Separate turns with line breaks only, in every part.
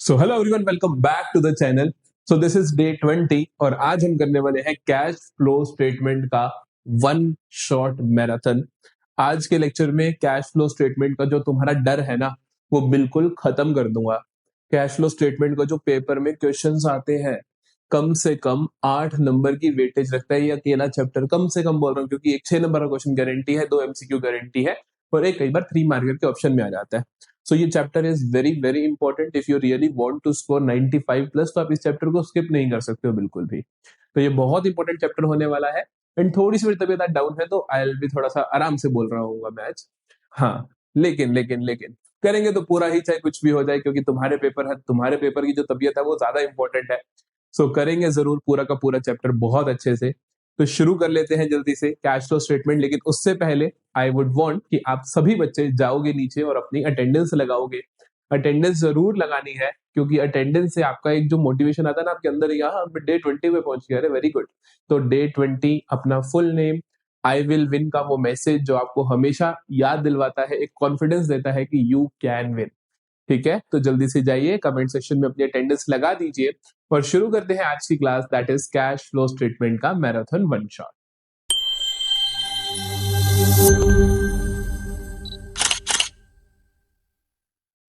So hello everyone, welcome back to the channel. So this is day 20 और आज हम करने वाले हैं कैश फ्लो स्टेटमेंट का वन शॉट मैराथन। आज के लेक्चर में कैश फ्लो स्टेटमेंट का जो तुम्हारा डर है ना, वो बिल्कुल खत्म कर दूंगा। कैश फ्लो स्टेटमेंट का जो पेपर में क्वेश्चंस आते हैं, कम से कम 8 नंबर की वेटेज रखता है ये अकेला चैप्टर। कम से कम बोल रहा हूँ क्योंकि एक 6 नंबर का क्वेश्चन गारंटी है, 2 MCQ गारंटी है और एक कई बार 3 मार्कर के ऑप्शन में आ जाता है। सो ये chapter is very very important. If you really want to score 95 plus तो आप इस चैप्टर को स्किप नहीं कर सकते हो बिल्कुल भी। तो ये बहुत इंपॉर्टेंट चैप्टर होने वाला है। एंड थोड़ी सी मेरी तबीयत डाउन है तो आई विल भी थोड़ा सा आराम से बोल रहा हूँ मैं आज। हाँ, लेकिन लेकिन लेकिन करेंगे तो पूरा ही, चाहे कुछ भी हो जाए, क्योंकि तुम्हारे पेपर है, तुम्हारे पेपर की जो तबीयत है वो ज्यादा इंपॉर्टेंट है। सो करेंगे जरूर पूरा का पूरा चैप्टर बहुत अच्छे से। तो शुरू कर लेते हैं जल्दी से कैश फ्लो स्टेटमेंट। लेकिन उससे पहले आई वुड वांट कि आप सभी बच्चे जाओगे नीचे और अपनी अटेंडेंस लगाओगे। अटेंडेंस जरूर लगानी है क्योंकि अटेंडेंस से आपका एक जो मोटिवेशन आता है ना आपके अंदर, यहाँ डे 20 पे पहुंच गया, अरे वेरी गुड। तो डे 20 अपना full name, I will win का वो मैसेज जो आपको हमेशा याद दिलवाता है, एक कॉन्फिडेंस देता है कि यू कैन विन। ठीक है, तो जल्दी से जाइए कमेंट सेक्शन में अपनी अटेंडेंस लगा दीजिए और शुरू करते हैं आज की class, that is cash flow statement का मैराथन वन शॉट।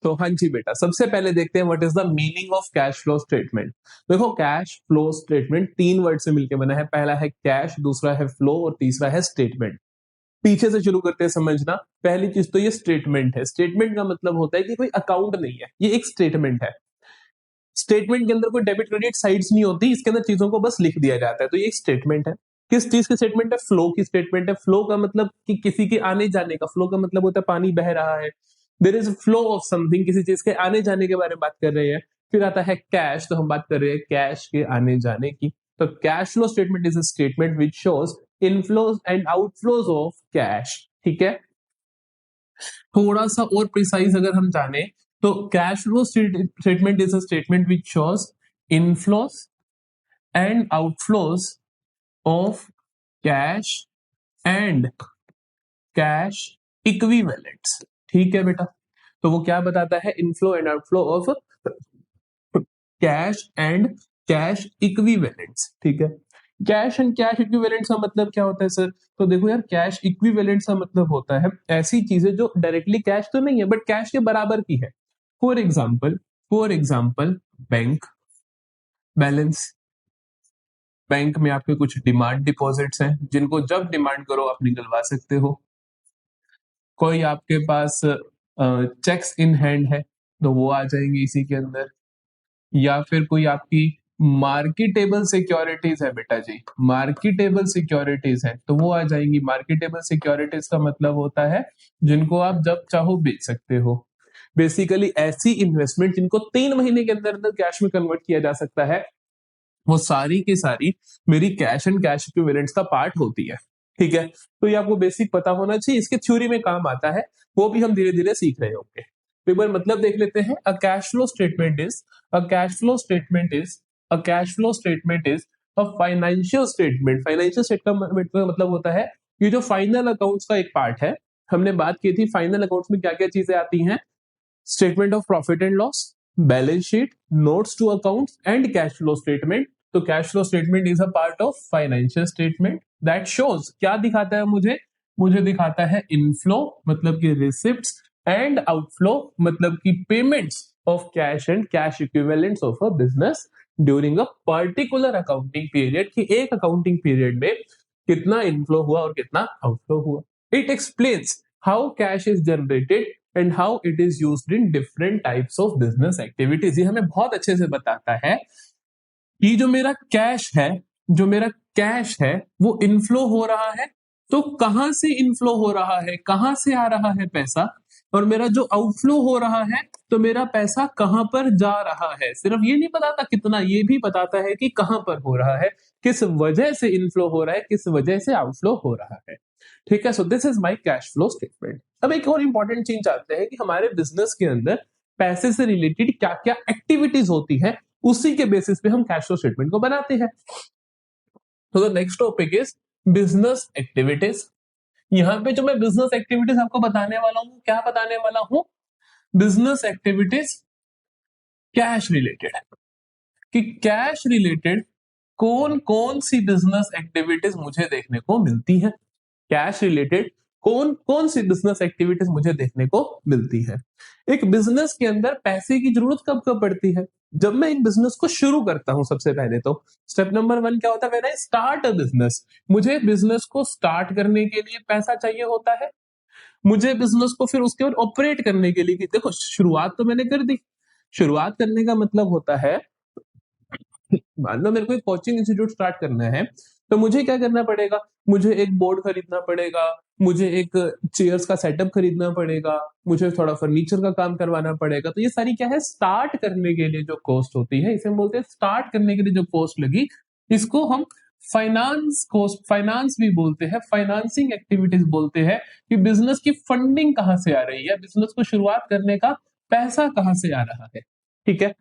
तो हाँ जी बेटा, सबसे पहले देखते हैं what is the meaning of cash flow statement. देखो, कैश फ्लो स्टेटमेंट 3 वर्ड से मिलकर बना है। पहला है कैश, दूसरा है फ्लो और तीसरा है स्टेटमेंट। पीछे से शुरू करते हैं समझना। पहली चीज तो ये स्टेटमेंट है। स्टेटमेंट का मतलब होता है कि कोई अकाउंट नहीं है, ये एक स्टेटमेंट है। स्टेटमेंट के अंदर कोई डेबिट क्रेडिट साइड्स नहीं होती, इसके अंदर चीजों को बस लिख दिया जाता है। तो ये एक स्टेटमेंट है। किस चीज की स्टेटमेंट है? फ्लो की स्टेटमेंट है। फ्लो का मतलब कि किसी के आने जाने का। फ्लो का मतलब होता है पानी बह रहा है, there is flow of something, किसी चीज के आने जाने के बारे में बात कर रहे हैं। फिर आता है कैश, तो हम बात कर रहे हैं कैश के आने जाने की। तो cash flow statement is a statement which shows inflows and outflows of cash. ठीक है, थोड़ा सा और प्रिसाइज अगर हम जाने तो cash flow statement is a statement which shows inflows and outflows of cash and cash equivalents. ठीक है बेटा, तो वो क्या बताता है? Inflow and outflow of cash and cash equivalents. ठीक है, कैश एंड कैश इक्विवेलेंट्स का मतलब क्या होता है सर? तो देखो यार, कैश इक्विवेलेंट्स का मतलब होता है ऐसी चीजें जो डायरेक्टली कैश तो नहीं है बट कैश के बराबर की है। For example bank balance. Bank में आपके कुछ डिमांड डिपॉजिट्स हैं जिनको जब डिमांड करो आप निकलवा सकते हो। कोई आपके पास चेक्स इन हैंड है तो वो आ जाएंगे इसी के अंदर। या फिर कोई आपकी मार्केटेबल सिक्योरिटीज है बेटा जी, मार्केटेबल सिक्योरिटीज है तो वो आ जाएंगी। मार्केटेबल सिक्योरिटीज का मतलब होता है जिनको आप जब चाहो बेच सकते हो। बेसिकली ऐसी इन्वेस्टमेंट जिनको 3 महीने के अंदर अंदर कैश में कन्वर्ट किया जा सकता है, वो सारी की सारी मेरी कैश एंड कैश इक्विवेलेंट्स का पार्ट होती है। ठीक है, तो ये आपको बेसिक पता होना चाहिए, इसके थ्योरी में काम आता है, वो भी हम धीरे धीरे सीख रहे होंगे। एक बार मतलब देख लेते हैं। A cash flow statement is a cash flow statement is a cash flow statement is a financial statement. Financial statement का मतलब होता है ये जो फाइनल अकाउंट्स का एक पार्ट है। हमने बात की थी फाइनल अकाउंट्स में क्या क्या चीजें आती हैं। Statement of profit and loss, balance sheet, notes to accounts and cash flow statement. तो cash flow statement is a part of financial statement that shows, क्या दिखाता है मुझे? मुझे दिखाता है इनफ्लो मतलब कि रिसिप्ट्स एंड आउटफ्लो मतलब कि payments of cash and cash equivalents of a business during a particular accounting period, कि एक अकाउंटिंग पीरियड में कितना इनफ्लो हुआ और कितना आउटफ्लो हुआ। It explains how cash is generated and how it is used in different types of business activities. ये हमें बहुत अच्छे से बताता है कि जो मेरा कैश है वो इनफ्लो हो रहा है, तो कहां से इनफ्लो हो रहा है, कहां से आ रहा है पैसा, और मेरा जो आउटफ्लो हो रहा है तो मेरा पैसा कहां पर जा रहा है। सिर्फ ये नहीं बताता कितना, ये भी बताता है कि कहां पर हो रहा है, किस वजह से इनफ्लो हो रहा है, किस वजह से आउटफ्लो हो रहा है। ठीक है, सो this is my cash flow statement. अब एक और इंपॉर्टेंट चीज जानते हैं कि हमारे बिजनेस के अंदर पैसे से रिलेटेड क्या क्या एक्टिविटीज होती है, उसी के बेसिस पे हम कैश फ्लो स्टेटमेंट को बनाते हैं। तो the next topic is business activities. यहां पे जो मैं बिजनेस एक्टिविटीज आपको बताने वाला हूं, क्या बताने वाला हूं? बिजनेस एक्टिविटीज कैश रिलेटेड, कि कैश रिलेटेड कौन कौन सी बिजनेस एक्टिविटीज मुझे देखने को मिलती है, कैश रिलेटेड कौन कौन सी बिजनेस एक्टिविटीज मुझे देखने को मिलती है। एक बिजनेस के अंदर पैसे की जरूरत कब कब पड़ती है, जब मैं एक बिजनेस को शुरू करता हूं। सबसे पहले तो स्टेप नंबर 1 क्या होता है, when I start a business, मुझे बिजनेस को स्टार्ट करने के लिए पैसा चाहिए होता है, मुझे बिजनेस को फिर उसके बाद ऑपरेट करने के लिए, कि देखो शुरुआत तो मैंने कर दी, शुरुआत करने का मतलब होता है, मान लो मेरे को एक कोचिंग इंस्टीट्यूट स्टार्ट करना है, तो मुझे क्या करना पड़ेगा, मुझे एक बोर्ड खरीदना पड़ेगा, मुझे एक चेयर्स का सेटअप खरीदना पड़ेगा, मुझे थोड़ा फर्नीचर का काम करवाना पड़ेगा। तो ये सारी क्या है, स्टार्ट करने के लिए जो कॉस्ट होती है, इसे हम बोलते हैं स्टार्ट करने के लिए जो कॉस्ट लगी, इसको हम फाइनेंस कॉस्ट, फाइनेंस भी बोलते हैं, फाइनेंसिंग एक्टिविटीज बोलते हैं, कि बिजनेस की फंडिंग कहां से आ रही है, बिजनेस को शुरुआत करने का पैसा कहां से आ रहा है। ठीक है,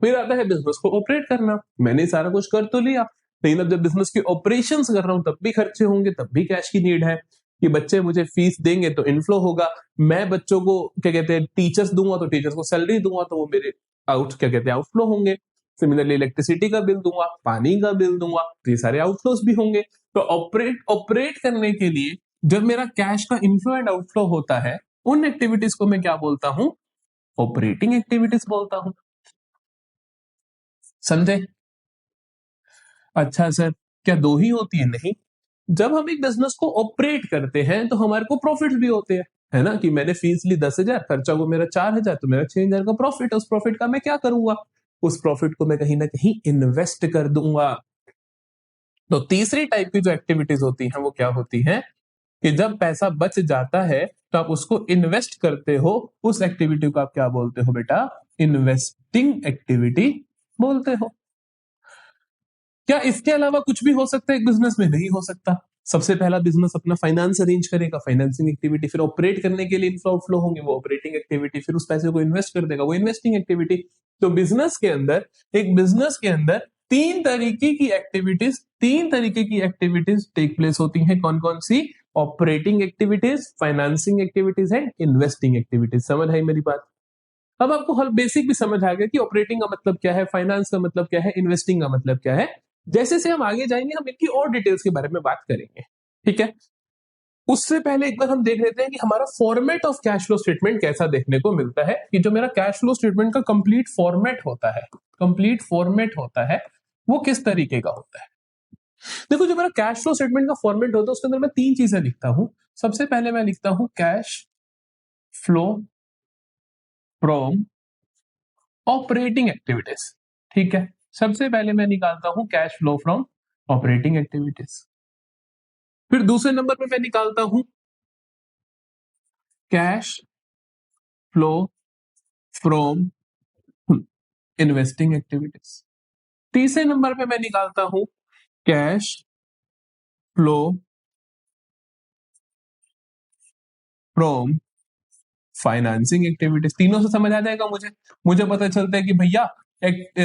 फिर आता है बिजनेस को ऑपरेट करना, मैंने सारा कुछ कर तो लिया, लेकिन अब जब बिजनेस के ऑपरेशंस कर रहा हूं तब भी खर्चे होंगे, तब भी कैश की नीड है, कि बच्चे मुझे फीस देंगे तो इनफ्लो होगा, मैं बच्चों को क्या कहते हैं टीचर्स दूंगा तो टीचर्स को सैलरी दूंगा, तो वो मेरे क्या कहते हैं आउटफ्लो होंगे। सिमिलरली इलेक्ट्रिसिटी का बिल दूंगा, पानी का बिल दूंगा, तो ये सारे आउटफ्लोस भी होंगे। तो ऑपरेट ऑपरेट करने के लिए जब मेरा कैश का इनफ्लो एंड आउटफ्लो होता है, उन एक्टिविटीज को मैं क्या बोलता हूं, ऑपरेटिंग एक्टिविटीज बोलता हूं। समझे? अच्छा सर, क्या दो ही होती है? नहीं, जब हम एक बिजनेस को ऑपरेट करते हैं तो हमारे को प्रॉफिट भी होते हैं, है ना, कि मैंने फीस ली 10,000, खर्चा को मेरा 4,000, तो मेरा 6,000 का प्रॉफिट है। उस प्रॉफिट का मैं क्या करूंगा, उस प्रॉफिट को मैं कहीं ना कहीं इन्वेस्ट कर दूंगा। तो तीसरी टाइप की जो एक्टिविटीज होती हैं वो क्या होती हैं, कि जब पैसा बच जाता है तो आप उसको इन्वेस्ट करते हो, उस एक्टिविटी को आप क्या बोलते हो बेटा, इन्वेस्टिंग एक्टिविटी बोलते हो। क्या इसके अलावा कुछ भी हो सकता है एक बिजनेस में? नहीं हो सकता। सबसे पहला बिजनेस अपना फाइनेंस अरेंज करेगा, फाइनेंसिंग एक्टिविटी, फिर ऑपरेट करने के लिए इनफ्लो आउटफ्लो होंगे, वो ऑपरेटिंग एक्टिविटी, फिर उस पैसे को इन्वेस्ट कर देगा, वो इन्वेस्टिंग एक्टिविटी। तो बिजनेस के अंदर, एक बिजनेस के अंदर तीन तरीके की एक्टिविटीज टेक प्लेस होती हैं। कौन कौन सी? Operating activities, financing activities and investing activities. समझ आई मेरी बात? अब आपको हर बेसिक भी समझ आ गया कि ऑपरेटिंग का मतलब क्या है, फाइनेंस का मतलब क्या है, इन्वेस्टिंग का मतलब क्या है। जैसे से हम आगे जाएंगे हम इनकी और डिटेल्स के बारे में बात करेंगे। ठीक है, उससे पहले एक बार हम देख लेते हैं कि हमारा format of cash flow statement कैसा देखने को मिलता है, कि जो मेरा कैश फ्लो स्टेटमेंट का कंप्लीट फॉर्मेट होता है, कंप्लीट फॉर्मेट होता है, वो किस तरीके का होता है। देखो, जो मेरा कैश फ्लो स्टेटमेंट का फॉर्मेट होता है उसके अंदर मैं तीन चीजें लिखता हूं। सबसे पहले मैं लिखता हूं cash flow from operating activities. ठीक है, सबसे पहले मैं निकालता हूं cash flow from operating activities. फिर दूसरे नंबर पे मैं निकालता हूं cash flow from investing activities. तीसरे नंबर पे मैं निकालता हूं cash flow from financing activities. तीनों से समझ आ जाएगा मुझे। मुझे पता चलता है कि भैया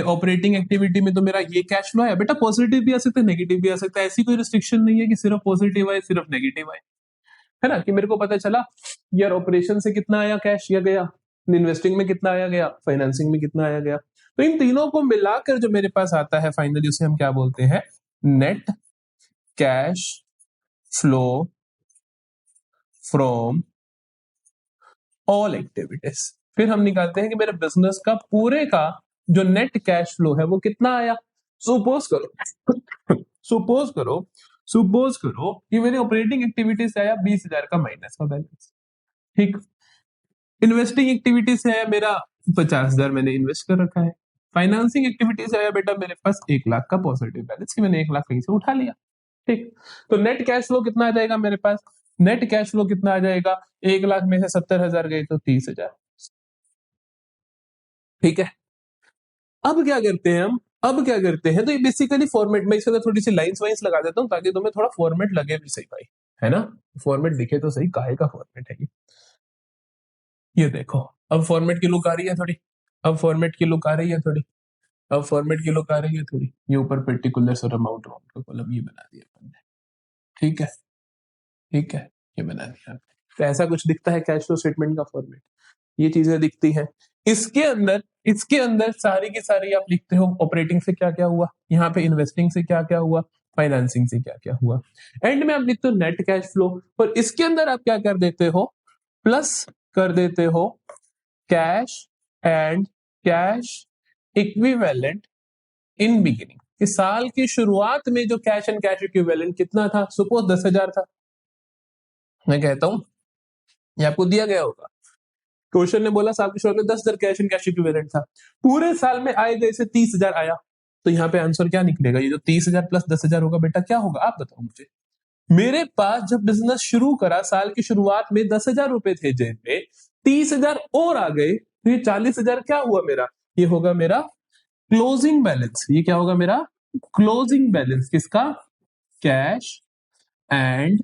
ऑपरेटिंग एक्टिविटी में तो मेरा ये कैश फ्लो है, बेटा पॉजिटिव भी आ सकता है, नेगेटिव भी आ सकता है, ऐसी कोई रिस्ट्रिक्शन नहीं है कि सिर्फ पॉजिटिव आए सिर्फ नेगेटिव आए, है ना। कि मेरे को पता चला यार ऑपरेशन से कितना आया कैश या गया, इन्वेस्टिंग में कितना आया गया, फाइनेंसिंग में कितना आया गया। तो इन तीनों को मिलाकर जो मेरे पास आता है फाइनली, उसे हम क्या बोलते हैं, net cash flow from all activities. फिर हम निकालते हैं कि मेरे बिजनेस का पूरे का जो नेट कैश फ्लो है वो कितना आया। सपोज करो सपोज करो सपोज करो कि मेरे ऑपरेटिंग एक्टिविटी से आया 20,000 का माइनस का बैलेंस। ठीक, इन्वेस्टिंग एक्टिविटी से आया मेरा 50,000, मैंने इन्वेस्ट कर रखा है। फाइनेंसिंग एक्टिविटी से आया बेटा मेरे पास 1,00,000 का पॉजिटिव बैलेंस, कि मैंने 1,00,000 कहीं से उठा लिया। ठीक, तो नेट कैश फ्लो कितना आ जाएगा मेरे पास, नेट कैश फ्लो कितना आ जाएगा, 1,00,000 में से 70,000 गए तो 30,000। ठीक है, अब क्या करते हैं हम, अब क्या करते हैं, तो ये बेसिकली फॉर्मेट में इसके थोड़ी सी लाइंस वाइंस लगा देता हूं ताकि तुम्हें थोड़ा फॉर्मेट लगे भी सही भाई, है ना। फॉर्मेट दिखे तो सही, काहे का फॉर्मेट है ये देखो। अब फॉर्मेट की लुक आ रही है थोड़ी, अब फॉर्मेट की लुक आ रही है थोड़ी, अब फॉर्मेट की लुक आ रही है थोड़ी। ये ऊपर पर्टिकुलर और अमाउंट का कॉलम ये बना दिया अपन ने। ठीक है, ठीक है, ये बना दिया। तो ऐसा कुछ दिखता है कैश फ्लो स्टेटमेंट का फॉर्मेट, ये चीजें दिखती हैं। इसके अंदर इसके अंदर सारी की सारी आप लिखते हो ऑपरेटिंग से क्या क्या हुआ, यहाँ पे इन्वेस्टिंग से क्या क्या हुआ, फाइनेंसिंग से क्या क्या हुआ, एंड में आप लिखते हो नेट कैश फ्लो। और इसके अंदर आप क्या कर देते हो, प्लस कर देते हो cash and cash equivalent in beginning, कि साल की शुरुआत में जो कैश एंड कैश इक्विवेलेंट कितना था, सपोज 10,000 था। मैं कहता हूं ये आपको दिया गया होगा, क्वेश्चन ने बोला साल की शुरुआत में 10,000 कैश एंड कैश इक्विवेलेंट था, पूरे साल में आए गए से 30,000 आया, तो यहाँ पे आंसर क्या निकलेगा, ये जो 30,000 प्लस 10,000 होगा बेटा क्या होगा, आप बताओ मुझे। मेरे पास जब बिजनेस शुरू करा साल की शुरुआत में 10,000 रुपए थे जेब में, 30,000 और आ गए, तो ये 40,000 क्या हुआ मेरा, ये होगा मेरा क्लोजिंग बैलेंस। ये क्या होगा मेरा क्लोजिंग बैलेंस, किसका, कैश एंड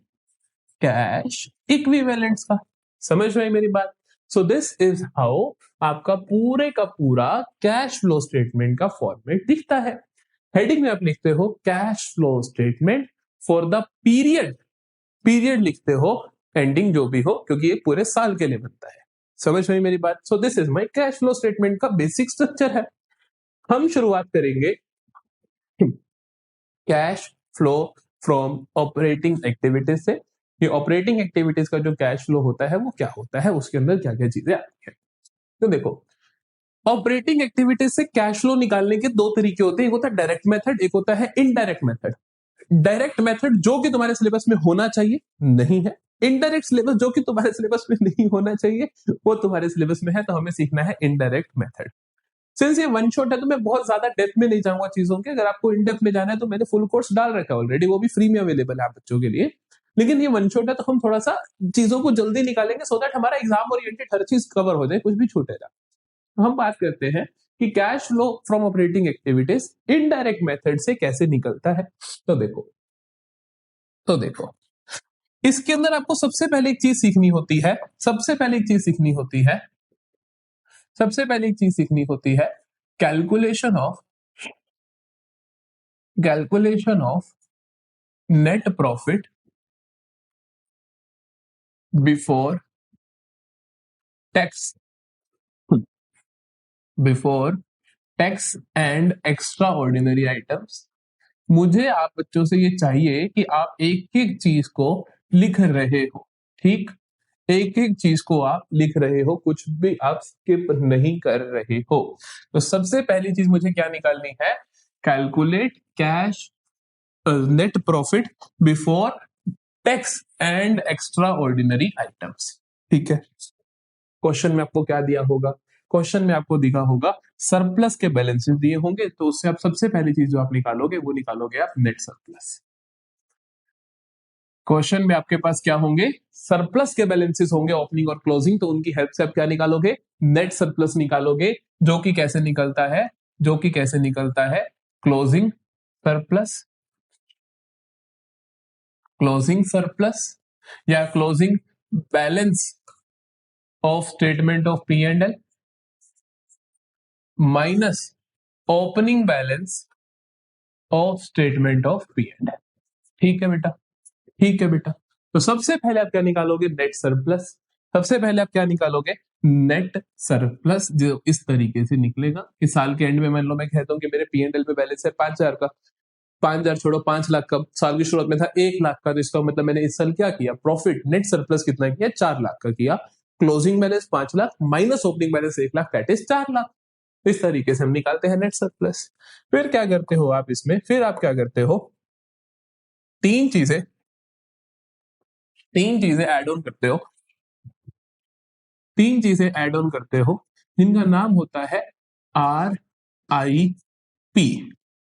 कैश इक्विवेलेंट्स का। समझ रहे मेरी बात। सो दिस इज हाउ आपका पूरे का पूरा कैश फ्लो स्टेटमेंट का फॉर्मेट दिखता है। हेडिंग में आप लिखते हो cash flow statement for the period, period लिखते हो, एंडिंग जो भी हो, क्योंकि ये पूरे साल के लिए बनता है। समझ रही मेरी बात। सो this is my cash flow statement का बेसिक स्ट्रक्चर है। हम शुरुआत करेंगे cash flow from operating activities से। ये ऑपरेटिंग एक्टिविटीज का जो कैश फ्लो होता है वो क्या होता है, उसके अंदर क्या क्या चीजें आती है। तो देखो ऑपरेटिंग एक्टिविटीज से कैश फ्लो निकालने के दो तरीके होते हैं, एक होता है डायरेक्ट मेथड, एक होता है इनडायरेक्ट मेथड। डायरेक्ट मेथड जो कि तुम्हारे सिलेबस में होना चाहिए नहीं है, इनडायरेक्ट सिलेबस जो कि तुम्हारे सिलेबस में नहीं होना चाहिए वो तुम्हारे सिलेबस में है, तो हमें सीखना है इनडायरेक्ट मेथड। सिंस ये वन शॉट है तो मैं बहुत ज्यादा डेप्थ में नहीं जाऊंगा चीजों के, अगर आपको इन डेप्थ में जाना है तो मैंने फुल कोर्स डाल रखा है ऑलरेडी, वो भी फ्री में अवेलेबल है आप बच्चों के लिए। लेकिन ये वन शॉट है तो हम थोड़ा सा चीजों को जल्दी निकालेंगे सो दैट हमारा एग्जाम ओरिएंटेड हर चीज कवर हो जाए, कुछ भी छूटे ना। तो हम बात करते हैं कि cash flow from operating activities indirect method से कैसे निकलता है। तो देखो इसके अंदर आपको सबसे पहले एक चीज सीखनी होती है, सबसे पहले एक चीज सीखनी होती है, सबसे पहले एक चीज सीखनी होती है calculation of net profit before tax, before tax and extra ordinary items. मुझे आप बच्चों से ये चाहिए कि आप एक एक चीज को लिख रहे हो, ठीक, एक एक चीज को आप लिख रहे हो, कुछ भी आप स्किप नहीं कर रहे हो। तो सबसे पहली चीज मुझे क्या निकालनी है, calculate cash net profit before tax and extra ordinary items. ठीक है, क्वेश्चन में आपको क्या दिया होगा, क्वेश्चन में आपको दिखा होगा सरप्लस के बैलेंसेस दिए होंगे, तो उससे आप सबसे पहली चीज जो आप निकालोगे वो निकालोगे आप नेट सरप्लस। क्वेश्चन में आपके पास क्या होंगे, सरप्लस के बैलेंसेस होंगे ओपनिंग और क्लोजिंग, तो उनकी हेल्प से आप क्या निकालोगे, नेट सरप्लस निकालोगे, जो कि कैसे निकलता है, जो कि कैसे निकलता है क्लोजिंग सरप्लस, क्लोजिंग सरप्लस या closing balance of statement of P and L minus opening balance of statement of P and L. ठीक है बेटा, ठीक है बेटा। तो सबसे पहले आप क्या निकालोगे, नेट सरप्लस। सबसे पहले आप क्या निकालोगे, नेट सरप्लस, जो इस तरीके से निकलेगा कि साल के एंड में मान लो मैं कहता हूं कि मेरे पी एंड एल पे बैलेंस है 5,000 का, 5,000 छोड़ो 5 लाख का, साल की शुरुआत में था 1 लाख का, तो इसका मतलब मैंने इस साल क्या किया, प्रॉफिट नेट सरप्लस कितना किया, 4 लाख का किया, closing balance 5 lakh minus opening balance 1 lakh, that is 4 lakh. इस तरीके से हम निकालते हैं नेट सरप्लस। फिर क्या करते हो आप इसमें, फिर आप क्या करते हो, तीन चीजें ऐड ऑन करते हो, तीन चीजें ऐड ऑन करते हो जिनका नाम होता है RIP।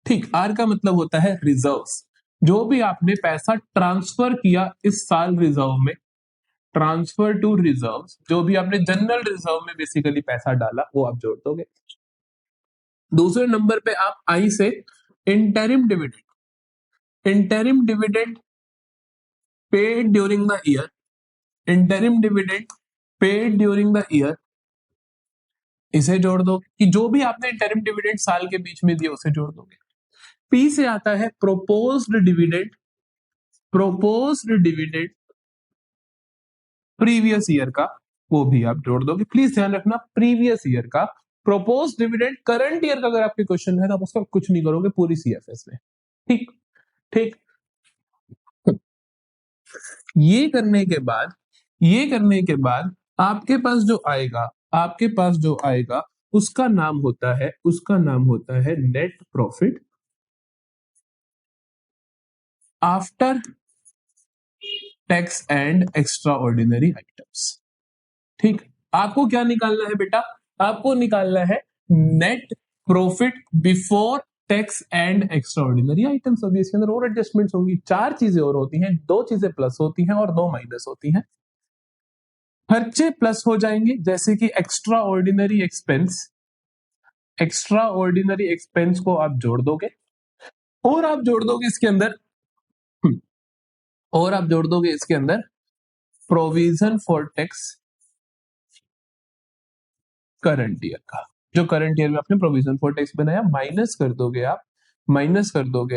ठीक, आर का मतलब होता है रिजर्व्स, जो भी आपने पैसा ट्रांसफर किया इस साल रिजर्व में, ट्रांसफर टू रिजर्व, जो भी आपने जनरल रिजर्व में बेसिकली पैसा डाला वो आप जोड़ दोगे। दूसरे नंबर पे आप आई से interim dividend, interim dividend paid during the year, interim dividend paid during the year, इसे जोड़ दो, कि जो भी आपने इंटरिम डिविडेंड साल के बीच में दिए उसे जोड़ दोगे। पी से आता है proposed dividend, proposed dividend previous year का, वो भी आप जोड़ दोगे। प्लीज ध्यान रखना प्रीवियस ईयर का, प्रोपोज डिविडेंड करंट ईयर का अगर आपके क्वेश्चन है तो आप उसका कुछ नहीं करोगे पूरी सीएफएस में। ठीक ठीक। ये करने के बाद आपके पास जो आएगा उसका नाम होता है net profit after tax and extra ordinary items. ठीक, आपको क्या निकालना है बेटा? आपको निकालना है net profit before tax and extra ordinary items. अभी इसके अंदर और एडजस्टमेंट्स होंगी, 4 चीजें और होती हैं, 2 चीजें प्लस होती हैं और 2 माइनस होती हैं। खर्चे प्लस हो जाएंगे जैसे कि एक्स्ट्रा ऑर्डिनरी एक्सपेंस को आप जोड़ दोगे और आप जोड़ दोगे इसके अंदर provision for tax current year का, जो करंट ईयर में आपने प्रोविजन फॉर टैक्स बनाया, माइनस कर दोगे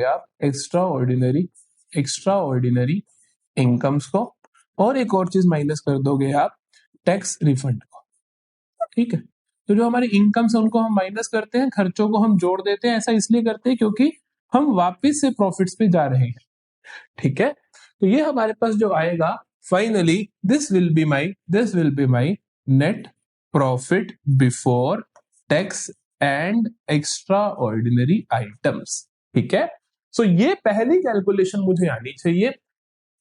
आप एक्स्ट्रा ऑर्डिनरी इनकम्स को, और एक और चीज माइनस कर दोगे आप टैक्स रिफंड को। ठीक है, तो जो हमारी इनकम्स है उनको हम माइनस करते हैं, खर्चों को हम जोड़ देते हैं। ऐसा इसलिए करते हैं क्योंकि हम वापस से प्रॉफिट्स पे जा रहे हैं। ठीक है, तो ये हमारे पास जो आएगा finally, this will be my net profit before tax and extra ordinary items. ठीक है, सो ये पहली कैलकुलेशन मुझे आनी चाहिए।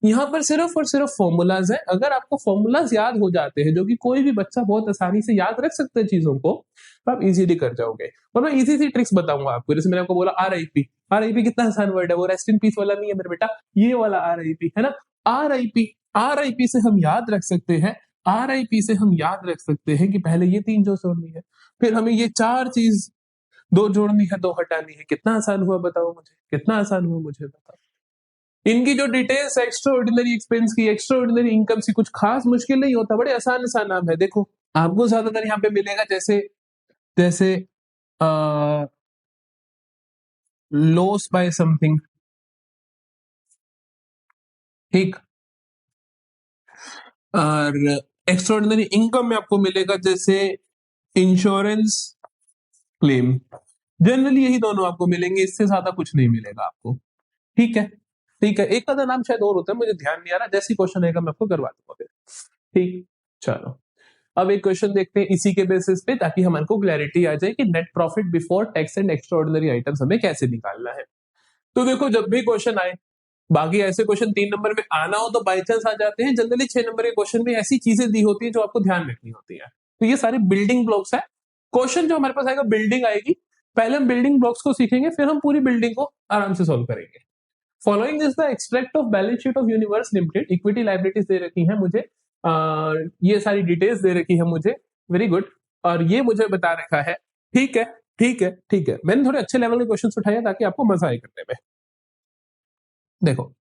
यहां पर सिर्फ और सिर्फ फॉर्मूलाज है। अगर आपको फॉर्मूलाज याद हो जाते हैं, जो कि कोई भी बच्चा बहुत आसानी से याद रख सकते हैं चीजों को, तो आप इजीली कर जाओगे। और मैं इजी सी ट्रिक्स बताऊंगा आपको। जैसे मैंने आपको बोला आरआईपी कितना आसान वर्ड है, वो रेस्ट इन पीस वाला नहीं है मेरे बेटा, ये वाला आरआईपी है ना। आरआईपी से हम याद रख सकते हैं कि पहले ये 3 जो जोड़नी है, फिर हमें ये 4 चीज 2 जोड़नी है, 2 हटानी है। कितना आसान हुआ बताओ मुझे बताओ। इनकी जो डिटेल्स एक्स्ट्रा ऑर्डिनरी एक्सपेंस की, एक्स्ट्रा ऑर्डिनरी इनकम की, कुछ खास मुश्किल नहीं होता, बड़े आसान नाम है। देखो आपको ज्यादातर यहाँ पे मिलेगा जैसे लॉस बाय समथिंग। ठीक, और एक्स्ट्रा ऑर्डिनरी इनकम में आपको मिलेगा जैसे इंश्योरेंस क्लेम। जनरली यही दोनों आपको मिलेंगे, इससे ज्यादा कुछ नहीं मिलेगा आपको। ठीक है, एक का नाम शायद और होता है, मुझे ध्यान नहीं आ रहा। जैसी क्वेश्चन आएगा मैं आपको करवा दूंगा फिर। ठीक, चलो अब एक क्वेश्चन देखते हैं इसी के बेसिस पे, ताकि हमारे को क्लैरिटी आ जाए कि net profit before tax and extra ordinary items हमें कैसे निकालना है। तो देखो, जब भी क्वेश्चन आए, बाकी ऐसे क्वेश्चन 3 नंबर में आना हो तो बाई चांस आ जाते हैं। जनरली 6 नंबर के क्वेश्चन में ऐसी चीजें दी होती है जो आपको ध्यान रखनी होती है। तो ये सारे बिल्डिंग ब्लॉक्स है। क्वेश्चन जो हमारे पास आएगा, बिल्डिंग आएगी, पहले हम बिल्डिंग ब्लॉक्स को सीखेंगे, फिर हम पूरी बिल्डिंग को आराम से सॉल्व करेंगे। Following is the extract of balance sheet of Universe Limited. Equity liabilities दे रखी है मुझे, ये सारी डिटेल्स दे रखी है मुझे। वेरी गुड, और ये मुझे बता रखा है। ठीक है, मैंने थोड़े अच्छे लेवल के क्वेश्चंस उठाए ताकि आपको मजा आए करने में। देखो,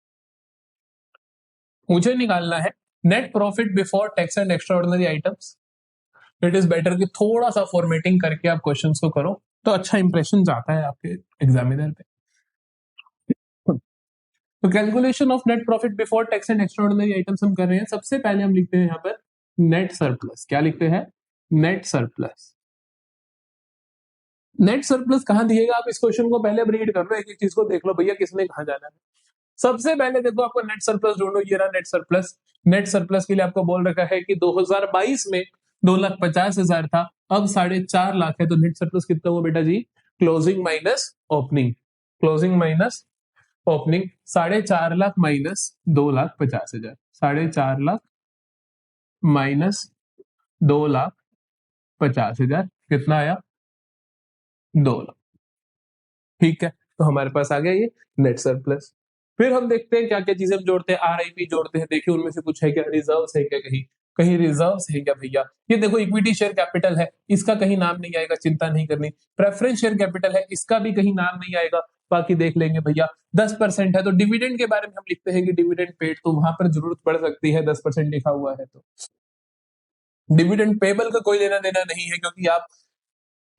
मुझे निकालना है net profit before tax and extra ordinary items. It is better कि थोड़ा सा फॉर्मेटिंग करके आप क्वेश्चंस को करो, तो अच्छा इंप्रेशन जाता है आपके एग्जामिनर पे। तो calculation of net profit before tax and extra ordinary items हम कर रहे हैं। सबसे पहले हम लिखते हैं यहाँ पर नेट सरप्लस। क्या लिखते हैं? Net surplus. नेट सरप्लस कहां दिएगा? आप इस क्वेश्चन को पहले रीड कर लो, एक एक चीज को देख लो भैया किसने कहा जाना है। सबसे पहले देखो, आपको नेट सरप्लस ढूंढो। ये रहा नेट सरप्लस। नेट सरप्लस के लिए आपको बोल रखा है कि 2022 में 2,50,000 था, अब 4.5 लाख है। तो नेट सरप्लस कितना हुआ बेटा जी? Closing minus opening. 4.5 lakh minus 2,50,000, 4.5 lakh minus 2,50,000 कितना आया? 2 लाख। ठीक है, तो हमारे पास आ गया ये नेट सरप्लस। फिर हम देखते हैं क्या क्या चीजें हम जोड़ते हैं। आरआईपी जोड़ते हैं, देखिए उनमें से कुछ है क्या? रिजर्व्स है क्या? कहीं रिजर्व्स है क्या भैया? ये देखो, इक्विटी शेयर कैपिटल है, इसका कहीं नाम नहीं आएगा, चिंता नहीं करनी। प्रेफरेंस शेयर कैपिटल है, इसका भी कहीं नाम नहीं आएगा, बाकी देख लेंगे भैया। 10% है तो डिविडेंड के बारे में हम लिखते हैं कि डिविडेंड पेड, तो वहां पर जरूरत पड़ सकती है, 10% लिखा हुआ है तो। डिविडेंड पेबल का कोई लेना देना नहीं है, क्योंकि आप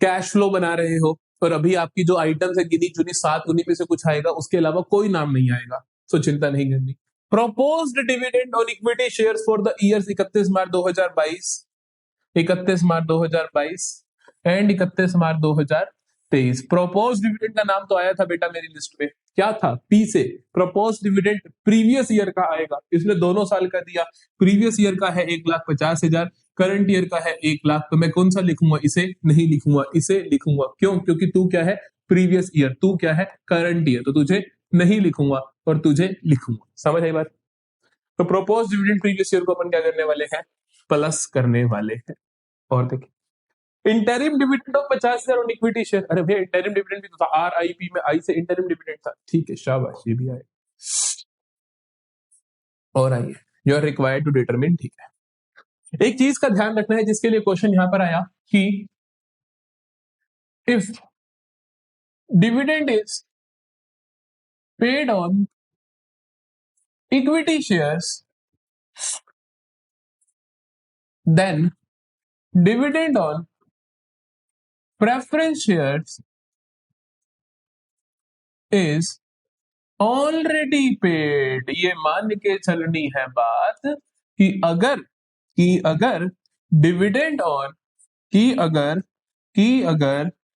कैश फ्लो बना रहे हो, और अभी आपकी जो आइटम्स है गिनी चुनी 7, उन्हीं में से कुछ आएगा, उसके अलावा कोई नाम नहीं आएगा, तो चिंता नहीं करनी। Proposed dividend on equity shares for the years 31 March 2022 and 31 March 2023। Propose dividend का नाम तो आया था बेटा मेरी लिस्ट में, क्या था? पी से प्रोपोज डिविडेंड प्रीवियस ईयर का आएगा, इसलिए दोनों साल का दिया। प्रीवियस ईयर का है 1,50,000, करंट ईयर का है 1,00,000, तो मैं कौन सा लिखूंगा? इसे नहीं लिखूंगा, इसे लिखूंगा। क्यों? क्योंकि तू क्या है? Previous year. तू क्या है? Current year. तो तुझे नहीं लिखूंगा और तुझे लिखूंगा। समझ आई बात? तो प्रोपोज डिविडेंड प्रीवियस ईयर को अपन क्या करने वाले हैं? प्लस करने वाले हैं। और देखिए interim dividend of 50,000 on equity share. अरे भैया इंटरिम डिविडेंड भी तो था, RIP में आई से इंटरिम डिविडेंड था। ठीक है, शाबाश, ये भी आए। और आइए, you are required to determine. ठीक है, एक चीज का ध्यान रखना है जिसके लिए क्वेश्चन यहां पर आया कि if dividend is paid on equity shares then dividend on preference shares is already paid. ये मान के चलनी है बात कि अगर डिविडेंड ऑन कि अगर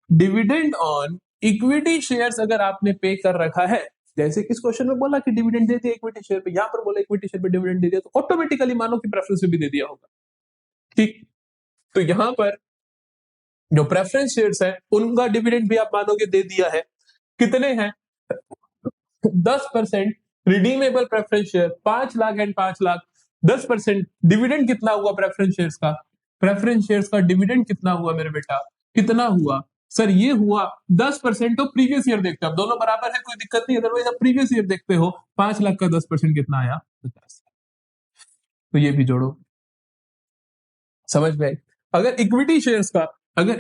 डिविडेंड ऑन इक्विटी शेयर्स अगर आपने पे कर रखा है, जैसे कि इस क्वेश्चन में बोला कि डिविडेंड दे दिया इक्विटी शेयर पे, यहां पर बोला इक्विटी शेयर पे डिविडेंड दे दिया, तो ऑटोमेटिकली मानो कि प्रेफरेंस पे भी दे दिया होगा। ठीक, तो यहां पर जो प्रेफरेंस शेयर्स है उनका डिविडेंड भी आप मानोगे दे दिया है। कितने हैं? 10% redeemable preference share, 5,00,000 and 5,00,000। 10% dividend कितना हुआ प्रेफरेंस शेयर्स का? प्रेफरेंस शेयर्स का डिविडेंड कितना हुआ मेरे बेटा? कितना हुआ सर? ये हुआ 10%। तो प्रीवियस ईयर देखते हैं, अब दोनों बराबर है, कोई दिक्कत नहीं। अदरवाइज आप प्रीवियस ईयर देखते हो, 5,00,000 का 10% कितना आया? 50। तो ये भी जोड़ो, समझ में आई? अगर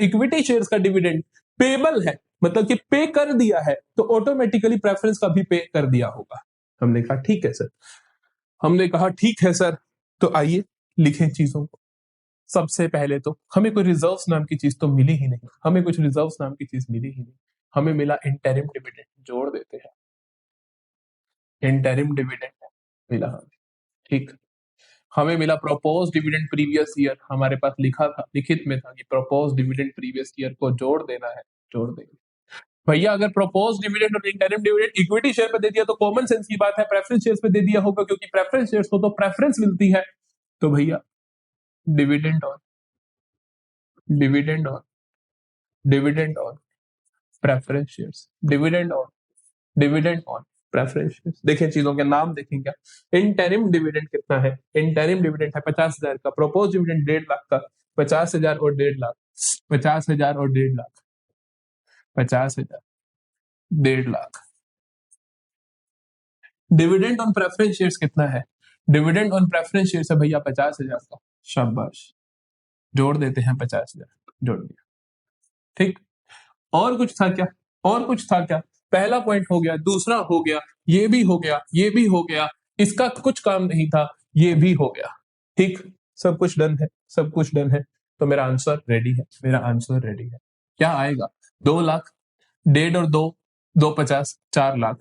इक्विटी शेयर्स का डिविडेंड पेबल है, मतलब कि पे कर दिया है, तो ऑटोमेटिकली प्रेफरेंस का भी पे कर दिया होगा। हमने कहा ठीक है सर, हमने कहा ठीक है सर। तो आइए लिखें चीजों को। सबसे पहले तो हमें कोई रिजर्व्स नाम की चीज तो मिली ही नहीं, हमें कुछ रिजर्व्स नाम की चीज मिली ही नहीं। हमें मिला इंटरिम डिविडेंड, जोड़ देते हैं। इंटरिम डिविडेंड मिला हमें, ठीक। हमें मिला प्रोपोज डिविडेंड प्रीवियस ईयर, हमारे पास लिखा था, लिखित में था कि प्रोपोज डिविडेंड प्रीवियस ईयर को जोड़ देना है, जोड़ देंगे। भैया अगर प्रोपोज डिविडेंड और इंटरिम डिविडेंड इक्विटी शेयर पे दे दिया तो कॉमन सेंस की बात है प्रेफरेंस शेयर्स पे दे दिया होगा, क्योंकि प्रेफरेंस शेयर्स को तो प्रेफरेंस मिलती है। तो भैया dividend on dividend on dividend on preference shares, dividend on preference shares. देखें चीजों के नाम देखें क्या। इंटरिम डिविडेंड कितना है? इंटरिम डिविडेंड है 50,000 का। प्रोपोज डिविडेंड 1,50,000 का। 50,000 और 1,50,000, 50,000 और 1,50,000, 50,000, 1,50,000। डिविडेंड ऑन प्रेफरेंस शेयर्स कितना है? डिविडेंड ऑन प्रेफरेंस शेयर्स है भैया 50,000 का। शाबाश, जोड़ देते हैं 50,000, जोड़ दिया। ठीक, और कुछ था क्या? और कुछ था क्या? पहला पॉइंट हो गया, दूसरा हो गया, ये भी हो गया, ये भी हो गया, इसका कुछ काम नहीं था, ये भी हो गया। ठीक, सब कुछ डन है, सब कुछ डन है। तो मेरा आंसर रेडी है, मेरा आंसर रेडी है। क्या आएगा? 2,00,000, 1,50,000 और 2, 2,50,000, 4,00,000,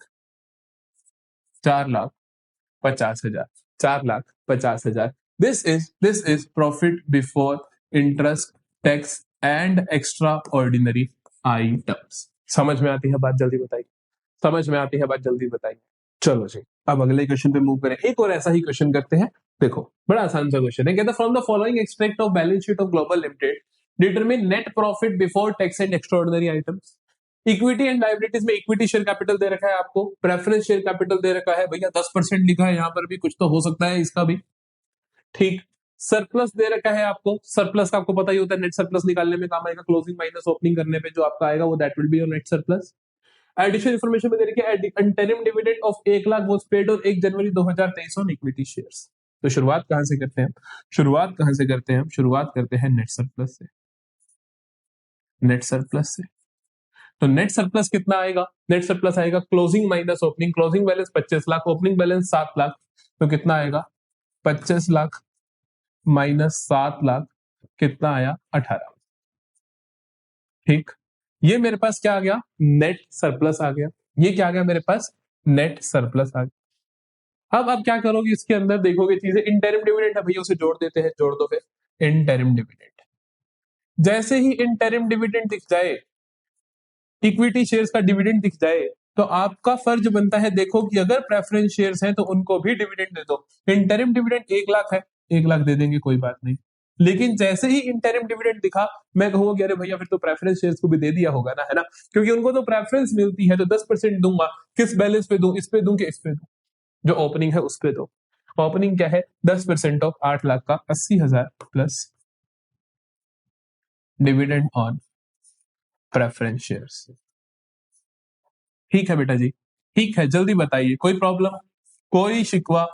4,50,000, 4,50,000। This is profit before interest, tax and extra ordinary items. समझ में आती है बात? जल्दी बताइए, समझ में आती है बात? जल्दी बताइए। चलो जी, अब अगले क्वेश्चन पे मूव करें। एक और ऐसा ही क्वेश्चन करते हैं। देखो बड़ा आसान सा क्वेश्चन है, कहता from the following extract of balance sheet of global limited determine net profit before tax and extraordinary items. Equity and liabilities में इक्विटी शेयर कैपिटल दे रखा है आपको, प्रेफरेंस शेयर कैपिटल दे रखा है भैया 10% लिखा है, यहाँ पर भी कुछ तो हो सकता है इसका भी। ठीक, सरप्लस दे रखा है आपको, सरप्लस का आपको पता ही होता है, नेट सरप्लस निकालने में काम आएगा, क्लोजिंग माइनस ओपनिंग करने पे जो आपका आएगा वो that will be your net surplus. Additional information में दे रखी है interim dividend of 1,00,000 was paid on 1 January 2023 on equity shares. तो शुरुआत कहां से करते हैं? शुरुआत कहां से करते हैं? शुरुआत करते हैं नेट सरप्लस से, नेट सरप्लस से। तो नेट सरप्लस कितना आएगा? नेट सरप्लस आएगा closing minus opening, closing balance 25,00,000, opening balance 7,00,000, तो कितना आएगा? 25,00,000 माइनस 7,00,000 कितना आया? 18। ठीक, ये मेरे पास क्या आ गया? नेट सरप्लस आ गया। ये क्या आ गया मेरे पास? नेट सरप्लस आ गया। अब आप क्या करोगे इसके अंदर? देखोगे चीजें, इंटरिम डिविडेंड है भैया, उसे जोड़ देते हैं, जोड़ दो फिर। इंटरिम डिविडेंड, जैसे ही इंटरिम डिविडेंड दिख जाए, इक्विटी शेयर्स का डिविडेंड दिख जाए, तो आपका फर्ज बनता है देखो कि अगर प्रेफरेंस शेयर्स हैं तो उनको भी डिविडेंड दे दो। इंटरिम डिविडेंड 1 लाख है, 1 लाख दे देंगे, कोई बात नहीं। लेकिन जैसे ही इंटरिम डिविडेंड दिखा, मैं कहूंगा कि अरे भैया फिर तो प्रेफरेंस शेयर्स को भी दे दिया होगा ना, है ना, क्योंकि उनको तो प्रेफरेंस मिलती है, तो 10% दूंगा। किस बैलेंस पे दूं? इस पे दूं कि इस पे दूं? जो ओपनिंग है उस पे दो। ओपनिंग क्या है? 10% ऑफ 8 लाख का 80,000 plus dividend on preference shares. ठीक है बेटा जी, ठीक है, जल्दी बताइए, कोई प्रॉब्लम, कोई शिकवा,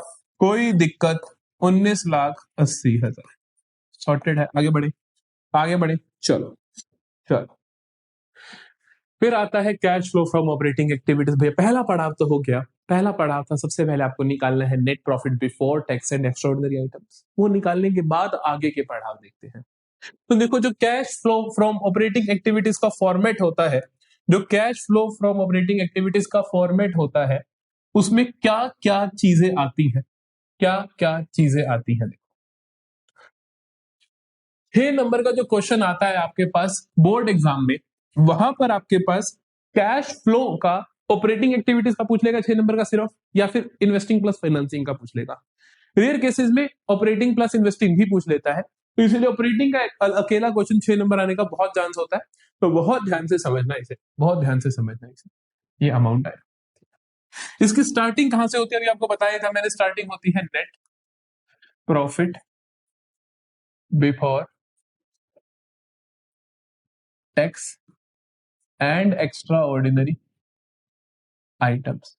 कोई दिक्कत? 19,80,000 सॉर्टेड है। आगे बढ़े, आगे बढ़े, चलो चलो। फिर आता है cash flow from operating activities. भैया पहला पड़ाव तो हो गया, पहला पड़ाव था, सबसे पहले आपको निकालना है net profit before tax and extraordinary items. वो निकालने के बाद आगे के पड़ाव देखते हैं। तो देखो, जो cash flow from operating activities का फॉर्मेट होता है, जो cash flow from operating activities का फॉर्मेट होता है, उसमें क्या क्या चीजें आती हैं, क्या क्या चीजें आती हैं। 6 नंबर का जो क्वेश्चन आता है आपके पास बोर्ड एग्जाम में, वहां पर आपके पास कैश फ्लो का ऑपरेटिंग एक्टिविटीज का पूछ लेगा 6 नंबर का सिर्फ, या फिर इन्वेस्टिंग प्लस फाइनेंसिंग का पूछ लेगा। रेयर केसेस में ऑपरेटिंग प्लस इन्वेस्टिंग भी पूछ लेता है, तो इसलिए ऑपरेटिंग का अकेला क्वेश्चन 6 नंबर आने का बहुत चांस होता है। तो बहुत ध्यान से समझना इसे, बहुत ध्यान से समझना इसे। ये अमाउंट आया, इसकी स्टार्टिंग कहां से होती है? अभी आपको बताया था मैंने, स्टार्टिंग होती है net profit before tax and extra ordinary items.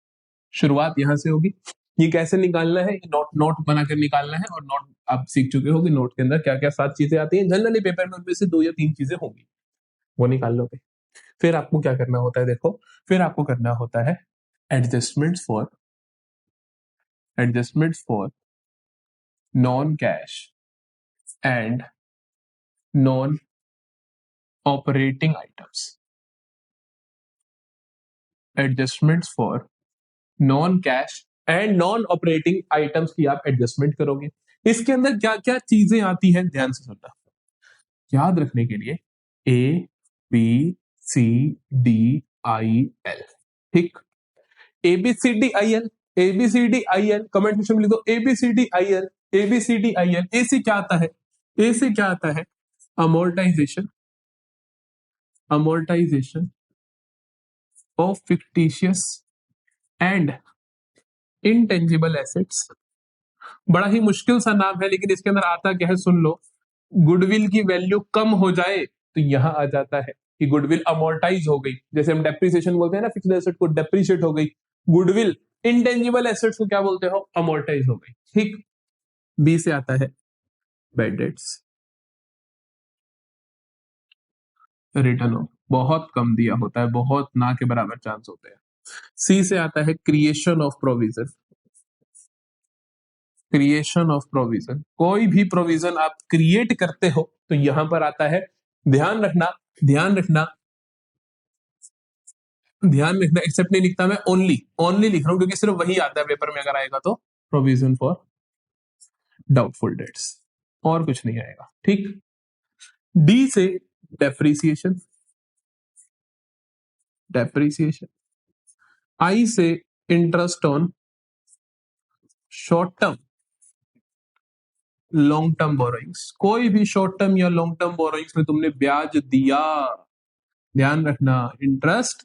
शुरुआत यहां से होगी। ये कैसे निकालना है? नोट नोट बनाकर निकालना है, और नोट आप सीख चुके हो कि नोट के अंदर क्या क्या 7 चीजें आती हैं जनरली पेपर में, उनमें से 2 या 3 चीजें होंगी, वो निकाल लोगे। फिर आपको क्या करना होता है? देखो, फिर आपको करना होता है adjustments for non cash and non operating items. Adjustments for non cash and non operating items की आप एडजस्टमेंट करोगे। इसके अंदर क्या क्या चीजें आती हैं, ध्यान से सुनना। याद रखने के लिए A B C D I L, ठीक। A B C D I L, A B C D I L, comment section में लिख दो A B C D I L, A B C D I L. A से क्या आता है? A से क्या आता है? Amortisation, amortisation of fictitious and intangible assets. बड़ा ही मुश्किल सा नाम है, लेकिन इसके अंदर आता क्या है सुन लो। गुडविल की वैल्यू कम हो जाए तो यहां आ जाता है कि गुडविल अमोर्टाइज हो गई, जैसे हम डेप्रिसिएशन बोलते हैं ना, फिक्स्ड एसेट को डेप्रिशिएट हो गई। गुडविल इंटेंजिबल एसेट्स को क्या बोलते हो? अमोर्टाइज हो गई, ठीक। बी से आता है बैड डेट्स, रिटर्न ऑफ, बहुत कम दिया होता है, बहुत ना के बराबर चांस होते हैं। सी से आता है creation of provision, creation of provision, कोई भी प्रोविजन आप क्रिएट करते हो तो यहां पर आता है। ध्यान रखना, ध्यान रखना, ध्यान रखना, एक्सेप्ट नहीं लिखता मैं, ओनली, ओनली लिख रहा हूं, क्योंकि सिर्फ वही आता है पेपर में अगर आएगा तो। प्रोविजन फॉर डाउटफुल डेट्स, और कुछ नहीं आएगा, ठीक। डी से डेप्रीसिएशन, डेप्रीसिएशन। आई से interest on short term, long term borrowings. कोई भी शॉर्ट टर्म या लॉन्ग टर्म बोरोइंग्स में तुमने ब्याज दिया, ध्यान रखना, इंटरेस्ट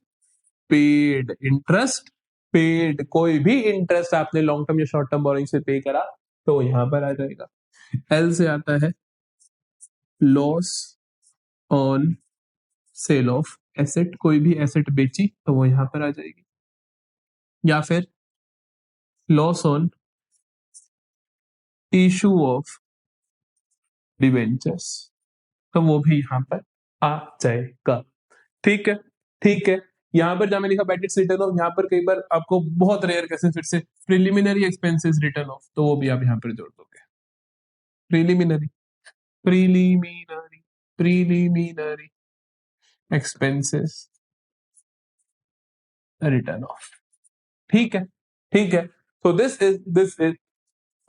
पेड, इंटरेस्ट पेड, कोई भी इंटरेस्ट आपने लॉन्ग टर्म या शॉर्ट टर्म बोरोइंग से पे करा तो यहां पर आ जाएगा। एल से आता है loss on sale of asset, कोई भी एसेट बेची तो वो यहां पर आ जाएगी, या फिर loss on issue of debentures, तो वो भी यहां पर आ जाएगा, ठीक है, ठीक है। यहां पर जहां मैंने लिखा बैटेड रिटर्न ऑफ, यहां पर कई बार आपको बहुत रेयर केसेस फिर से प्रिलिमिनरी एक्सपेंसेस रिटर्न ऑफ, तो वो भी आप यहां पर जोड़ दोगे। Preliminary, preliminary, preliminary expenses return of, ठीक है, ठीक है। तो this is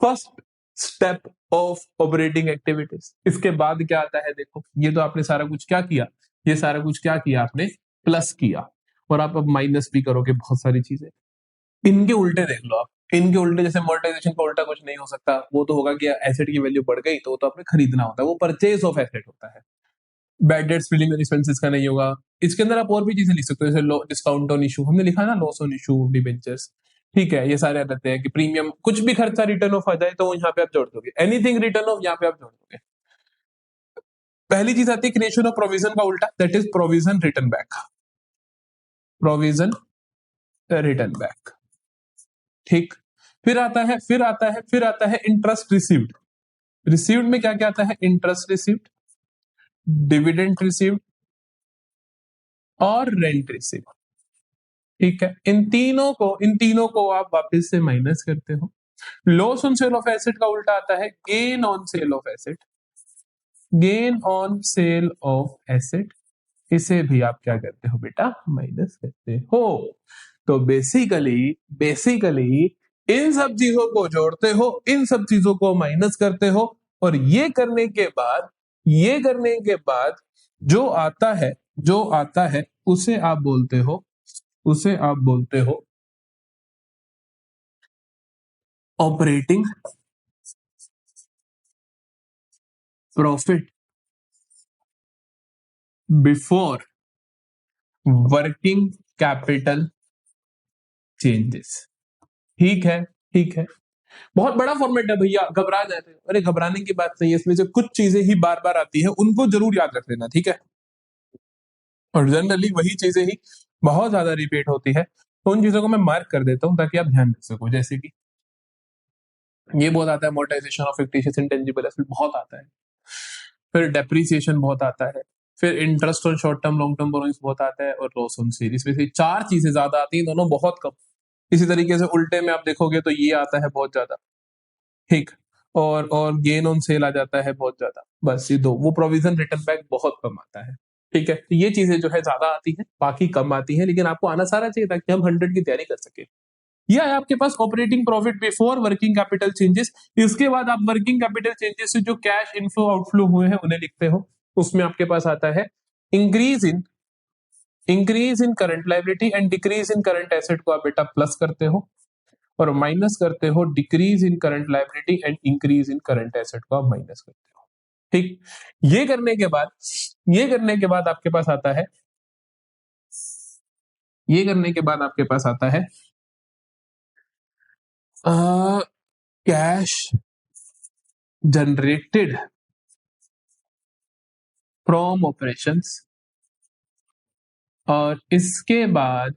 first step of operating activities. इसके बाद क्या आता है, देखो ये तो आपने सारा कुछ क्या किया, ये सारा कुछ क्या किया आपने, प्लस किया, और आप अब माइनस भी करोगे बहुत सारी चीजें। इनके उल्टे देख लो आप, इनके उल्टे जैसे मोनेटाइजेशन का उल्टा कुछ नहीं हो सकता, वो तो होगा कि एसेट की वैल्यू बढ़ गई तो वो तो आपने खरीदना होता है, वो परचेज ऑफ एसेट होता है। बैड डेट्स प्रीलिमिनरी एक्सपेंसेस का नहीं होगा। इसके अंदर आप और भी चीजें लिख सकते हो, जैसे डिस्काउंट ऑन इशू, हमने लिखा ना, लॉस ऑन इशू डिबेंचर्स, ठीक है, ये सारे आ जाते हैं कि प्रीमियम, कुछ भी खर्चा रिटर्न ऑफ आ जाए तो यहाँ पे आप जोड़ दोगे, एनीथिंग रिटर्न ऑफ यहाँ पे आप जोड़ दोगे। पहली चीज आती है क्रिएशन ऑफ प्रोविजन का उल्टा, that is provision return back, provision return back, ठीक। फिर आता है इंटरेस्ट रिसीव्ड। रिसीव्ड में क्या क्या आता है, इंटरेस्ट रिसीव्ड, डिविडेंड रिसीव्ड और रेंट रिसीव्ड, ठीक है। इन तीनों को आप वापस से माइनस करते हो। Loss on sale of asset का उल्टा आता है gain on sale of asset, gain on sale of asset, इसे भी आप क्या करते हो बेटा, माइनस करते हो। तो बेसिकली इन सब चीजों को जोड़ते हो, इन सब चीजों को माइनस करते हो, और ये करने के बाद जो आता है उसे आप बोलते हो operating profit before working capital changes, ठीक है, ठीक है। बहुत बड़ा फॉर्मेट है भैया, घबरा जाते हैं, अरे घबराने की बात नहीं है, इसमें से कुछ चीजें ही बार बार आती है, उनको जरूर याद रख लेना, ठीक है। और जनरली वही चीजें ही बहुत ज्यादा रिपीट होती है, तो उन चीजों को मैं मार्क कर देता हूं ताकि आप ध्यान रख सको। जैसे कि ये बहुत आता है, monetisation of fictitious intangible asset बहुत आता है, फिर डेप्रिसिएशन बहुत आता है, फिर interest on short term long term borrowings बहुत आता है, और लॉस ऑन सेल, इसमें से चार चीजें ज्यादा आती हैं, दोनों बहुत कम। इसी तरीके से उल्टे में आप देखोगे तो ये आता है बहुत ज्यादा, ठीक, और गेन ऑन सेल आ जाता है बहुत ज्यादा, बस ये दो। वो प्रोविजन रिटर्न बैक बहुत कम आता है, ठीक है। तो ये चीजें जो है ज्यादा आती है, बाकी कम आती है, लेकिन आपको आना सारा चाहिए ताकि हम 100 की तैयारी कर सके। यह है आपके पास operating profit before working capital changes. इसके बाद आप वर्किंग कैपिटल चेंजेस से जो कैश इनफ्लो आउटफ्लो हुए हैं उन्हें लिखते हो। उसमें आपके पास आता है increase in current liability and decrease in current asset को आप बेटा प्लस करते हो, और माइनस करते हो decrease in current liability and increase in current asset को आप माइनस करते हो, ठीक। ये करने के बाद आपके पास आता है, कैश जनरेटेड फ्रॉम ऑपरेशंस, और इसके बाद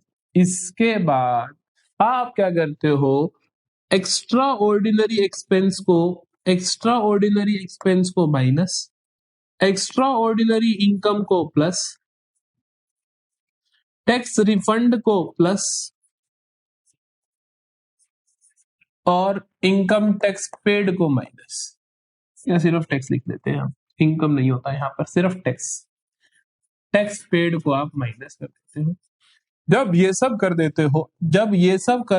आप क्या करते हो, एक्स्ट्रा ऑर्डिनरी एक्सपेंस को माइनस, एक्स्ट्रा ऑर्डिनरी इनकम को प्लस, टैक्स रिफंड को प्लस, और इनकम टैक्स पेड को माइनस, या सिर्फ टैक्स लिख देते हैं हम, इनकम नहीं होता यहां पर, सिर्फ टैक्स पेड को आप माइनस कर देते हो। जब ये सब कर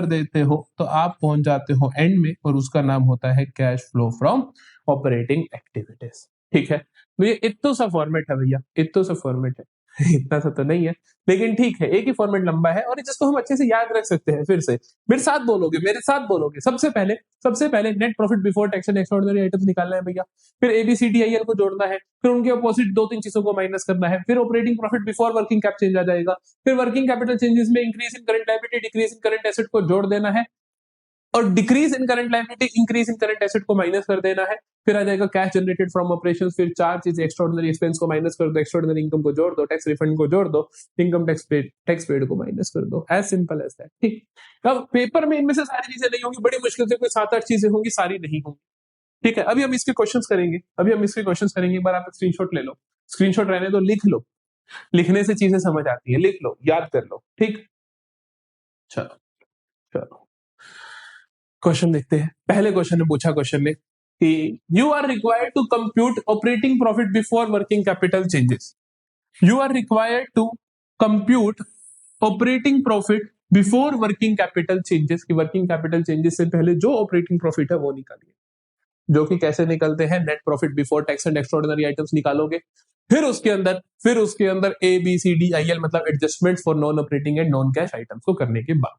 देते हो तो आप पहुंच जाते हो एंड में, और उसका नाम होता है cash flow from operating activities, ठीक है। तो ये इतना सा फॉर्मेट है भैया, इतना सा फॉर्मेट है इतना सा तो नहीं है, लेकिन ठीक है, एक ही फॉर्मेट लंबा है, और जिसको हम अच्छे से याद रख सकते हैं। फिर से मेरे साथ बोलोगे, सबसे पहले net profit before tax and extraordinary items निकालना है भैया, फिर एबीसीडीआईएल को जोड़ना है, फिर उनके अपोजिट दो तीन चीजों को माइनस करना है, फिर operating profit before working cap change आ जाएगा, फिर वर्किंग कैपिटल चेंजेस में increase in current liability decrease in current asset को जोड़ देना है, और decrease in current liability increase in current asset को माइनस कर देना है, फिर आ जाएगा कैश जनरेटेड फ्रॉम ऑपरेशंस, फिर चार चीजें, एक्स्ट्राऑर्डिनरी एक्सपेंस को माइनस कर दो, एक्स्ट्राऑर्डिनरी इनकम को जोड़ दो, टैक्स रिफंड को जोड़ दो, इनकम टैक्स पेड को माइनस कर दो, एज सिंपल एज दैट, ठीक। अब पेपर में इनमें से सारी चीजें नहीं होंगी, बड़ी मुश्किल से कोई 7-8 चीजें होंगी, सारी नहीं होंगी, ठीक है। अभी हम इसके क्वेश्चंस करेंगे, एक बार आप स्क्रीनशॉट ले लो, स्क्रीनशॉट रहने दो, लिख लो, लिखने से चीजें समझ आती है, लिख लो, याद कर लो, ठीक। चलो चलो क्वेश्चन देखते हैं। पहले क्वेश्चन में पूछा, क्वेश्चन ने कि you are required to compute operating profit before working capital changes, you are required to compute operating profit before working capital changes, की वर्किंग कैपिटल चेंजेस से पहले जो ऑपरेटिंग प्रॉफिट है वो निकालिए। जो कि कैसे निकलते हैं, net profit before tax and extraordinary items निकालोगे, फिर उसके अंदर ABCDIL मतलब adjustment for non operating and non cash items को करने के बाद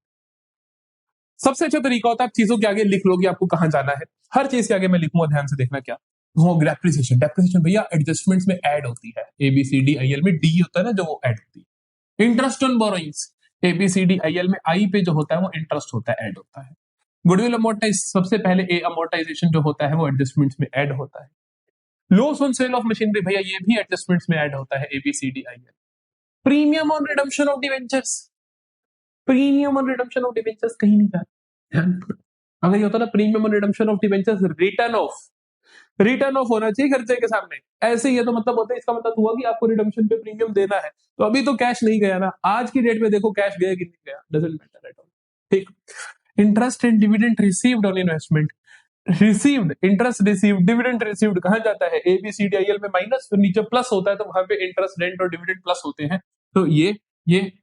सबसे अच्छा तरीका होता है आप चीजों के आगे लिख लोगे आपको कहां जाना है। हर चीज के आगे मैं लिखूंगा, ध्यान से देखना क्या वो डेप्रिसिएशन भैया एडजस्टमेंट्स में ऐड होती है, ABCDIL में डी होता है ना जो वो ऐड होती है। इंटरेस्ट ऑन बोरोइंग्स ABCDIL में आई पे जो होता है वो इंटरेस्ट होता है, ऐड होता है। गुडविल अमोर्टाइज सबसे पहले ए अमोर्टाइजेशन जो होता है वो एडजस्टमेंट्स में ऐड होता है। Loss on sale of machinery भैया ये भी एडजस्टमेंट्स में ऐड होता है, ABCDIL। Premium on redemption of debentures, premium on redemption of debentures कहीं नहीं था, ध्यान अगर ये होता ना premium on redemption of debentures return of होना चाहिए खर्चे के सामने, ऐसे ही है तो मतलब होता है इसका मतलब हुआ कि आपको रिडम्पशन पे प्रीमियम देना है, तो अभी तो कैश नहीं गया ना, आज की डेट में देखो कैश गया कि नहीं गया, डजंट मैटर एट ऑल। ठीक, interest and dividend received on investment, received interest received dividend received कहां जाता है, ABCDIL में माइनस, फिर नीचे प्लस होता है तो वहां पे इंटरेस्ट रेंट और डिविडेंड प्लस होते हैं, तो ये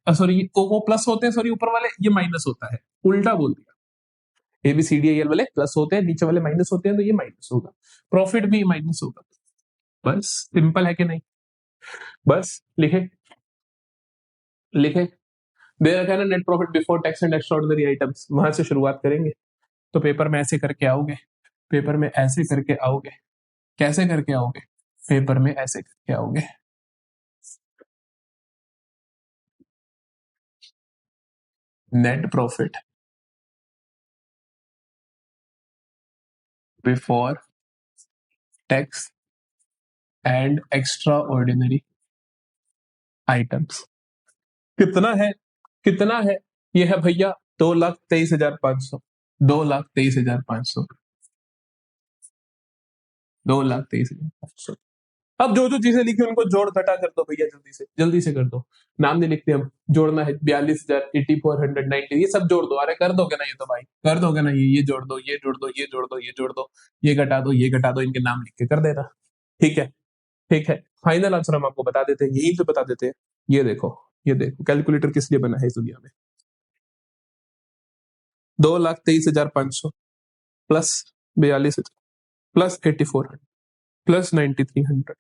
सॉरी वो प्लस होते हैं, सॉरी ऊपर वाले ये माइनस होता है, उल्टा बोल दिया। ABCDIL वाले प्लस होते हैं, नीचे वाले माइनस होते हैं, तो ये माइनस होगा, प्रॉफिट भी माइनस होगा। बस सिंपल है कि नहीं, बस लिखे लिखे दे रखा है ना, net profit before tax and extraordinary items, वहां से शुरुआत करेंगे। तो पेपर में ऐसे करके आओगे, पेपर में ऐसे करके आओगे, कैसे करके आओगे, पेपर में ऐसे करके आओगे, net profit before tax and extra ordinary items कितना है, कितना है, ये है भैया 2,23,500, 2,23,500, 2,23,500। अब जो जो चीजें लिखी उनको जोड़ घटा कर दो भैया, जल्दी से कर दो, नाम नहीं लिखते हम, जोड़ना है 42,000, 8,490, ये सब जोड़ दो, अरे कर दोगे ना ये तो भाई, कर दोगे ना, ये जोड़ दो, ये जोड़ दो, ये जोड़ दो, ये जोड़ दो, ये घटा दो, ये घटा दो, इनके नाम लिख के कर देना। ठीक है, ठीक है, फाइनल आंसर हम आपको बता देते हैं, यही तो बता देते हैं, ये देखो, ये देखो कैलकुलेटर किस लिए बना है इस दुनिया में, 2,23,500 plus 42,000 plus 8,400 plus 9,300,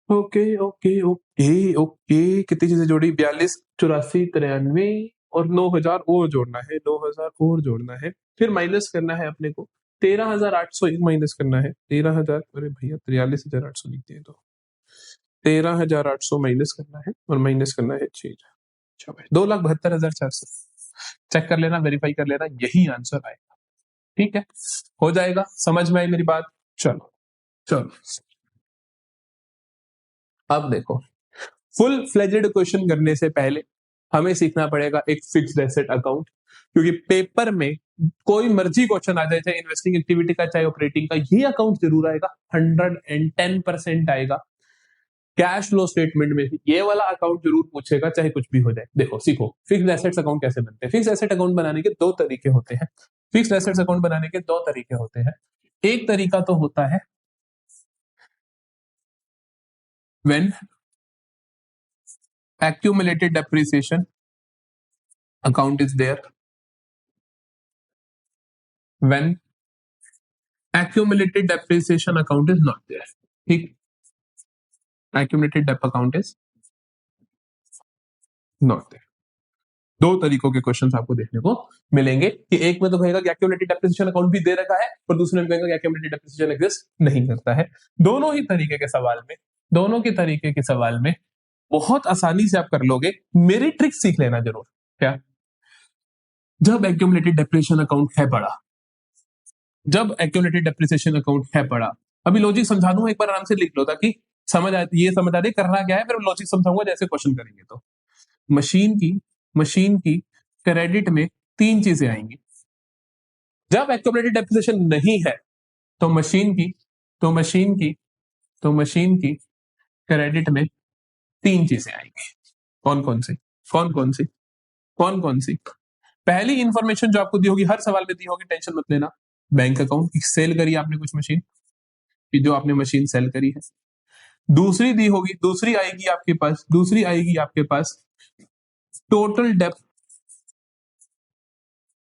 okay okay okay okay, कितनी चीजें जोड़ी, 42, 84, 93 और 9,000 और जोड़ना है, 9,000 और जोड़ना है, फिर माइनस करना है अपने को 13,800 माइनस करना है, 13,000, अरे भैया 43,800 लिखते हैं तो 13,800 माइनस करना है और माइनस करना है 6,000, अच्छा भाई 2,72,400, चेक कर लेना, वेरीफाई कर लेना, यही आंसर आएगा। ठीक है, हो जाएगा, समझ में आई मेरी बात, चलो चलो अब देखो, फुल फ्लेजेड क्वेश्चन करने से पहले हमें सीखना पड़ेगा एक फिक्स्ड एसेट अकाउंट, क्योंकि पेपर में कोई मर्जी क्वेश्चन आ जाए, चाहे इन्वेस्टिंग एक्टिविटी का चाहे ऑपरेटिंग का, ये अकाउंट जरूर आएगा, 110% आएगा। कैश फ्लो स्टेटमेंट में ये वाला अकाउंट जरूर पूछेगा, चाहे कुछ भी हो जाए। देखो सीखो फिक्स्ड एसेट्स अकाउंट कैसे बनते हैं। फिक्स्ड एसेट अकाउंट बनाने के दो तरीके होते हैं, फिक्स्ड एसेट्स अकाउंट बनाने के दो तरीके होते हैं। एक तरीका तो होता है when accumulated depreciation account is there, when accumulated depreciation account is not there, ठीक, accumulated dep account is not there। दो तरीकों के क्वेश्चंस आपको देखने को मिलेंगे कि एक में तो कहेगा कि accumulated depreciation account भी दे रखा है, और दूसरे में कहेगा कि accumulated depreciation exist नहीं करता है। दोनों ही तरीके के सवाल में, दोनों के तरीके के सवाल में बहुत आसानी से आप कर लोगे। मेरी ट्रिक सीख लेना जरूर, क्या, जब accumulated depreciation account है बड़ा, जब एक्यूमुलेटेड डेप्रिसिएशन अकाउंट है पड़ा, अभी लॉजिक समझा दूंगा, एक बार आराम से लिख लो ताकि समझ आए, ये समझ आ रही करना क्या है, फिर लॉजिक समझाऊंगा जैसे क्वेश्चन करेंगे। तो मशीन की क्रेडिट में तीन चीजें आएंगी। जब एक्यूमुलेटेड डेप्रिसिएशन नहीं है तो मशीन की क्रेडिट में तीन चीजें आएंगी। कौन कौन सी, कौन कौन सी, कौन कौन सी? पहली इंफॉर्मेशन जो आपको दी होगी, हर सवाल में दी होगी, टेंशन मत लेना, बैंक अकाउंट की सेल करी आपने कुछ मशीन, कि जो आपने मशीन सेल करी है। दूसरी दी होगी, दूसरी आएगी आपके पास total depth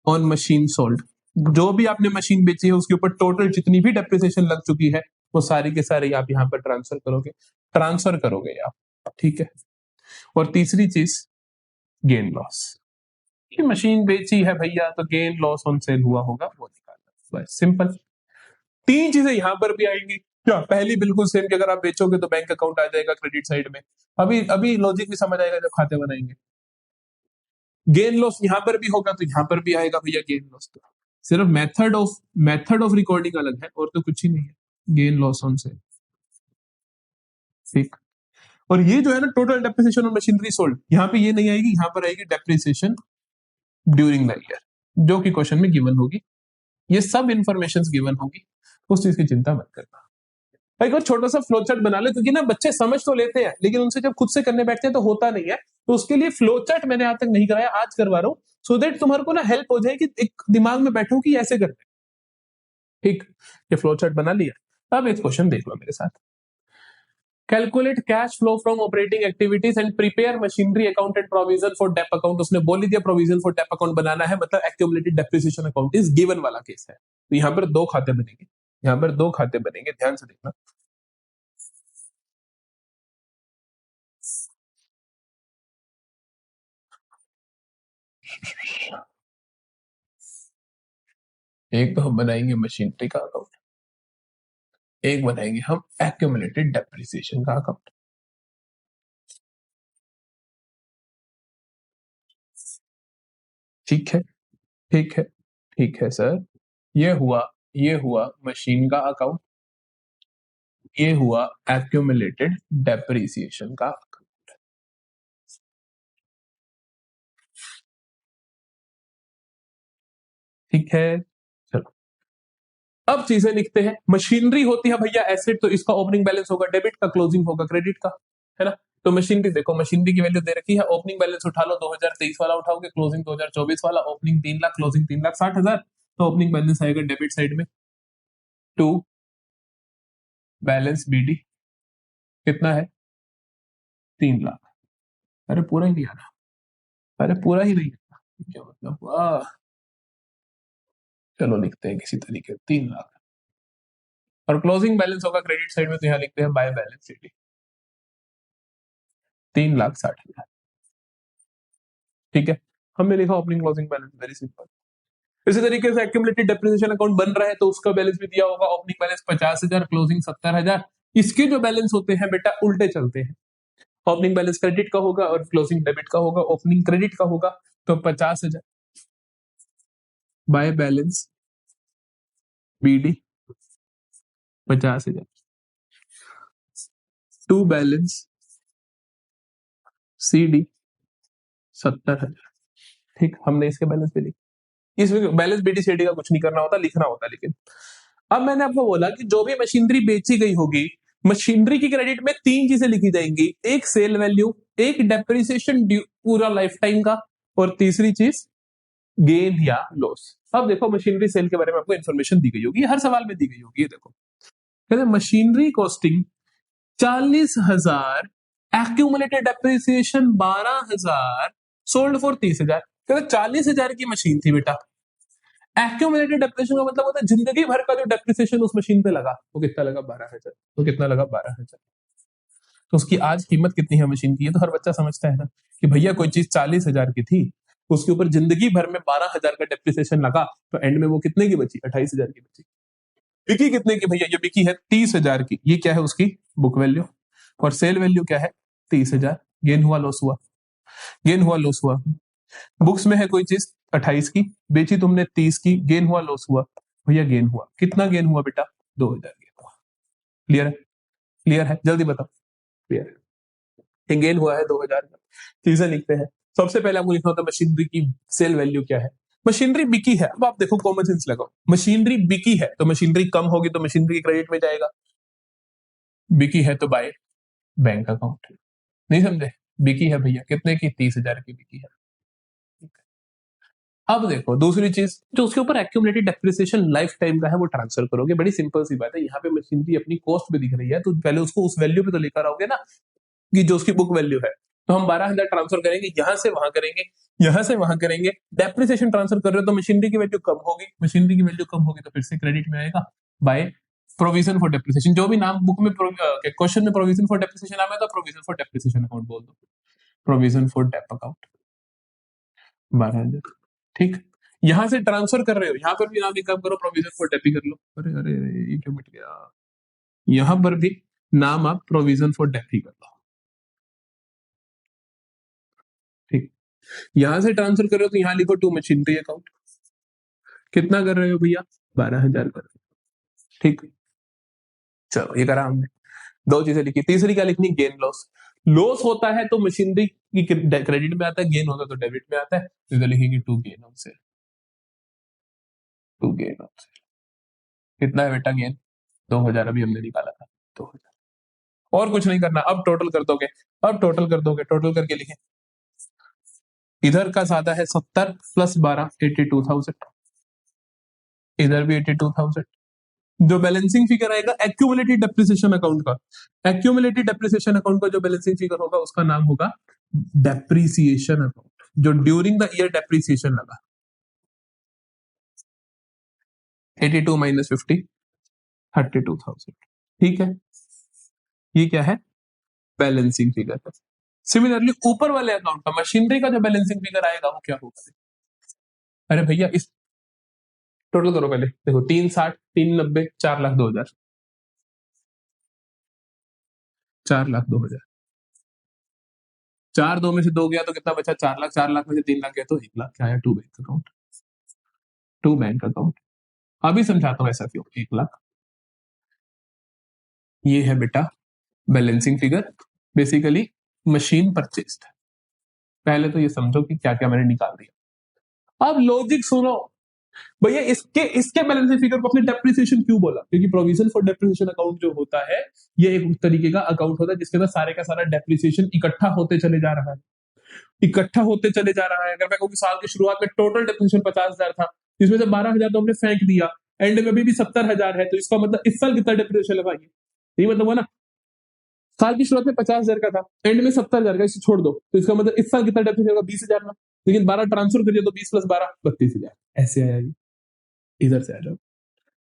on machine sold, जो भी आपने मशीन बेची है उसके ऊपर टोटल जितनी भी डेप्रिसिएशन लग चुकी है वो सारी के सारे आप यहाँ पर ट्रांसफर करोगे आप, ठीक है। और तीसरी चीज गेन लॉस, ये मशीन बेची है भैया तो गेन लॉस ऑन सेल हुआ होगा वो निकालना, बस सिंपल। तीन चीजें यहां पर भी आएंगी क्या, पहली बिल्कुल सेम कि अगर आप बेचोगे तो बैंक अकाउंट आ जाएगा क्रेडिट साइड में, अभी अभी लॉजिक भी समझ आएगा जब खाते बनाएंगे। गेन लॉस यहां पर भी होगा तो यहां पर भी आएगा भैया गेन लॉस, तो सिर्फ मेथड ऑफ रिकॉर्डिंग अलग है और तो कुछ ही नहीं है। गेन लॉस ऑन सेल, ठीक। और ये जो है ना total depreciation on machinery sold, यहाँ पे ये नहीं आएगी, यहाँ पर आएगी डेप्रिसिएशन ड्यूरिंग द ईयर, जो कि क्वेश्चन में गिवन होगी। ये सब इंफॉर्मेशन गिवन होगी, उस चीज की चिंता मत करना। एक और छोटा सा फ्लो चार्ट बना ले, क्योंकि ना बच्चे समझ तो लेते हैं लेकिन उनसे जब खुद से करने बैठते हैं तो होता नहीं है, तो उसके लिए फ्लो चार्ट मैंने आज तक नहीं कराया, आज करवा रहा हूँ, सो दैट तुम्हारे को ना हेल्प हो जाए कि एक दिमाग में बैठो कि ऐसे करते हैं, ठीक। ये फ्लो चार्ट बना लिया, अब एक क्वेश्चन देख लो मेरे साथ। Calculate cash flow from operating activities and prepare machinery account and provision for dep account. उसने बोल दिया प्रोविजन फॉर डेप अकाउंट बनाना है, मतलब accumulated depreciation account is given वाला केस है, तो यहाँ पर दो खाते बनेंगे, यहाँ पर दो खाते बनेंगे, ध्यान से देखना। एक तो हम बनाएंगे मशीनरी का अकाउंट, एक बनाएंगे हम एक्यूमुलेटेड डेप्रिसिएशन का अकाउंट, ठीक है, ठीक है, ठीक है सर। ये हुआ मशीन का अकाउंट, ये हुआ एक्यूमुलेटेड डेप्रिसिएशन का अकाउंट, ठीक है। चलो अब चीजें लिखते हैं। मशीनरी होती है भैया एसेट, तो इसका ओपनिंग बैलेंस होगा डेबिट का, क्लोजिंग होगा क्रेडिट का, है ना। तो मशीनरी देखो, मशीनरी की वैल्यू दे रखी है, ओपनिंग बैलेंस उठा लो 2023 वाला उठाओगे, क्लोजिंग 2024 वाला, ओपनिंग 3 लाख, क्लोजिंग 3,60,000, तो ओपनिंग बैलेंस आएगा डेबिट साइड में। टू बैलेंस बीडी कितना है, 3 लाख। अरे पूरा ही नहीं आ रहा, अरे पूरा ही नहीं आ रहा, क्या मतलब वाह। चलो लिखते हैं किसी तरीके 3 लाख, और क्लोजिंग बैलेंस होगा क्रेडिट साइड में, तो यहाँ लिखते हैं बाय बैलेंस शीट 3,60,000, ठीक है। हमने लिखा opening closing balance, very simple. इसी तरीके से एक्यूमुलेटेड डेप्रिसिएशन अकाउंट बन रहा है तो उसका बैलेंस भी दिया होगा, ओपनिंग बैलेंस 50,000, क्लोजिंग 70,000। इसके जो बैलेंस होते हैं बेटा उल्टे चलते हैं, ओपनिंग बैलेंस क्रेडिट का होगा और क्लोजिंग डेबिट का होगा, ओपनिंग क्रेडिट का होगा तो 50,000 by balance BD 50,000, to balance CD 70,000, ठीक। हमने इसके बैलेंस पे लिखा, इसमें बैलेंस बीडी सीडी का कुछ नहीं करना होता, लिखना होता। लेकिन अब मैंने आपको बोला कि जो भी मशीनरी बेची गई होगी, मशीनरी की क्रेडिट में तीन चीजें लिखी जाएंगी, एक सेल वैल्यू, एक डेप्रिसिएशन ड्यू पूरा लाइफ टाइम का, और तीसरी चीज गेन या लॉस। अब देखो मशीनरी सेल के बारे में आपको इन्फॉर्मेशन दी गई होगी, हर सवाल में दी गई होगी। ये देखो कहते machinery costing 40,000, accumulated depreciation 12,000, sold for 30,000। कहते 40,000 की मशीन थी बेटा, एक्यूमुलेटेड डेप्रिसिएशन का मतलब होता है जिंदगी भर का जो डेप्रिसिएशन उस मशीन पे लगा, वो कितना लगा 12,000, तो कितना लगा 12,000, तो उसकी आज कीमत कितनी है मशीन की। ये तो हर बच्चा समझता है ना कि भैया कोई चीज 40,000 की थी, उसके ऊपर जिंदगी भर में 12,000 का डेप्रिसिएशन लगा, तो एंड में वो कितने की बची, 28,000 की बची। बिकी कितने की भैया, ये बिकी है 30,000 की, ये क्या है उसकी बुक वैल्यू, और सेल वैल्यू क्या है 30,000। गेन हुआ लॉस हुआ, गेन हुआ लॉस हुआ, बुक्स में है कोई चीज 28 की, बेची तुमने 30 की, गेन हुआ लॉस हुआ भैया, गेन हुआ कितना, गेन हुआ बेटा 2,000 गेन हुआ। क्लियर है, क्लियर है, जल्दी बताओ, क्लियर है, गेन हुआ है 2,000 का। चीजें लिखते हैं, सबसे पहले आपको लिखना होता है मशीनरी की सेल वैल्यू क्या है। मशीनरी बिकी है, अब आप देखो कॉमन सेंस लगाओ, मशीनरी बिकी है तो मशीनरी कम होगी तो मशीनरी क्रेडिट में जाएगा, बिकी है तो बाय बैंक अकाउंट। नहीं समझे, बिकी है भैया कितने की, 30,000 की बिकी है। अब देखो दूसरी चीज, जो उसके ऊपर एक्यूमुलेटेड डेप्रिसिएशन लाइफ टाइम का है वो ट्रांसफर करोगे, बड़ी सिंपल सी बात है। यहाँ पे मशीनरी अपनी कॉस्ट पे दिख रही है तो पहले उसको उस वैल्यू पे तो लेकर आओगे ना, कि जो उसकी बुक वैल्यू है। तो हम 12,000 ट्रांसफर करेंगे, यहां से वहां करेंगे, यहां से वहां करेंगे, डेप्रिसिएशन ट्रांसफर कर रहे हो तो मशीनरी की वैल्यू कम होगी, मशीनरी की वैल्यू कम होगी तो फिर से क्रेडिट में आएगा बाय प्रोविजन फॉर डेप्रिसिएशन। जो भी नाम बुक में क्वेश्चन में प्रोविजन फॉर डेप्रिसिएशन आया तो प्रोविजन फॉर डेप्रिसिएशन अकाउंट बोल दो, प्रोविजन फॉर डेप अकाउंट 12,000। ठीक, यहां से ट्रांसफर कर रहे हो, यहां पर भी नाम एक काम करो, प्रोविजन फॉर डेप ही कर लो। अरे अरे अरे, ये क्यों मिट गया? यहां पर भी नाम आप प्रोविजन फॉर डेप ही कर लो। ठीक, यहां से ट्रांसफर कर रहे हो तो यहां लिखो टू मशीनरी अकाउंट। कितना कर रहे हो भैया? 12,000 कर रहे हो। ठीक, चलो ये करा हमने, दो चीजें लिखी। तीसरी क्या लिखनी? Gain loss. लॉस होता है तो मशीनरी की क्रेडिट में आता है, गेन होता है तो डेबिट में आता है, तो इधर लिखेंगे to gain on sale, to gain on sale. कितना है बेटा गेन? 2,000 अभी हमने निकाला था, 2,000। और कुछ नहीं करना, अब टोटल कर दोगे, अब टोटल कर दोगे, टोटल करके लिखे, इधर का सादा है 70 प्लस 12 82,000, इधर भी 82,000। जो बैलेंसिंग फिगर आएगा एक्यूमुलेटेड डेप्रिसिएशन अकाउंट का, एक्यूमुलेटेड डेप्रिसिएशन अकाउंट का जो बैलेंसिंग फिगर होगा उसका नाम होगा डेप्रिसिएशन अकाउंट, जो ड्यूरिंग द ईयर डेप्रिसिएशन लगा। 82 माइनस 50 32,000। ठीक है, ये क्या है? बैलेंसिंग फिगर है। सिमिलरली ऊपर वाले अकाउंट का, मशीनरी का जो बैलेंसिंग फिगर आएगा वो क्या होगा? अरे भैया इस टोटल करो पहले, देखो 360 390 4,02,000, 4,02,000, 4 2 में से 2 गया तो कितना बचा? 4 लाख, 4 लाख में से 3 लाख गया तो 1 लाख। क्या आया? To bank account, to bank account. अभी समझाता हूं ऐसा क्यों। 1 लाख, ये है बेटा balancing figure, basically machine purchased. पहले तो ये समझो कि क्या क्या मैंने निकाल दिया। अब लॉजिक सुनो भैया, इसके इसके बैलेंसिंग फिगर को अपने डेप्रिसिएशन क्यों बोला? क्योंकि प्रोविजन फॉर डेप्रिसिएशन अकाउंट जो होता है, ये एक तरीके का अकाउंट होता है जिसके अंदर सारे का सारा डेप्रिसिएशन इकट्ठा होते चले जा रहा है, इकट्ठा होते चले जा रहा है। अगर मैं कहूँ कि साल की शुरुआत में टोटल डेप्रिसिएशन 50,000 था, जिसमें से 12,000 तो हमने फेंक दिया, एंड में अभी भी 70,000 है, तो इसका मतलब इस साल कितना डेप्रिसिएशन लगा? ये मतलब हुआ ना, साल की शुरुआत में 50,000 का था, एंड में 70,000 का, इसे छोड़ दो, तो इसका मतलब इस साल कितना डेप्रिसिएशन होगा? 20,000 का। लेकिन 12 ट्रांसफर करिए तो 20 प्लस 12 32,000 ऐसे आया। ये इधर से आ जाओ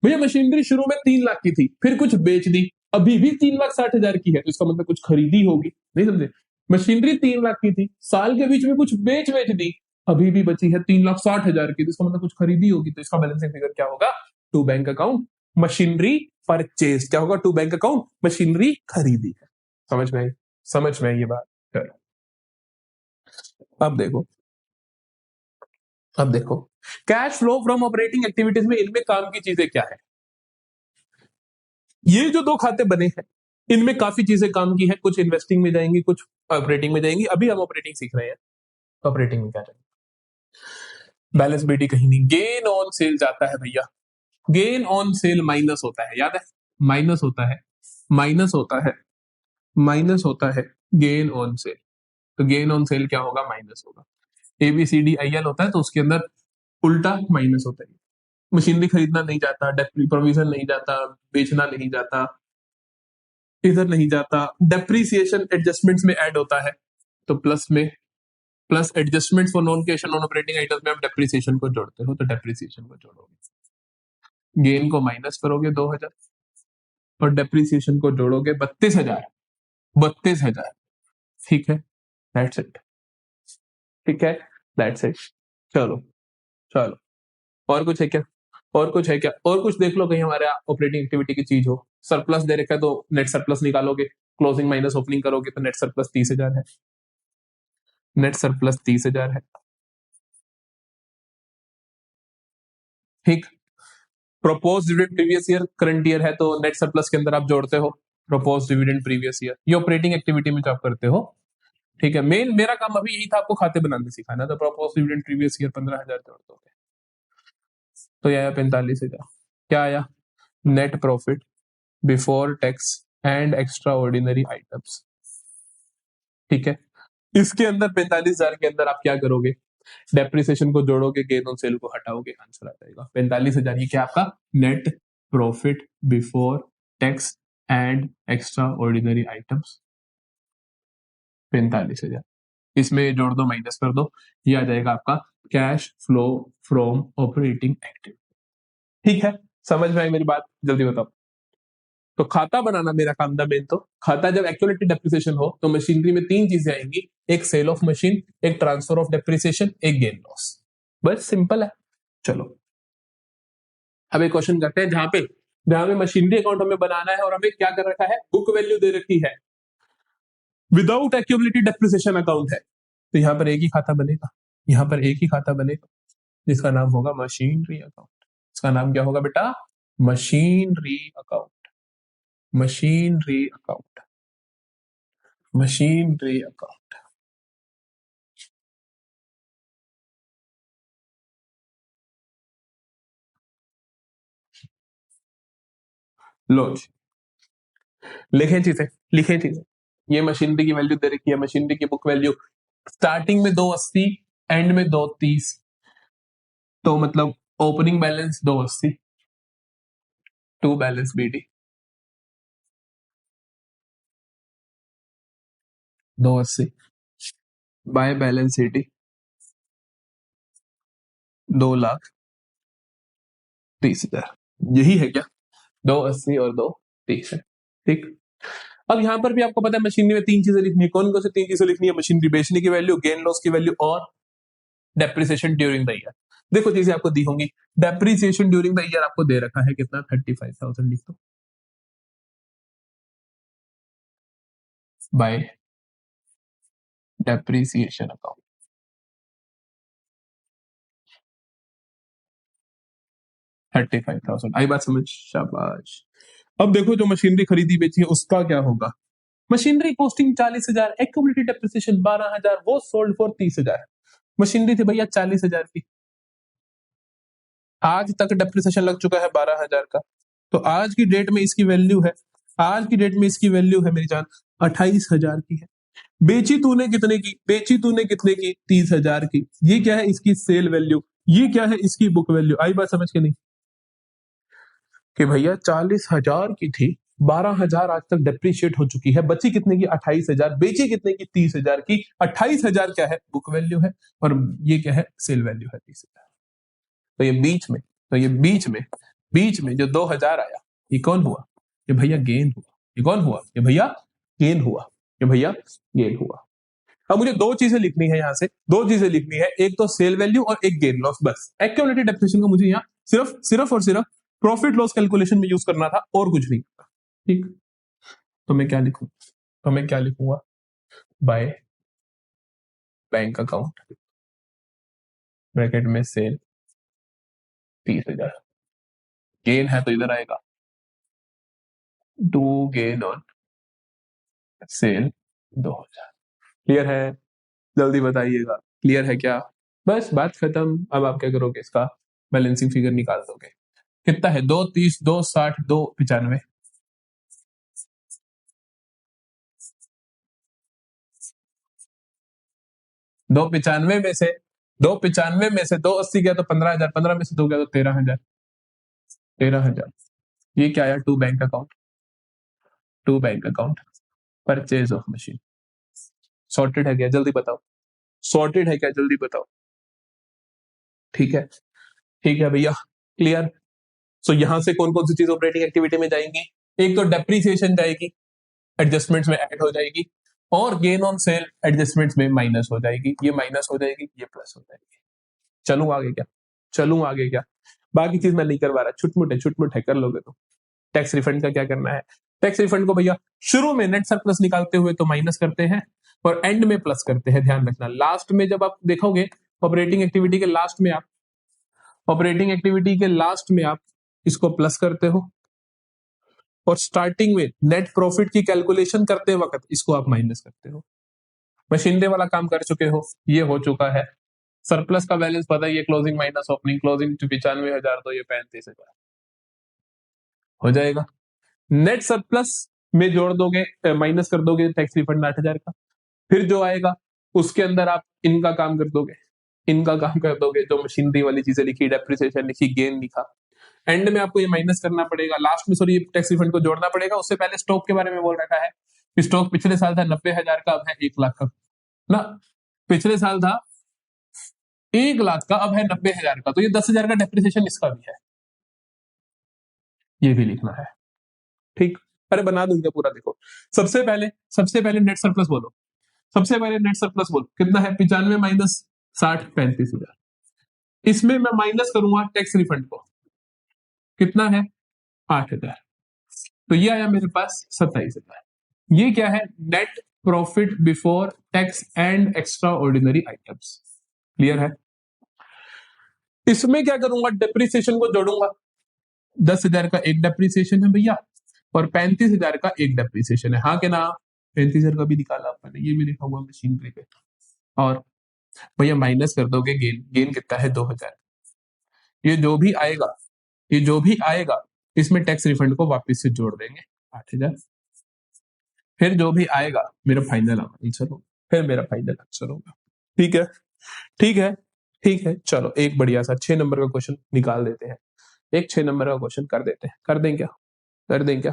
भैया, मशीनरी शुरू में 3 लाख की थी, फिर कुछ बेच दी, अभी भी 3,60,000 की है, तो इसका मतलब कुछ खरीदी होगी। नहीं समझे? मशीनरी 3 लाख की थी, साल के बीच में कुछ बेच बेच दी, अभी भी बची है 3,60,000 की, तो इसका मतलब कुछ खरीदी होगी, तो इसका बैलेंसिंग फिगर क्या होगा? To bank account machinery purchase. क्या होगा? टू बैंक अकाउंट मशीनरी खरीदी है। समझ में आई? समझ में आई ये बात? चलो अब देखो, अब देखो cash flow from operating activities में इनमें काम की चीजें क्या है? ये जो दो खाते बने हैं इनमें काफी चीजें काम की है, कुछ इन्वेस्टिंग में जाएंगी, कुछ ऑपरेटिंग में जाएंगी। अभी हम ऑपरेटिंग सीख रहे हैं, ऑपरेटिंग में क्या जाएंगे? बैलेंस बीटी कहीं नहीं, गेन ऑन सेल जाता है भैया, गेन ऑन सेल माइनस होता है, याद है? माइनस होता है, माइनस होता है, माइनस होता है गेन ऑन सेल। तो गेन ऑन सेल क्या होगा? माइनस होगा। ABCDIL होता है तो उसके अंदर उल्टा माइनस होता है। मशीनरी खरीदना नहीं जाता, प्रोविजन नहीं जाता, बेचना नहीं जाता, इधर नहीं जाता, डेप्रीसिएशन एडजस्टमेंट्स में ऐड होता है, तो प्लस में, plus adjustments for non cash non operating items में आप डेप्रीसिएशन को जोड़ते हो, तो डेप्रीसिएशन को जोड़ोगे, गेन को माइनस करोगे 2,000 और डेप्रीसिएशन को जोड़ोगे 32,000, 32,000। ठीक है, दैट्स इट। ठीक है, दैट्स इट। चलो, चलो और कुछ है क्या? और कुछ है क्या? और कुछ देख लो कहीं हमारे ऑपरेटिंग एक्टिविटी की चीज हो। सरप्लस दे रखा है तो नेट सरप्लस निकालोगे, क्लोजिंग माइनस ओपनिंग करोगे तो नेट सरप्लस 30,000 है, नेट सरप्लस 30,000 है। ठीक, propose dividend previous year current year है, तो नेट सरप्लस के अंदर आप जोड़ते हो प्रोपोज डिविडेंड प्रीवियस ईयर, ये ऑपरेटिंग एक्टिविटी में जो आप करते हो। ठीक है, मेन मेरा काम अभी यही था, आपको खाते बनाने सिखाना, तो प्रोपोज डिविडेंड प्रीवियस ईयर 15,000 जोड़ दोगे तो ये आया 45,000। क्या आया? Net profit before tax and extra ordinary items. ठीक है, इसके अंदर 45,000 के अंदर आप क्या करोगे? डेप्रिसिएशन को जोड़ोगे, गेन ऑन सेल को हटाओगे, आंसर आ जाएगा 45,000। ये क्या आपका net profit before tax and extra ordinary items. 45,000। इसमें जोड़ दो, माइनस कर दो, ये आ जाएगा आपका cash flow from operating activity. ठीक है, समझ में आई मेरी बात? जल्दी बताओ। तो खाता बनाना मेरा काम था मेन। तो खाता जब एक्चुअलिटी डेप्रिसिएशन हो तो मशीनरी में तीन चीजें आएंगी, एक सेल ऑफ मशीन, एक ट्रांसफर ऑफ डेप्रिसिएशन, एक गेन लॉस। बस सिंपल है। चलो अब एक क्वेश्चन करते हैं जहां पे मशीनरी अकाउंट हमें बनाना है और हमें क्या कर रखा है, बुक वैल्यू दे रखी है, विदाउट एक्यूमुलेटेड डेप्रिसिएशन अकाउंट है। तो यहाँ पर एक ही खाता बनेगा, यहाँ पर एक ही खाता बनेगा जिसका नाम होगा मशीनरी अकाउंट। इसका नाम क्या होगा बेटा? Machinery account. Machinery account. Machinery account. लो जी, लिखे चीजें। ये मशीनरी की वैल्यू दे रखी है, मशीनरी की बुक वैल्यू स्टार्टिंग में 280, एंड में 230, तो मतलब opening balance 280, to balance BD 280, by balance CD 2,30,000। यही है क्या? 280 और 230 है। ठीक। अब यहां पर भी आपको पता है मशीनरी में तीन चीजें लिखनी है। कौन कौन सी तीन चीजें लिखनी है? मशीनरी बेचने की वैल्यू, गेन लॉस की वैल्यू और डेप्रिसिएशन ड्यूरिंग द ईयर। देखो चीजें आपको दी होंगी। डेप्रिसिएशन ड्यूरिंग द ईयर आपको दे रखा है कितना? 35,000 लिख दो, बाय डेप्रिसिएशन अकाउंट। $35,000 आई बात समझ? शाबाश। अब देखो जो मशीनरी खरीदी बेची है उसका क्या होगा? मशीनरी कॉस्टिंग 40,000, एक्यूमुलेटेड डेप्रिसिएशन 12,000, वो सोल्ड फॉर 30,000। मशीनरी थी भैया 40,000 की, आज तक डेप्रिसिएशन लग चुका है 12,000 का, तो आज की डेट में इसकी वैल्यू है, आज की डेट में इसकी वैल्यू है मेरी जान 28,000 की है। बेची तूने कितने की? बेची तूने कितने की? 30,000 की। ये क्या है? इसकी सेल वैल्यू। ये क्या है? इसकी बुक वैल्यू। आई बात समझ के नहीं? कि भैया 40,000 की थी, 12,000 आज तक डेप्रिशिएट हो चुकी है, बची कितने की? 28,000। बेची कितने की? 30,000 की। 28,000 क्या है? बुक वैल्यू है, और ये क्या है? सेल वैल्यू है 30,000। तो ये बीच में जो 2,000 आया, ये कौन हुआ? ये भैया गेन हुआ। ये कौन हुआ? ये भैया गेन हुआ। ये भैया गेन हुआ। अब मुझे दो चीजें लिखनी है, यहां से दो चीजें लिखनी है, एक तो सेल वैल्यू और एक गेन लॉस। बस एक्यूमुलेटेड डेप्रिसिएशन को मुझे यहाँ सिर्फ और सिर्फ प्रॉफिट लॉस कैलकुलेशन में यूज करना था, और कुछ नहीं करना। ठीक। तो मैं क्या लिखूं? बाय बैंक अकाउंट, ब्रैकेट में सेल 30,000, गेन है तो इधर आएगा to gain on sale 2,000। Clear है? जल्दी बताइएगा, क्लियर है क्या? बस बात खत्म। अब आप क्या करोगे? इसका बैलेंसिंग फिगर निकाल दोगे। कितना है? 230, 260, 295। 295 में से 280 गया तो 15,000, 15 में से 2 गया तो 13,000। 13,000 ये क्या आया? To bank account, purchase of machine. Sorted है क्या? जल्दी बताओ। सॉर्टेड है क्या? जल्दी बताओ। ठीक है, ठीक है भैया, क्लियर। सो यहां से कौन कौन सी चीज ऑपरेटिंग एक्टिविटी में जाएंगी? एक तो डेप्रीसिएशन जाएगी, एडजस्टमेंट्स में ऐड हो जाएगी, और गेन ऑन सेल एडजस्टमेंट्स में माइनस हो जाएगी। ये माइनस हो जाएगी, ये प्लस हो जाएगी। चलूं आगे क्या? बाकी चीज मैं नहीं करवा रहा, छुटमुट है, कर लोगे तो। टैक्स रिफंड का क्या करना है? टैक्स रिफंड को भैया शुरू में नेट सरप्लस निकालते हुए तो माइनस करते हैं, और एंड में प्लस करते हैं। ध्यान रखना, लास्ट में जब आप देखोगे ऑपरेटिंग एक्टिविटी के लास्ट में आप इसको प्लस करते हो, और स्टार्टिंग में नेट प्रॉफिट की कैलकुलेशन करते वक्त इसको आप माइनस करते हो। मशीनरी वाला काम कर चुके हो, ये हो चुका है। सरप्लस का बैलेंस पता ही है, क्लोजिंग माइनस ओपनिंग। क्लोजिंग 95,000, तो ये 35,000 हो जाएगा। नेट सरप्लस में जोड़ दोगे, माइनस कर दोगे टैक्स रिफंड 8,000 का। फिर जो आएगा उसके अंदर आप इनका काम कर दोगे, जो मशीनरी वाली चीजें लिखी, डेप्रिसिएशन लिखी, गेन लिखा। एंड में आपको ये माइनस करना पड़ेगा, लास्ट में सॉरी टैक्स रिफंड को जोड़ना पड़ेगा। उससे पहले स्टॉक के बारे में बोल रखा है स्टॉक पिछले साल था 90,000 का, अब है 1 लाख का ना। पिछले साल था 1 लाख का, अब है 90,000 का, तो ये 10,000 का डेप्रिसिएशन इसका भी है, ये भी लिखना है। ठीक, अरे बना दूंगा पूरा। देखो सबसे पहले नेट सरप्लस बोलो, सबसे पहले नेट सरप्लस बोलो कितना है, 95 माइनस 60, 35,000। इसमें मैं माइनस करूंगा टैक्स रिफंड को, कितना है 8,000, तो ये आया मेरे पास 27,000। ये क्या है, net profit before tax and extra ordinary items. Clear है। इसमें क्या करूंगा, डेप्रिसिएशन को जोड़ूंगा। 10,000 का एक डेप्रिसिएशन है भैया, और 35,000 का एक डेप्रिसिएशन है, हाँ के ना। 35,000 का भी निकाला अपन ने, ये भी लिखा हुआ मशीनरी पे। और भैया माइनस कर दोगे गेन, गेन कितना है 2,000। ये जो भी आएगा, ये जो भी आएगा इसमें टैक्स रिफंड को वापस से जोड़ देंगे 8,000, फिर जो भी आएगा मेरा फाइनल आंसर होगा, फिर मेरा फाइनल आंसर होगा। ठीक है, ठीक है, ठीक है। चलो एक बढ़िया सा 6 नंबर का क्वेश्चन निकाल देते हैं, एक 6 नंबर का क्वेश्चन कर देते हैं, कर दें क्या, कर दें क्या।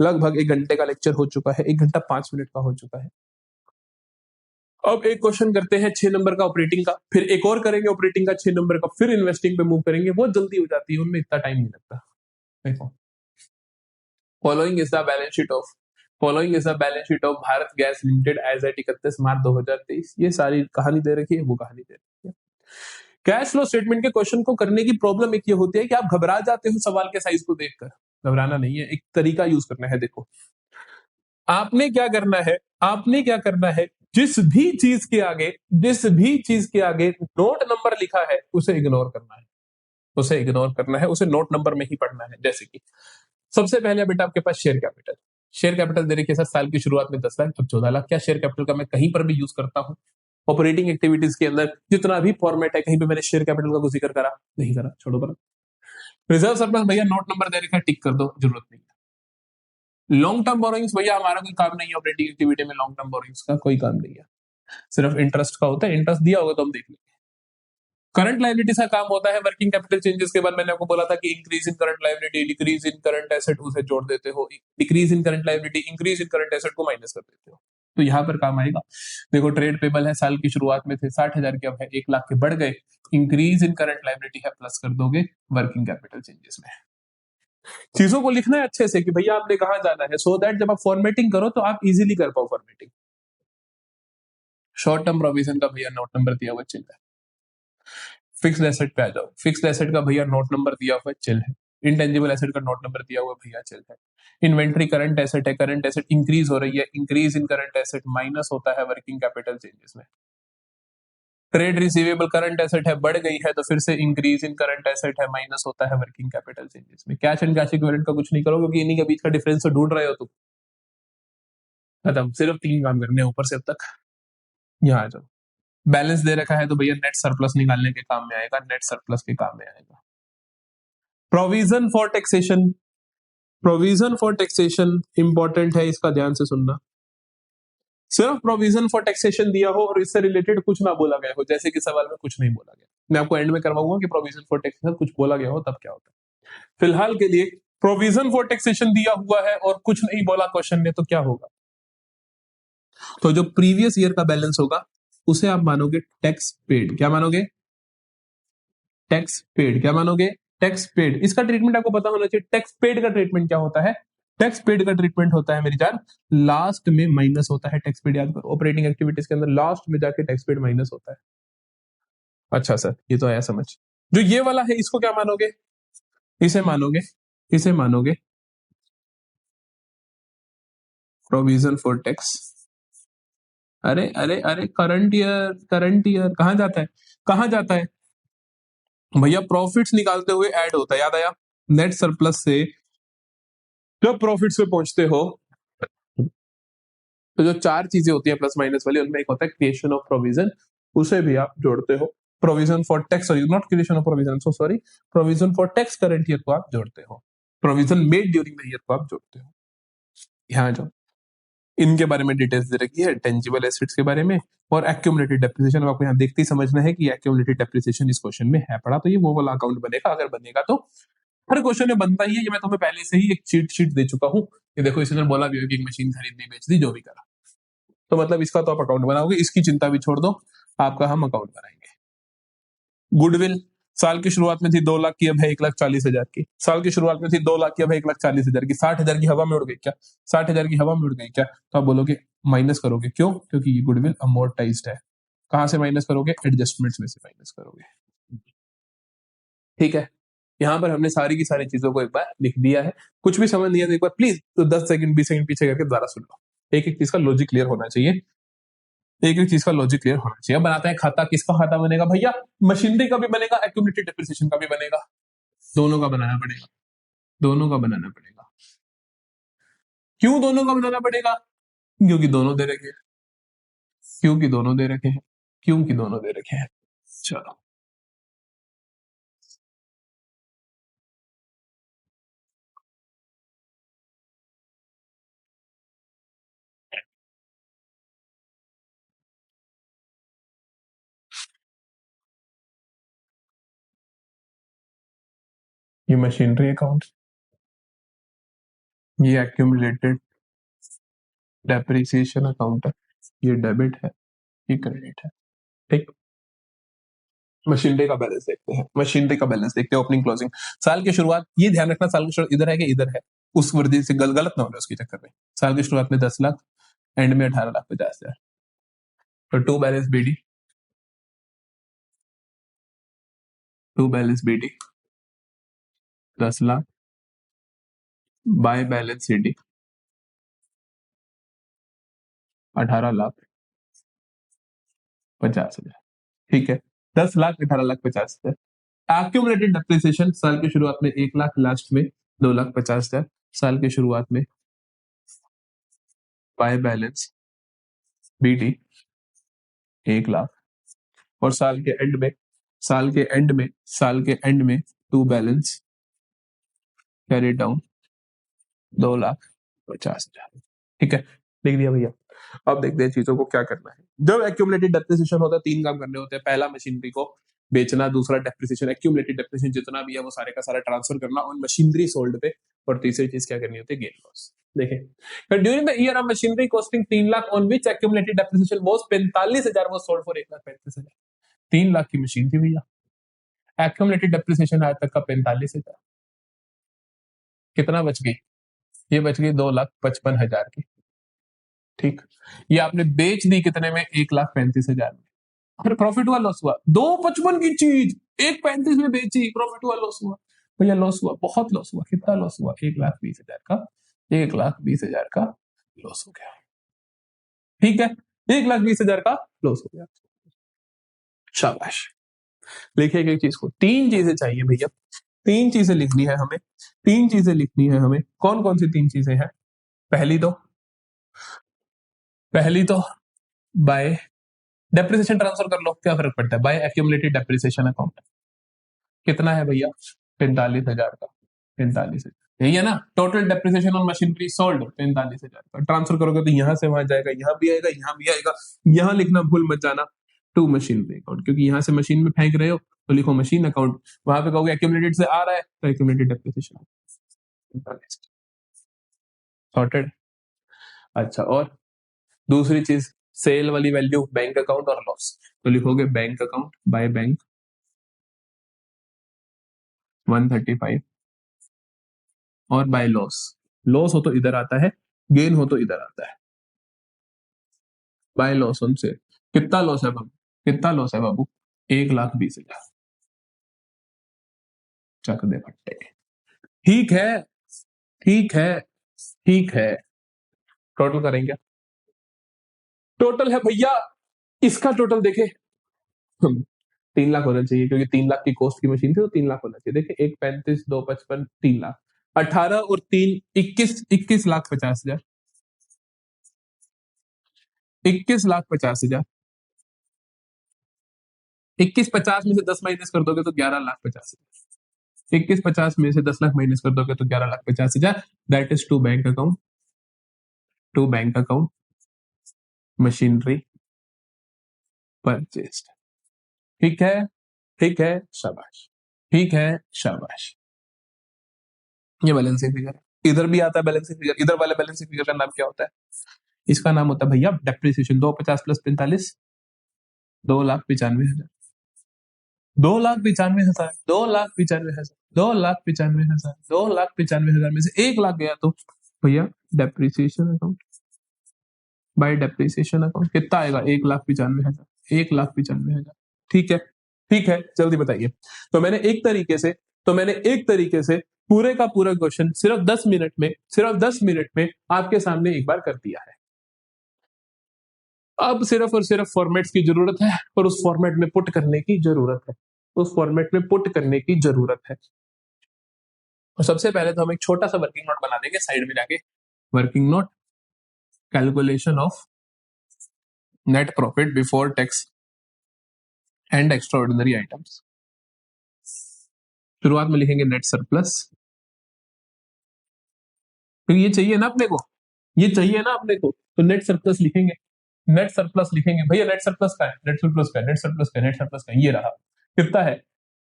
लगभग 1 घंटे का लेक्चर हो चुका है, 1 घंटा 5 मिनट का हो चुका है। अब एक क्वेश्चन करते हैं 6 नंबर का ऑपरेटिंग का, फिर एक और करेंगे ऑपरेटिंग का 6 नंबर का, फिर इन्वेस्टिंग पे मूव करेंगे, बहुत जल्दी हो जाती है, उनमें इतना टाइम नहीं लगता। देखो, following is the balance sheet of, following is the balance sheet of Bharat gas limited as at 31 March 2023। ये सारी कहानी दे रखी है, वो कहानी दे रखी है। कैश फ्लो स्टेटमेंट के क्वेश्चन को करने की प्रॉब्लम एक ये होती है कि आप घबरा जाते हो सवाल के साइज को देखकर। घबराना नहीं है, एक तरीका यूज करना है। देखो आपने क्या करना है, आपने क्या करना है, जिस भी चीज के आगे, जिस भी चीज के आगे नोट नंबर लिखा है उसे इग्नोर करना है, उसे इग्नोर करना है, उसे नोट नंबर में ही पढ़ना है। जैसे कि सबसे पहले बेटा आपके पास शेयर कैपिटल, शेयर कैपिटल दे रखी है सर साल की शुरुआत में 10 लाख, अब 14 लाख। क्या शेयर कैपिटल का मैं कहीं पर भी यूज करता हूं ऑपरेटिंग एक्टिविटीज के अंदर? जितना भी फॉर्मेट है कहीं पे मैंने शेयर कैपिटल का कुछ जिक्र करा नहीं करा, छोड़ो पर। रिजर्व सरप्लस भैया नोट नंबर दे रखा है, टिक कर दो, जरूरत नहीं है। लॉन्ग टर्म बोरोइंग्स भैया हमारा कोई काम नहीं है ऑपरेटिंग एक्टिविटी में, लॉन्ग टर्म बोरोइंग्स का कोई काम नहीं है, सिर्फ इंटरेस्ट का होता है, इंटरेस्ट दिया होगा तो हम देख लेंगे। करंट लायबिलिटीज का काम होता है वर्किंग कैपिटल चेंजेस के बाद मैंने आपको बोला था कि increase in current liability, decrease in current asset, उसे जोड़ देते हो, decrease in current liability, increase in current asset को माइनस कर देते हो, तो यहां पर काम आएगा। देखो ट्रेड पेबल है, साल की शुरुआत में थे 60,000 के, अब है 1 लाख के, बढ़ गए। इंक्रीज इन करंट लायबिलिटी है, प्लस कर दोगे वर्किंग कैपिटल चेंजेस में। चीजों को लिखना है अच्छे से कि भैया आपने कहां जाना है, सो दैट जब आप फॉर्मेटिंग करो तो आप इजीली कर पाओ फॉर्मेटिंग। शॉर्ट टर्म प्रोविजन का भैया नोट नंबर दिया हुआ चिल है। फिक्स्ड एसेट पे आ जाओ, फिक्स्ड एसेट का भैया नोट नंबर दिया हुआ चिल है। इंटेंजिबल एसेट का नोट नंबर दिया हुआ भैया चिल है। इन्वेंट्री करंट एसेट है, करंट एसेट इंक्रीज हो रही है, increase in current asset minus होता है वर्किंग कैपिटल चेंजेस में। ट्रेड रिसीवेबल करंट एसेट है, बढ़ गई है, तो फिर से इंक्रीज इन करंट एसेट है, माइनस होता है वर्किंग कैपिटल चेंजेस में। कैश एंड कैश इक्विवेलेंट का कुछ नहीं करो क्योंकि इन्हीं के बीच का डिफरेंस तो ढूंढ रहे हो तुम। खत्म, सिर्फ 3 काम करने हैं ऊपर से अब तक। यहाँ आ जाओ, बैलेंस दे रखा है तो भैया नेट सरप्लस निकालने के काम में आएगा, नेट सरप्लस के काम में आएगा। Provision for taxation, provision for taxation important है, इसका ध्यान से सुनना। सिर्फ प्रोविजन फॉर टैक्सेशन दिया हो और इससे रिलेटेड कुछ ना बोला गया हो, जैसे कि सवाल में कुछ नहीं बोला गया, मैं आपको एंड में करवाऊंगा कि प्रोविजन फॉर टैक्सेशन कुछ बोला गया हो तब क्या होता है। फिलहाल के लिए प्रोविजन फॉर टैक्सेशन दिया हुआ है और कुछ नहीं बोला क्वेश्चन ने, तो क्या होगा, तो जो प्रीवियस ईयर का बैलेंस होगा उसे आप मानोगे टैक्स पेड। क्या मानोगे, टैक्स पेड। क्या मानोगे, टैक्स पेड। इसका ट्रीटमेंट आपको पता होना चाहिए। टैक्स पेड का ट्रीटमेंट क्या होता है, टैक्स पेड का ट्रीटमेंट होता है मेरी जान, लास्ट में माइनस होता है टैक्स पेड। याद करो ऑपरेटिंग एक्टिविटीज के अंदर लास्ट में जाके टैक्स पेड माइनस होता है। अच्छा सर ये तो आया समझ। जो ये वाला है इसको क्या मानोगे, इसे मानोगे, इसे मानोगे प्रोविजन फॉर टैक्स। अरे अरे अरे करंट ईयर, करंट ईयर कहां जाता है, कहां जाता है भैया, प्रॉफिट्स निकालते हुए ऐड होता है, याद आया। नेट सरप्लस से जब प्रॉफिट्स पे पहुंचते हो तो जो 4 चीजें होती है प्लस माइनस वाली, उनमें एक होता है क्रिएशन ऑफ प्रोविजन, उसे भी आप जोड़ते हो। Provision for tax, sorry not creation of provision, so sorry, provision for tax current year को आप जोड़ते हो, provision made during the year को आप जोड़ते हो। यहाँ जाओ, इनके बारे में डिटेल्स दे रखी है, टेंजिबल एसेट्स के बारे में और एक्यूमुलेटेड डेप्रिसिएशन। आपको यहाँ देखते ही समझना है कि एक्यूमुलेटेड डेप्रिसिएशन इस क्वेश्चन में है पड़ा, तो ये वो वाला अकाउंट बनेगा। अगर बनेगा तो हर क्वेश्चन में बनता ही है, ये मैं तुम्हें पहले से ही एक चीट शीट दे चुका हूँ, ये देखो इसने बोला भी है कि एक मशीन खरीदी बेच दी जो भी करा, तो मतलब इसका तो आप अकाउंट बनाओगे, इसकी चिंता भी छोड़ दो, आपका हम अकाउंट बनाएंगे। गुडविल साल की शुरुआत में थी 2 लाख की, अब है 1,40,000 की। साल की शुरुआत में थी 2 लाख की, अब है 1,40,000 की। 60,000 की हवा में उड़ गई क्या? 60,000 की हवा में उड़ गई क्या? तो आप बोलोगे माइनस करोगे, क्यों? क्योंकि ये गुडविल अमोर्टाइज्ड है। कहां से माइनस करोगे? एडजस्टमेंट्स में से माइनस करोगे। ठीक है, यहाँ पर हमने सारी की सारी चीजों को एक बार लिख दिया है। कुछ भी समझ नहीं है तो एक बार प्लीज तो 10 सेकंड 20 सेकंड पीछे करके दोबारा सुन लो। एक एक चीज का लॉजिक क्लियर होना चाहिए, एक एक चीज का लॉजिक क्लियर होना चाहिए। अब बनाते हैं खाता। किसका खाता बनेगा भैया? मशीनरी का भी बनेगा, एक्यूमुलेटेड डेप्रिसिएशन का भी बनेगा, दोनों का बनाना पड़ेगा, दोनों का बनाना पड़ेगा। क्यों दोनों का बनाना पड़ेगा? क्योंकि दोनों दे रखे हैं, क्योंकि दोनों दे रखे हैं, क्योंकि दोनों दे रखे हैं। चलो, ये मशीनरी अकाउंट, ये एक्यूमुलेटेड डेप्रिसिएशन अकाउंट है, ये डेबिट है, ये क्रेडिट है। ठीक, मशीनरी का बैलेंस देखते हैं, मशीनरी का बैलेंस देखते हैं, ओपनिंग क्लोजिंग। साल की शुरुआत, ये ध्यान रखना साल की शुरुआत इधर है कि इधर है, उस वर्दी से गलत ना हो जाए उसके चक्कर में। साल की शुरुआत में 10 लाख, एंड में 18,50,000। तो to balance BD 10 lakh by balance CD 18,50,000। ठीक है, 10 लाख 18,50,000। एक्यूमुलेटेड डेप्रिसिएशन साल की शुरुआत में 1 लाख, लास्ट में 2,50,000। साल की शुरुआत में बाय बैलेंस बीडी 1 लाख, और साल के एंड में, साल के एंड में, साल के एंड में टू बैलेंस कैरी डाउन 2,50,000। ठीक है, लिख दिया भैया। अब देखते हैं चीजों को क्या करना है। जब एक्यूमुलेटेड डेप्रिसिएशन होता है, 3 काम करने होते हैं। पहला, मशीनरी को बेचना। दूसरा, डेप्रिसिएशन, एक्यूमुलेटेड डेप्रिसिएशन जितना भी है वो सारे का सारा ट्रांसफर करना और मशीनरी सोल्ड पे। और तीसरी चीज क्या करनी होती है? Gain loss. देखें, during the year of machinery costing 3 lakh on which accumulated depreciation was 45,000 was sold for 1,35,000। 3 lakh की मशीन थी भैया, एक्यूमुलेटेड डेप्रिसिएशन आज तक का 45,000, कितना बच गई? ये बच गई 2,55,000 की। ठीक, ये आपने बेच दी कितने में? 1,35,000 में। फिर प्रॉफिट हुआ लॉस हुआ? 2,55 की चीज 1,35 में बेची, प्रॉफिट हुआ लॉस हुआ? भैया लॉस हुआ, बहुत लॉस हुआ। कितना लॉस हुआ? 1,20,000 का, 1,20,000 का लॉस हो गया। ठीक है, 1,20,000 का लॉस हो गया। शाबाश। लिखे एक चीज को, 3 चीजें चाहिए भैया, 3 चीजें लिखनी है हमें, 3 चीजें लिखनी है हमें। कौन कौन सी 3 चीजें हैं? पहली तो, पहली तो बाय डेप्रिसिएशन ट्रांसफर कर लो, क्या फर्क पड़ता है? बाय एक्यूमुलेटेड डेप्रिसिएशन अकाउंट कितना है भैया? 45,000 का। 45,000 यही है ना? Total depreciation on machinery sold 45,000 का। ट्रांसफर करोगे तो यहां से वहां जाएगा, यहां भी आएगा, यहां भी आएगा। यहां लिखना भूल मत जाना टू मशीनरी अकाउंट, क्योंकि यहां से मशीन में फेंक रहे हो तो लिखो मशीन अकाउंट। वहां पे कहोगे एक्यूमुलेटेड से आ रहा है तो एक्यूमुलेटेड डेप्रिसिएशन। सॉर्टेड। अच्छा, और दूसरी चीज, सेल वाली वैल्यू, बैंक अकाउंट और लॉस, तो लिखोगे बैंक अकाउंट बाय बैंक 135, और बाय लॉस, लॉस हो तो इधर आता है, गेन हो तो इधर आता है। बाय लॉस ऑन सेल, कितना लॉस है बाबू? कितना लॉस है बाबू? 1,20,000। चक दे फट्टे। ठीक है, ठीक है, ठीक है। टोटल करेंगे, टोटल है भैया, इसका टोटल देखे, 3 लाख होना चाहिए, क्योंकि 3 लाख की कॉस्ट की मशीन थी तो 3 लाख होना चाहिए। देखिए, 1,35, 2,55, 3 लाख, 18 और 3, 21, 21,50,000, 21,50,000। 21,50 में से 10 माइनस कर दोगे तो 11,50,000। 21,50 में से 10 लाख माइनस कर दोगे तो 11,50,000। That is to bank account, to bank account machinery purchased. ठीक है, ठीक है, शाबाश, ठीक है, शाबाश। ये बैलेंसिंग फिगर है। इधर भी आता है बैलेंसिंग फिगर, इधर वाले बैलेंसिंग फिगर का नाम क्या होता है? इसका नाम होता है भैया डेप्रिसिएशन। 250 प्लस 45, 2,95,000, 2,95,000, 2,95,000, 2,95,000, 2,95,000 में से 1 लाख गया तो भैया depreciation account by depreciation account कितना आएगा? 1,95,000, 1,95,000। ठीक है, ठीक है, जल्दी बताइए। तो मैंने एक तरीके से पूरे का पूरा क्वेश्चन सिर्फ 10 मिनट में आपके सामने एक बार कर दिया है। अब सिर्फ और सिर्फ फॉर्मेट्स की जरूरत है और उस फॉर्मेट में पुट करने की जरूरत है, उस फॉर्मेट में पुट करने की जरूरत है। और सबसे पहले तो हम एक छोटा सा वर्किंग नोट बना देंगे साइड में जाके। Working note, calculation of net profit before tax and extra ordinary items. शुरुआत में लिखेंगे नेट सरप्लस, क्योंकि ये चाहिए ना अपने को, ये चाहिए ना अपने को, तो नेट सरप्लस लिखेंगे। नेट सरप्लस लिखेंगे भैया, नेट सरप्लस का है, नेट सरप्लस का है, नेट सरप्लस का है, नेट सरप्लस का है, ये रहा। कितना है?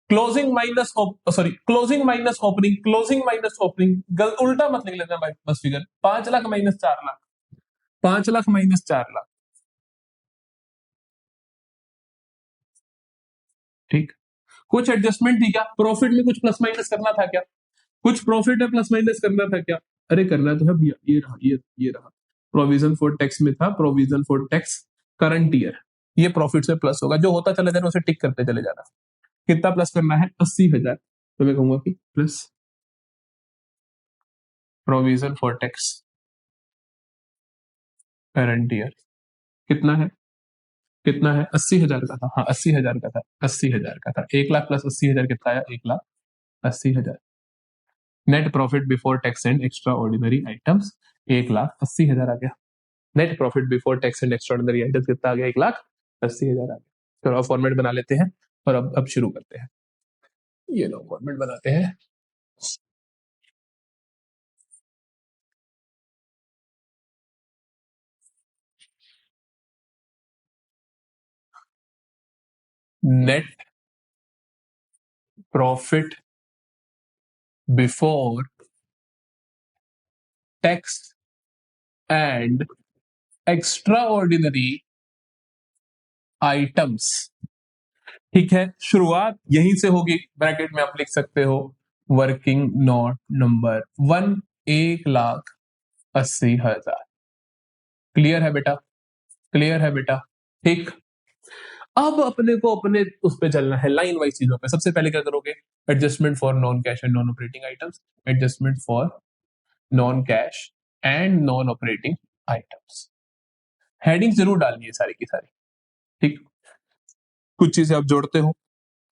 Closing minus sorry closing minus opening, closing minus opening, उल्टा मत लिख लेना भाई बस figure. 5 lakh minus 4 lakh, 5 lakh minus 4 lakh. ठीक, कुछ एडजस्टमेंट थी क्या? प्रॉफिट में कुछ प्लस माइनस करना था क्या? कुछ प्रॉफिट में प्लस माइनस करना था क्या? अरे करना तो है भैया, ये रहा, ये रहा। प्रोविजन फॉर टैक्स में था, provision for tax current year, ये प्रॉफिट से प्लस होगा, जो होता चले जाना उसे टिक करते चले जाना। कितना प्लस करना है? 80,000। तो मैं कहूंगा कि plus provision for tax current year. कितना है? कितना है? 80,000 का था, हाँ 80,000 का था, 80,000 का था। 1 लाख प्लस 80,000 कितना आया? 1,80,000। Net profit before tax and extra ordinary items 1,80,000 आ गया। Net profit before tax and extra ordinary items कितना आ गया? 1,80,000 आ गया। चलो अब फॉर्मेट बना लेते हैं और अब शुरू करते हैं। ये लो फॉर्मेट बनाते हैं। Net profit before tax and extra ordinary items. ठीक है, शुरुआत यहीं से होगी। ब्रैकेट में आप लिख सकते हो वर्किंग नोट नंबर 1, 1,80,000। क्लियर है बेटा? क्लियर है बेटा? ठीक। अब अपने को अपने उस पे चलना है, लाइन वाइज चीजों पे। सबसे पहले क्या करोगे? Adjustment for non cash and non operating items, adjustment for non cash and non operating items. Heading जरूर डालनी है सारी की सारी। ठीक, कुछ चीजें आप जोड़ते हो,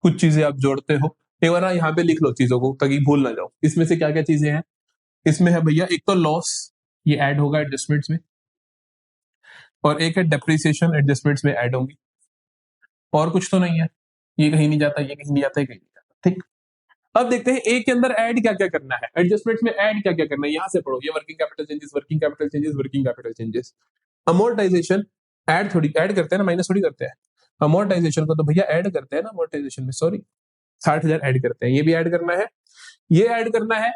कुछ चीजें आप जोड़ते हो, एक बार यहाँ पे लिख लो चीजों को ताकि भूल ना जाओ। इसमें से क्या क्या चीजें हैं? इसमें है भैया, एक तो लॉस, ये ऐड होगा एडजस्टमेंट्स में, और एक है डेप्रिसिएशन, एडजस्टमेंट्स में ऐड होंगी। और कुछ तो नहीं है, ये कहीं नहीं जाता, ये कहीं नहीं जाता, ये कहीं नहीं जाता। ठीक, अब देखते हैं ए के अंदर ऐड क्या क्या करना है, एडजस्टमेंट्स में ऐड क्या क्या करना है। यहां से पढ़ो, ये working capital changes, working capital changes, working capital changes. Amortisation add थोड़ी ऐड करते हैं ना, माइनस थोड़ी करते हैं। अमोर्टाइजेशन को तो भैया ऐड करते हैं ना, अमोर्टाइजेशन में सॉरी 60,000 ऐड करते हैं। ये भी ऐड करना है, ये ऐड करना है,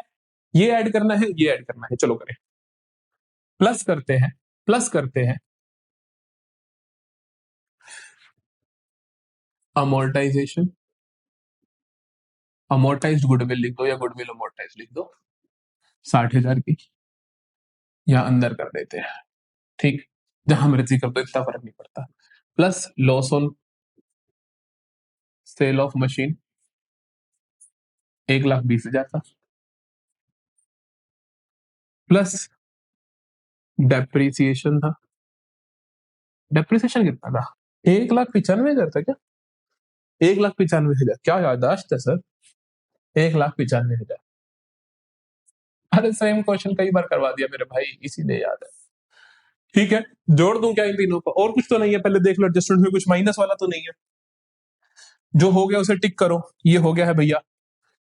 ये ऐड करना है, ये ऐड करना है। चलो करें, प्लस करते हैं, प्लस करते हैं। अमोर्टाइजेशन, अमोर्टाइज गुडविल लिख दो या गुडविल अमोर्टाइज लिख दो, 60,000 की या अंदर कर देते हैं। ठीक, जहां मर्जी कर दो, इतना फर्क नहीं पड़ता। Plus loss on sale of machine 1,20,000 था, प्लस डेप्रिसिएशन था। डेप्रिसिएशन कितना था? 1,95,000 था क्या? 1,95,000, क्या याददाश्त है सर। 1,95,000। अरे सेम क्वेश्चन कई बार करवा दिया मेरे भाई, इसीलिए याद है। ठीक है, जोड़ दूं क्या इन तीनों को? और कुछ तो नहीं है, पहले देख लो एडजस्टमेंट में कुछ माइनस वाला तो नहीं है। जो हो गया उसे टिक करो। ये हो गया है भैया,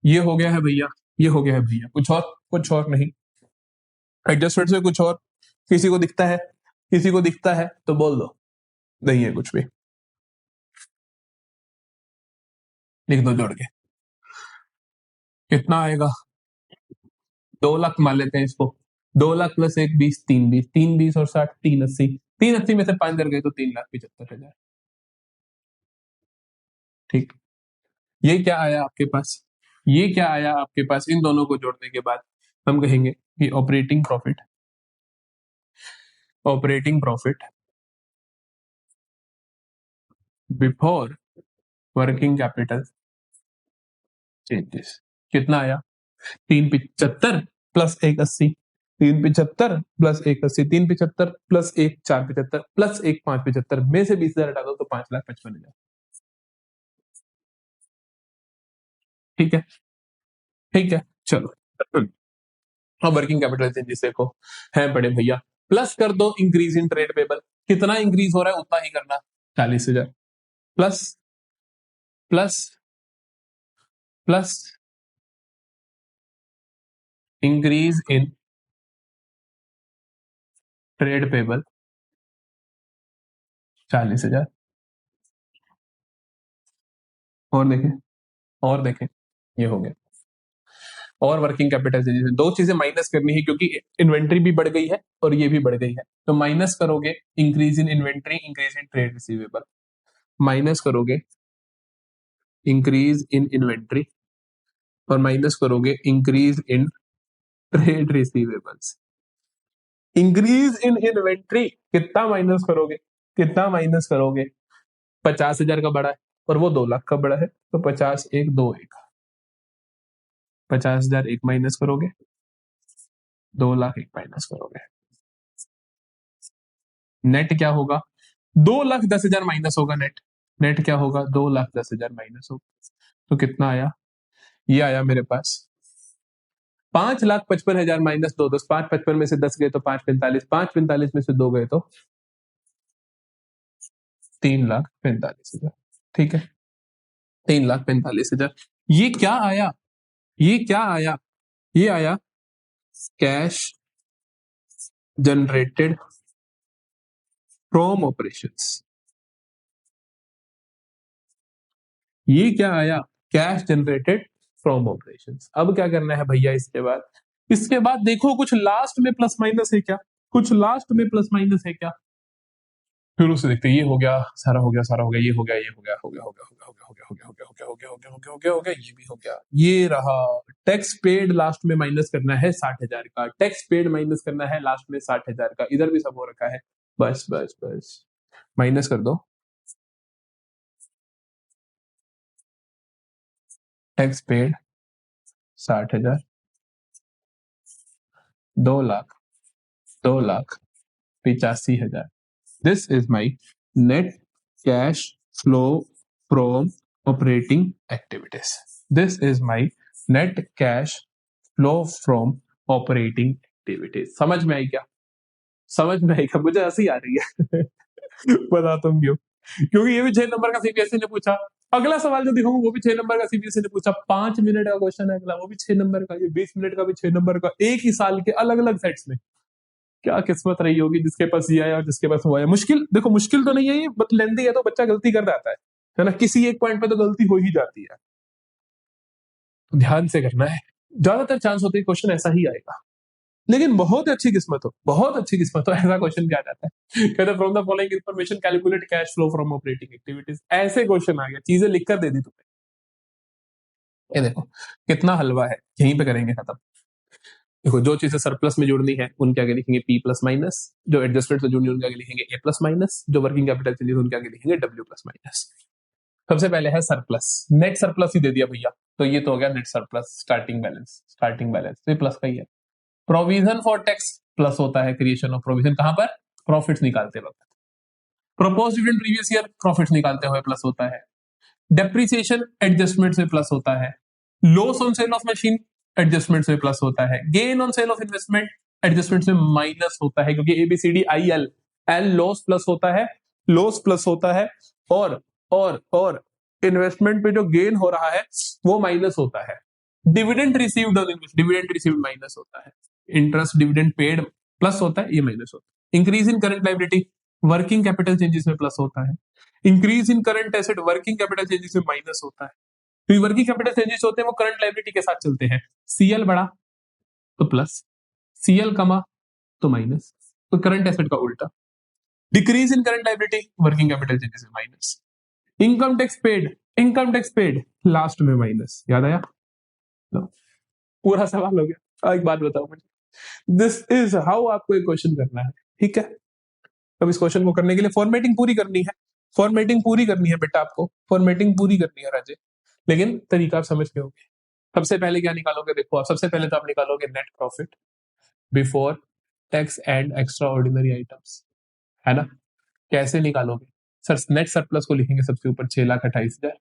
ये हो गया है भैया, ये हो गया है भैया। कुछ और? कुछ और नहीं। एडजस्टमेंट में कुछ और किसी को दिखता है? किसी को दिखता है तो बोल दो। नहीं है कुछ भी, लिख दो जोड़ के। कितना आएगा? 2 लाख मान लेते हैं इसको। 2 लाख प्लस 1 20, 3 20, 3 20 और 60, 380। 380 में से 5 गए तो 3,75,000। ठीक। ये क्या आया आपके पास? ये क्या आया आपके पास? इन दोनों को जोड़ने के बाद हम कहेंगे कि operating profit, operating profit before working capital changes कितना आया? 375 प्लस 180, 375 प्लस 180, 375 प्लस 1 475 प्लस 1 575 में से 20,000 हटा दो तो 5,55,000। ठीक है, ठीक है, चलो। अब वर्किंग कैपिटल चेंजेस देखो, है बड़े भैया। प्लस कर दो इंक्रीज इन ट्रेड पेबल। कितना इंक्रीज हो रहा है उतना ही करना, 40,000। Plus plus plus increase in trade payable 40,000। और देखें, और देखें, ये हो गया। और वर्किंग कैपिटल चेंजेस दो चीजें माइनस करनी है क्योंकि इन्वेंट्री भी बढ़ गई है और ये भी बढ़ गई है। तो माइनस करोगे increase in inventory, increase in trade receivable, minus करोगे इंक्रीज इन इन्वेंट्री और माइनस करोगे increase in trade receivables. Increase in inventory कितना माइनस करोगे? कितना माइनस करोगे? 50,000 का बड़ा है और वो 2 लाख का बड़ा है, तो 50 1 2 1, 50,000 एक माइनस करोगे, 2 लाख एक माइनस करोगे, नेट क्या होगा? 2,10,000 माइनस होगा नेट। नेट क्या होगा? 2,10,000 माइनस होगा। तो कितना आया? ये आया मेरे पास 5,55,000 माइनस 2 10, 5,55 में से 10 गए तो 5,45, 5,45 में से 2 गए तो 3,45,000। ठीक है, 3,45,000। ये क्या आया? ये क्या आया? ये आया कैश जनरेटेड फ्रॉम ऑपरेशंस। ये क्या आया? Cash generated from operations. अब क्या करना है भैया इसके बाद? इसके बाद देखो कुछ लास्ट में प्लस माइनस है क्या? कुछ लास्ट में प्लस माइनस है क्या? फिर उसे देखते हैं, ये हो गया, सारा हो गया, सारा हो गया, ये हो गया, ये हो गया, हो गया, हो गया, हो गया, हो गया, हो गया, हो गया, हो गया, हो गया, हो गया, हो गया, हो गया, हो गया, ये भी हो गया, ये रहा। टैक्स पेड लास्ट में माइनस करना है 60,000 का, टैक्स पेड माइनस करना है लास्ट में 60,000 का। इधर भी सब हो रखा है। बस बस बस, माइनस कर दो। Tax paid 60,000, 2 lakh, 2,85,000। This is my net cash flow from operating activities. This is my net cash flow from operating activities. समझ में आई क्या? समझ में आई क्या? मुझे हंसी आ रही है। बता तुम क्यों? क्योंकि ये भी 6 नंबर का सीबीएसई ने पूछा। अगला सवाल जो दिखाऊंगा वो भी 6 नंबर का सीबीएसई ने पूछा। 5 मिनट का क्वेश्चन है अगला, वो भी 6 नंबर का। ये 20 मिनट का भी 6 नंबर का, एक ही साल के अलग अलग सेट्स में। क्या किस्मत रही होगी जिसके पास ये आया और जिसके पास वो आया। मुश्किल देखो, मुश्किल तो नहीं है ये, बट लेंथी है तो बच्चा गलती कर जाता है ना? किसी एक पॉइंट पे तो गलती हो ही जाती है, तो ध्यान से करना है। ज्यादातर चांस होते है क्वेश्चन ऐसा ही आएगा, लेकिन बहुत अच्छी किस्मत हो, बहुत अच्छी किस्मत हो, ऐसा क्वेश्चन क्या जाता है। कहते from the following information calculate cash flow from operating activities. ऐसे क्वेश्चन आ गया, चीजें लिखकर दे दी तुम्हें। ये देखो कितना हलवा है, यहीं पे करेंगे खत्म। देखो जो चीजें सरप्लस में जुड़नी है उनके आगे लिखेंगे पी प्लस माइनस, जो एडजस्टमेंट से जुड़नी है उनके आगे लिखेंगे ए प्लस माइनस, जो वर्किंग कैपिटल चेंजेस उनके आगे लिखेंगे डब्ल्यू प्लस माइनस। सबसे पहले है सरप्लस, नेट सरप्लस ही दे दिया भैया, तो ये तो हो गया net surplus. Starting balance, starting balance तो ये प्लस का ही है। प्रोविजन फॉर टैक्स प्लस होता है, क्रिएशन ऑफ प्रोविजन कहां पर? प्रॉफिट्स निकालते वक्त। Propose dividend previous year profits निकालते हुए प्लस होता है। डेप्रिसिएशन एडजस्टमेंट से प्लस होता है। Loss on sale of machine adjustment से प्लस होता है। Gain on sale of investment adjustment से माइनस होता है, क्योंकि ABCD I L, L loss plus होता है, लॉस प्लस होता है, और इन्वेस्टमेंट पे जो गेन हो रहा है वो माइनस होता है। Dividend received on invest, dividend received minus होता है। इंटरेस्ट डिविडेंड पेड प्लस होता है, ये माइनस होता है। Increase in current liability working capital changes में प्लस होता है। Increase in current asset working capital changes में माइनस होता है। तो वर्किंग कैपिटल चेंजेस होते हैं वो करंट लायबिलिटी के साथ चलते हैं। सीएल बढ़ा तो प्लस, सीएल कमा तो माइनस, तो करंट एसेट का उल्टा, decrease in current liability working capital changes में minus, income tax paid last में माइनस। याद आया? लो, पूरा सवाल हो गया। एक बात बताओ मुझे, दिस इज हाउ आपको एक क्वेश्चन करना है, ठीक है? अब इस क्वेश्चन को करने के लिए फॉर्मेटिंग पूरी करनी है, फॉर्मेटिंग पूरी करनी है बेटा, आपको फॉर्मेटिंग पूरी करनी है राजे, लेकिन तरीका आप समझ के होगे। सबसे पहले क्या निकालोगे? देखो आप, सबसे पहले तो आप निकालोगे net profit before tax and extra ordinary items, है ना? कैसे निकालोगे सर? नेट सरप्लस को लिखेंगे सबसे ऊपर 6,28,000,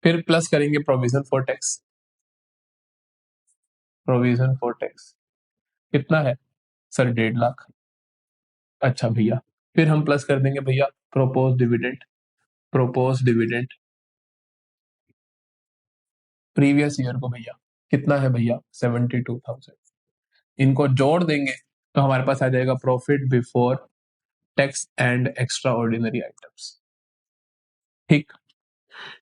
फिर प्लस करेंगे provision for tax, provision for tax कितना है सर? 1.5 लाख। अच्छा भैया, फिर हम प्लस कर देंगे भैया propose dividend, propose dividend previous year को भैया कितना है भैया? 72,000। इनको जोड़ देंगे तो हमारे पास आ जाएगा profit before tax and extra ordinary items, ठीक?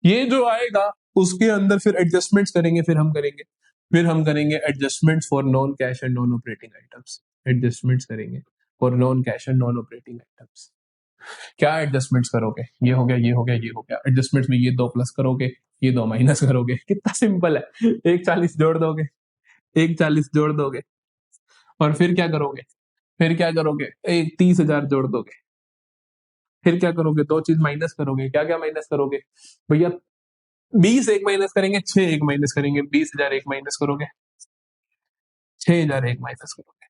ये जो आएगा उसके अंदर फिर एडजस्टमेंट्स करेंगे, फिर हम करेंगे adjustments for non cash and non operating items, adjustments करेंगे for non cash and non operating items. क्या एडजस्टमेंट्स करोगे? ये हो गया, ये हो गया, ये हो गया। एडजस्टमेंट्स में ये 2 प्लस करोगे, ये 2 माइनस करोगे। कितना सिंपल है, 140 जोड़ दोगे, 140 जोड़ दोगे, और फिर क्या करोगे? फिर क्या करोगे? एक 30,000 जोड़ दोगे, फिर क्या करोगे? 2 चीज माइनस करोगे। क्या क्या माइनस करोगे भैया? 20 एक माइनस करेंगे, 6 एक माइनस करेंगे, 20,000 एक माइनस करोगे, 6,000 एक माइनस करोगे,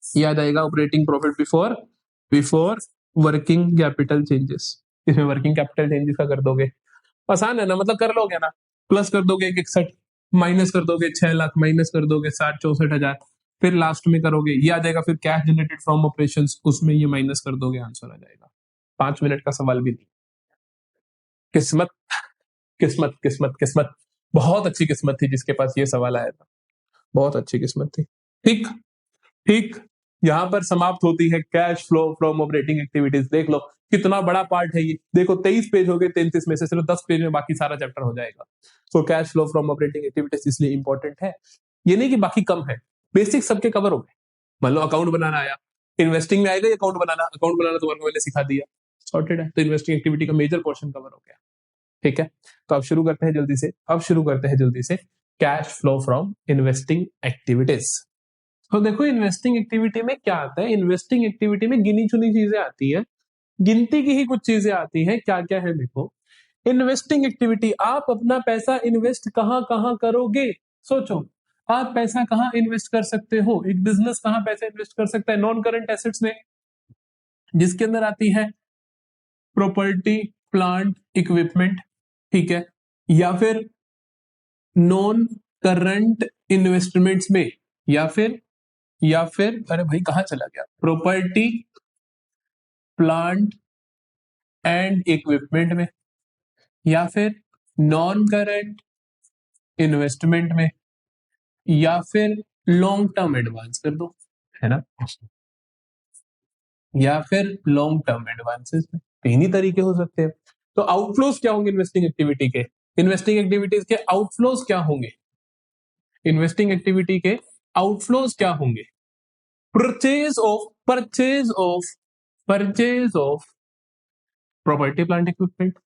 ये आ जाएगा operating profit before before working capital changes. इसमें वर्किंग कैपिटल चेंजेस का कर दोगे, आसान है ना, मतलब कर लोगे ना। प्लस कर दोगे 61, माइनस कर दोगे 6 लाख, माइनस कर दोगे 60-64 हजार, फिर लास्ट में करोगे ये आ जाएगा, फिर कैश जनरेटेड फ्रॉम ऑपरेशंस, उसमें ये माइनस कर दोगे, आंसर आ जाएगा। 5 मिनट का सवाल भी नहीं। किस्मत, किस्मत, किस्मत, किस्मत, बहुत अच्छी किस्मत थी जिसके पास ये सवाल आया था, बहुत अच्छी किस्मत थी। ठीक, ठीक। यहां पर समाप्त होती है cash flow from operating activities. देख लो कितना बड़ा पार्ट है ये, देखो 23 पेज हो गए, 33 में से सिर्फ 10 पेज में बाकी सारा चैप्टर हो जाएगा। तो cash flow from operating activities इसलिए इंपॉर्टेंट है, ये नहीं कि बाकी कम है, बेसिक सबके कवर हो गए। मान लो अकाउंट बनाना आया, इन्वेस्टिंग में आएगा अकाउंट बनाना तुम्हारे को मैंने सिखा दिया, सॉर्टेड है। तो इन्वेस्टिंग एक्टिविटी का मेजर पोर्शन कवर हो गया, ठीक है? तो अब शुरू करते हैं जल्दी से, cash flow from investing activities. तो देखो इन्वेस्टिंग एक्टिविटी में क्या आता है, इन्वेस्टिंग एक्टिविटी में गिनी चुनी चीजें आती है, गिनती की ही कुछ चीजें आती हैं। क्या क्या है देखो, इन्वेस्टिंग एक्टिविटी, आप अपना पैसा इन्वेस्ट कहां कहां करोगे? सोचो, आप पैसा कहां इन्वेस्ट कर सकते हो, एक बिजनेस कहां पैसा इन्वेस्ट कर सकता है? नॉन करंट एसेट्स में, जिसके अंदर आती है प्रॉपर्टी प्लांट इक्विपमेंट, ठीक है? या फिर नॉन करंट इन्वेस्टमेंट्स में, या फिर अरे भाई कहां चला गया, प्रॉपर्टी प्लांट एंड इक्विपमेंट में, या फिर नॉन करंट इन्वेस्टमेंट में, या फिर लॉन्ग टर्म एडवांस कर दो, है ना? या फिर लॉन्ग टर्म एडवांसेस में, तीन ही तरीके हो सकते हैं। तो आउटफ्लोज क्या होंगे इन्वेस्टिंग एक्टिविटी के? इन्वेस्टिंग एक्टिविटीज के आउटफ्लोज क्या होंगे? इन्वेस्टिंग एक्टिविटी के आउटफ्लोज क्या होंगे? Purchase of property plant equipment,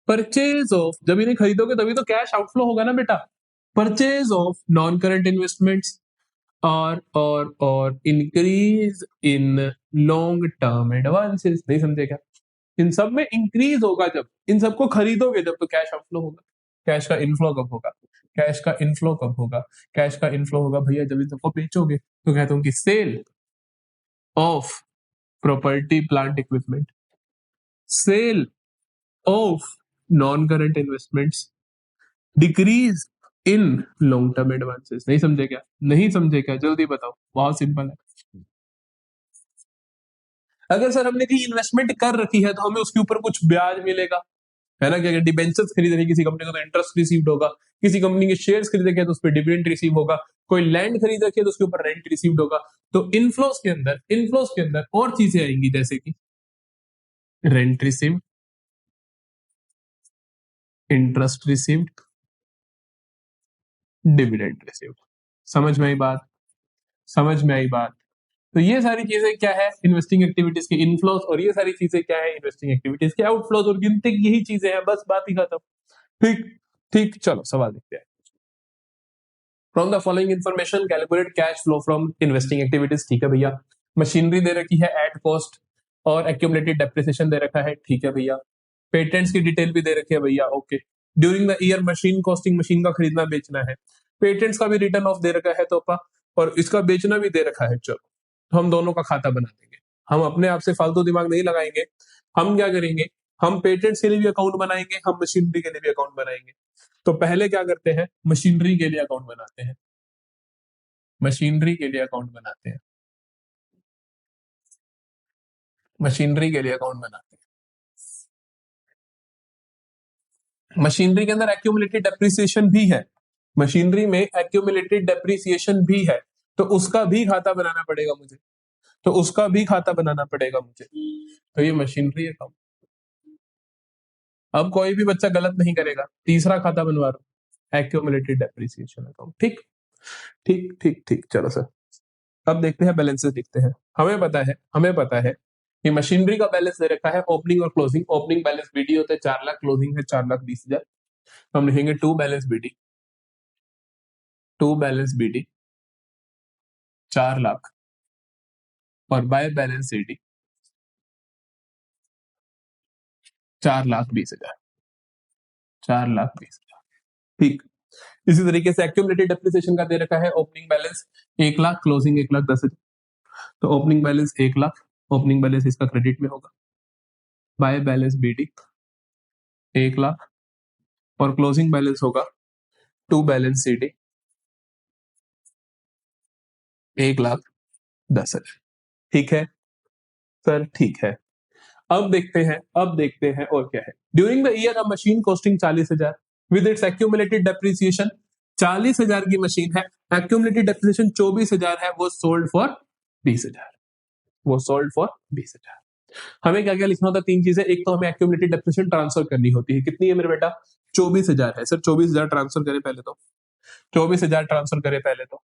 purchase of, जब इन्हें खरीदोगे तभी तो कैश आउटफ्लो होगा ना बेटा। Purchase of non current investments, और increase in long term advances. नहीं समझे क्या? इन सब में इंक्रीज होगा जब इन सबको खरीदोगे, जब तो कैश आउटफ्लो होगा। कैश का इनफ्लो कब होगा? कैश का इनफ्लो कब होगा? कैश का इनफ्लो होगा भैया जब इन सबको बेचोगे। तो कहता हूं कि sale of property plant equipment, sale of non current investments, decrease in long term advances. नहीं समझे क्या? नहीं समझे क्या? जल्दी बताओ, बहुत सिंपल है। अगर सर हमने कहीं इन्वेस्टमेंट कर रखी है तो हमें उसके ऊपर कुछ ब्याज मिलेगा, है ना? कि अगर डिबेंचर्स खरीद रही किसी कंपनी को तो इंटरेस्ट रिसीव्ड होगा, किसी कंपनी के शेयर्स खरीद रखे हैं तो उस पर डिविडेंड रिसीव होगा, कोई लैंड खरीद रखी है तो उसके ऊपर रेंट रिसीव्ड होगा। तो इनफ्लोज के अंदर और चीजें आएंगी, जैसे कि rent received, interest received, dividend received. समझ में आई बात? समझ में आई बात? तो ये सारी चीजें क्या है इन्वेस्टिंग एक्टिविटीज के इनफ्लोज, और ये सारी चीजें क्या है इन्वेस्टिंग एक्टिविटीज के आउटफ्लोज, और गिनती यही चीजें हैं, बस बात ही खत्म। ठीक ठीक, चलो सवाल देखते हैं। From the following information calculate cash flow from investing activities. ठीक है भैया। मशीनरी दे रखी है एट कॉस्ट, और एक्यूमुलेटेड डेप्रिसिएशन दे रखा है। ठीक है भैया। पेटेंट्स की डिटेल भी दे रखी है भैया। Okay. During the year machine costing, machine का खरीदना बेचना है। पेटेंट्स का भी रिटर्न ऑफ दे रखा है तो अपा, और इसका बेचना भी दे रखा है। चलो, तो हम दोनों का खाता बना देंगे। हम अपने आप से फालतू दिमाग नहीं लगाएंगे। हम क्या करेंगे, हम पेटेंट्स के लिए भी अकाउंट बनाएंगे, हम मशीनरी के लिए भी अकाउंट बनाएंगे। तो पहले क्या करते हैं, मशीनरी के लिए अकाउंट बनाते हैं। मशीनरी के लिए अकाउंट बनाते हैं। मशीनरी के लिए अकाउंट बनाते हैं। मशीनरी के अंदर एक्यूमुलेटेड डेप्रिसिएशन भी है। मशीनरी में एक्यूमुलेटेड डेप्रिसिएशन भी है, तो उसका भी खाता बनाना पड़ेगा मुझे। तो उसका भी खाता बनाना पड़ेगा मुझे। तो ये मशीनरी अकाउंट। अब कोई भी बच्चा गलत नहीं करेगा, तीसरा खाता बनवा रहा हूं, एक्यूमुलेटेड डेप्रिसिएशन अकाउंट। ठीक ठीक ठीक ठीक, चलो सर। अब देखते हैं बैलेंसेस देखते हैं। हमें पता है कि मशीनरी का बैलेंस दे रखा है ओपनिंग और क्लोजिंग। ओपनिंग बैलेंस बीडी होता है 4 लाख, क्लोजिंग है 4,20,000। हम लिखेंगे to balance BD, to balance BD 4 lakh, और बाय बैलेंस सीडी 4,20,000, 4,20,000। ठीक। इसी तरीके से एक्यूमुलेटेड डेप्रिसिएशन का दे रखा है ओपनिंग बैलेंस 1 लाख, क्लोजिंग 1,10,000। तो opening balance 1 lakh, opening balance इसका क्रेडिट में होगा। बाय बैलेंस बीडी 1 लाख, और क्लोजिंग बैलेंस होगा टू बैलेंस सीडी 1,10,000। ठीक है सर, ठीक है। अब देखते हैं और क्या है। During the year a machine costing 40,000 with its accumulated depreciation. 40,000 की मशीन है, एक्यूमुलेटेड डेप्रिसिएशन 24,000 है, वो सोल्ड फॉर 20,000। वो सोल्ड फॉर 20,000। हमें क्या क्या लिखना होता है, 3 चीजें। एक तो हमें एक्यूमुलेटेड डेप्रिसिएशन ट्रांसफर करनी होती है। कितनी है मेरे बेटा, 24,000 है सर। 24,000 ट्रांसफर करें पहले तो, 24,000 ट्रांसफर करें पहले तो,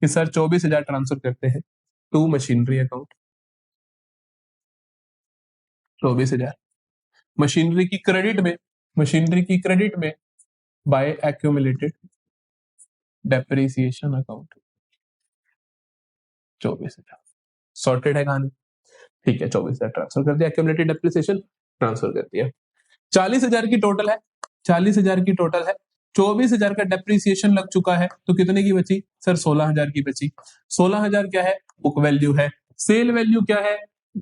कि सर 24,000 ट्रांसफर करते हैं टू मशीनरी अकाउंट। 24,000 मशीनरी की क्रेडिट में, मशीनरी की क्रेडिट में by accumulated depreciation account 24,000। Sorted है कहानी। ठीक है, 24,000 ट्रांसफर कर दिया, एक्यूमुलेटेड डेप्रिसिएशन ट्रांसफर कर दिया। 40,000 की टोटल है, 40,000 की टोटल है। 24,000 का डेप्रिसिएशन लग चुका है, तो कितने की बची सर, 16,000 की बची। 16,000 क्या है, बुक वैल्यू है। सेल वैल्यू क्या है,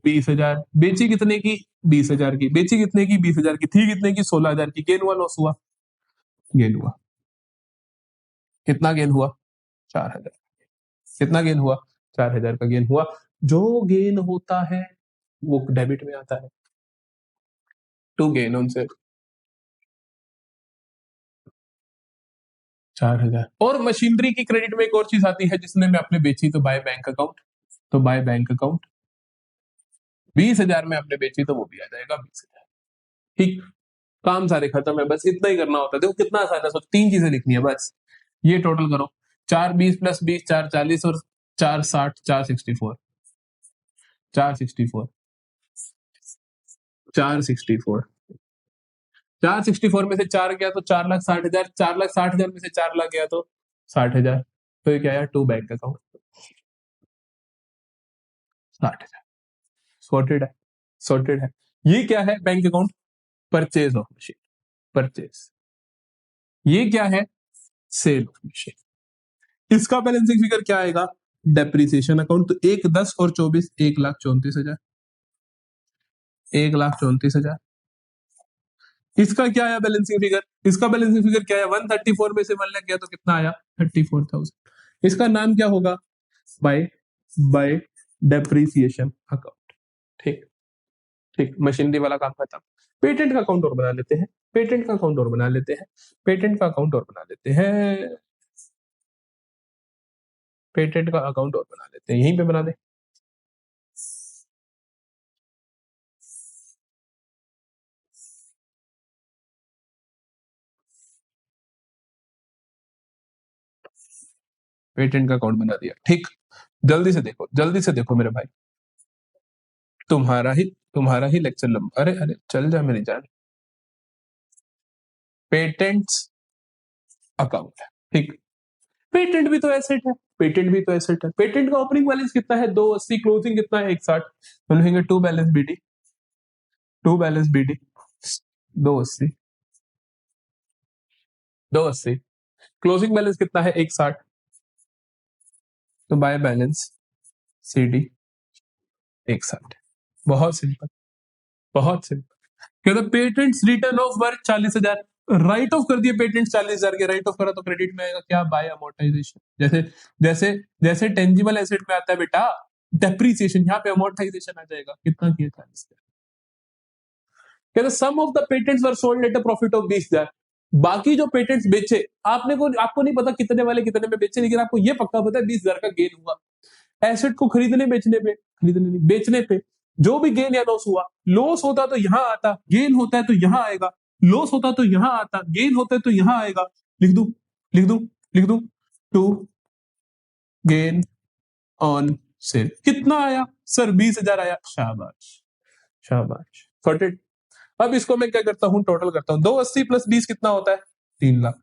20,000। बेची कितने की, 20,000 की। बेची कितने की, 20,000 की। थी कितने की, 16,000 की। गेन हुआ लॉस हुआ, गेन हुआ। कितना गेन हुआ, 4,000। कितना गेन हुआ, 4,000 का गेन हुआ। जो गेन होता है वो डेबिट में आता है, टू गेन उनसे 4,000। और मशीनरी की क्रेडिट में एक और चीज आती है, जिसने मैं अपने बेची तो बाय बैंक अकाउंट। तो बाय बैंक अकाउंट 20,000 में आपने बेची तो वो भी आ जाएगा 20,000। ठीक, काम सारे खत्म है, बस इतना ही करना होता है। देखो कितना आसान है, 3 चीजें लिखनी है बस। ये टोटल करो, 4 20 + 20 4 40, और 4 60 4 64, 4 64, 4 64, 4 64 में से 4 गया तो 4,60,000, 4,60,000 में से 4 लाख गया तो 60,000। तो ये क्या है, टू बैंक अकाउंट 60,000। सॉर्टेड है, सॉर्टेड है। ये क्या है, bank account purchase of machine, purchase. ये क्या है, सेल ऑफ मशीन। इसका बैलेंसिंग फिगर क्या आएगा, डेप्रिसिएशन अकाउंट। तो 1 10 और 24, 1,34,000, 1,34,000। इसका क्या आया बैलेंसिंग फिगर, इसका बैलेंसिंग फिगर क्या है, 134 में से 1 लाख गया तो कितना आया, 34,000। इसका नाम क्या होगा, बाय बाय डेप्रिसिएशन अकाउंट। ठीक ठीक, मशीनरी वाला काम खत्म। पेटेंट का अकाउंट और बना लेते हैं, पेटेंट का अकाउंट और बना लेते हैं, पेटेंट का अकाउंट और बना लेते हैं, पेटेंट का अकाउंट और बना लेते हैं, यहीं पे बना दे। पेटेंट का अकाउंट बना दिया, ठीक। जल्दी से देखो मेरे भाई, तुम्हारा ही लेक्चर लंबा, अरे अरे चल जा मेरी जान। पेटेंट्स अकाउंट, ठीक। पेटेंट भी तो एसेट है, पेटेंट का ओपनिंग बैलेंस कितना है 280, क्लोजिंग कितना है 160, तो लिखेंगे to balance BD 280, 280, closing balance कितना है 160, तो बाय बैलेंस सीडी 160। बहुत सिंपल, बहुत सिंपल। कहते patents return of worth 40,000, right of कर दिए पेटेंट 40,000 के, राइट ऑफ करा तो क्रेडिट में आएगा क्या, बाय अमोर्टाइजेशन। जैसे जैसे जैसे टेंजिबल एसेट में आता है बेटा डेप्रीसिएशन, यहाँ पे अमोर्टाइजेशन आ जाएगा। कितना किया 40,000। कहते some of the patents were sold at a profit of 20,000, बाकी जो पेटेंट्स बेचे आपको नहीं पता कितने वाले कितने में बेचे, लेकिन आपको ये पक्का पता है 20,000 का गेन हुआ। एसेट को खरीदने नहीं बेचने पे जो भी गेन या लॉस हुआ, लॉस होता तो यहां आता, गेन होता है तो यहां आएगा, लॉस होता तो यहां आता, गेन होता है तो यहां आएगा। लिख दू टू गेन ऑन सेल कितना आया सर, 20,000 आया, शाबाश शाबाश, सॉर्टेड। अब इसको मैं क्या करता हूं, टोटल करता हूं, 280 प्लस 20 कितना होता है 3,00,000,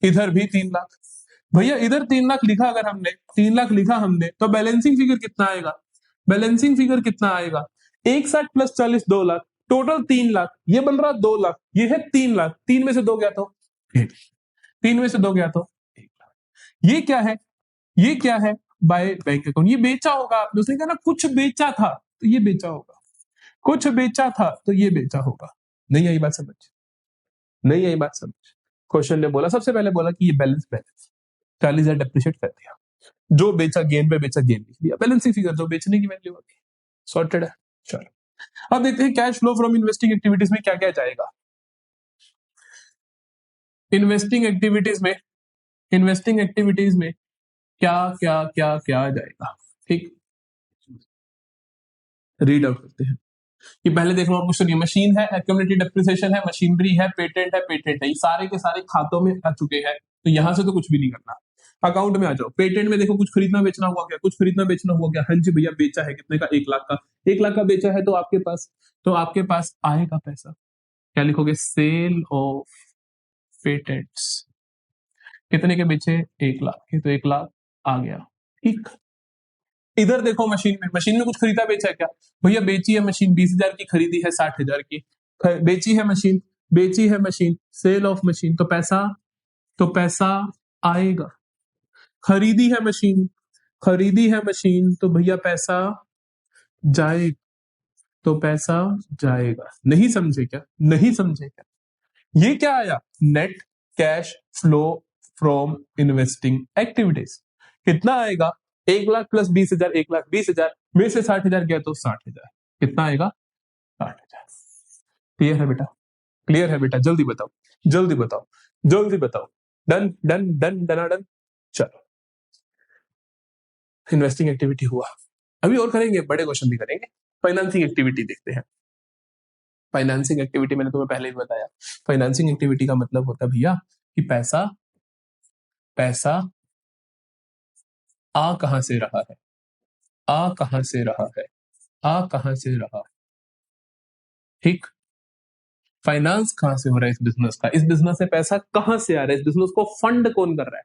इधर भी 3,00,000। भैया इधर 3,00,000 लिखा, अगर हमने 3,00,000 लिखा हमने, तो बैलेंसिंग फिगर कितना आएगा, बैलेंसिंग फिगर कितना आएगा 160 प्लस 40 2,00,000, टोटल 3,00,000, ये बन रहा 2,00,000, ये है 3,00,000, 3 में से 2 गया तो 3 में से 2 गया तो 1,00,000। ये क्या है बाय बैंक अकाउंट, ये बेचा होगा आपने, उसने कहा ना कुछ बेचा था तो ये बेचा होगा, कुछ बेचा था तो ये बेचा होगा। नहीं आई बात समझ, नहीं आई बात समझ। क्वेश्चन ने बोला, सबसे पहले बोला कि ये बैलेंस 40,000 डेप्रिशिएट कर दिया, जो बेचा गेन पे बेचा, गेन लिख दिया, बैलेंसिंग फिगर जो बेचने की वैल्यू होगी, सॉर्टेड है। चलो अब देखते हैं cash flow from investing activities में क्या क्या जाएगा। इन्वेस्टिंग एक्टिविटीज में क्या क्या क्या क्या जाएगा, ठीक। रीड आउट करते हैं कि पहले देखो आपको, सुनिए, मशीन है, एक्यूमुलेटेड डेप्रिसिएशन है, मशीनरी है, पेटेंट है, ये सारे के सारे खातों में आ चुके हैं, तो यहां से तो कुछ भी नहीं करना। अकाउंट में आ जाओ, पेटेंट में देखो कुछ खरीदना बेचना हुआ क्या, कुछ खरीदना बेचना हुआ क्या, हाँ जी भैया बेचा है, कितने का 1,00,000 का, 1,00,000 का बेचा है, तो आपके पास आएगा पैसा, क्या लिखोगे, सेल ऑफ पेटेंट्स, कितने के बेचे 1,00,000 के, तो 1,00,000 आ गया, ठीक। इधर देखो मशीन में कुछ खरीदा बेचा है क्या, भैया बेची है मशीन 20,000 की, खरीदी है 60,000 की, बेची है मशीन, सेल ऑफ मशीन, तो पैसा आएगा। खरीदी है मशीन तो भैया पैसा जाए, तो पैसा जाएगा। नहीं समझे क्या, ये क्या आया, net cash flow from investing activities, कितना आएगा 1,00,000 प्लस 20,000, 1,20,000 में से 60,000 गया तो 60,000, कितना आएगा 60,000। क्लियर है बेटा, जल्दी बताओ। Done done done done. चलो इन्वेस्टिंग एक्टिविटी हुआ, अभी और करेंगे, बड़े क्वेश्चन भी करेंगे। फाइनेंसिंग एक्टिविटी देखते हैं। फाइनेंसिंग एक्टिविटी मैंने तुम्हें पहले भी बताया, फाइनेंसिंग एक्टिविटी का मतलब होता है भैया कि पैसा आ कहां से रहा है, ठीक। फाइनेंस कहां से हो रहा है इस बिजनेस का, इस बिजनेस से पैसा कहां से आ रहा है, इस बिजनेस को फंड कौन कर रहा है,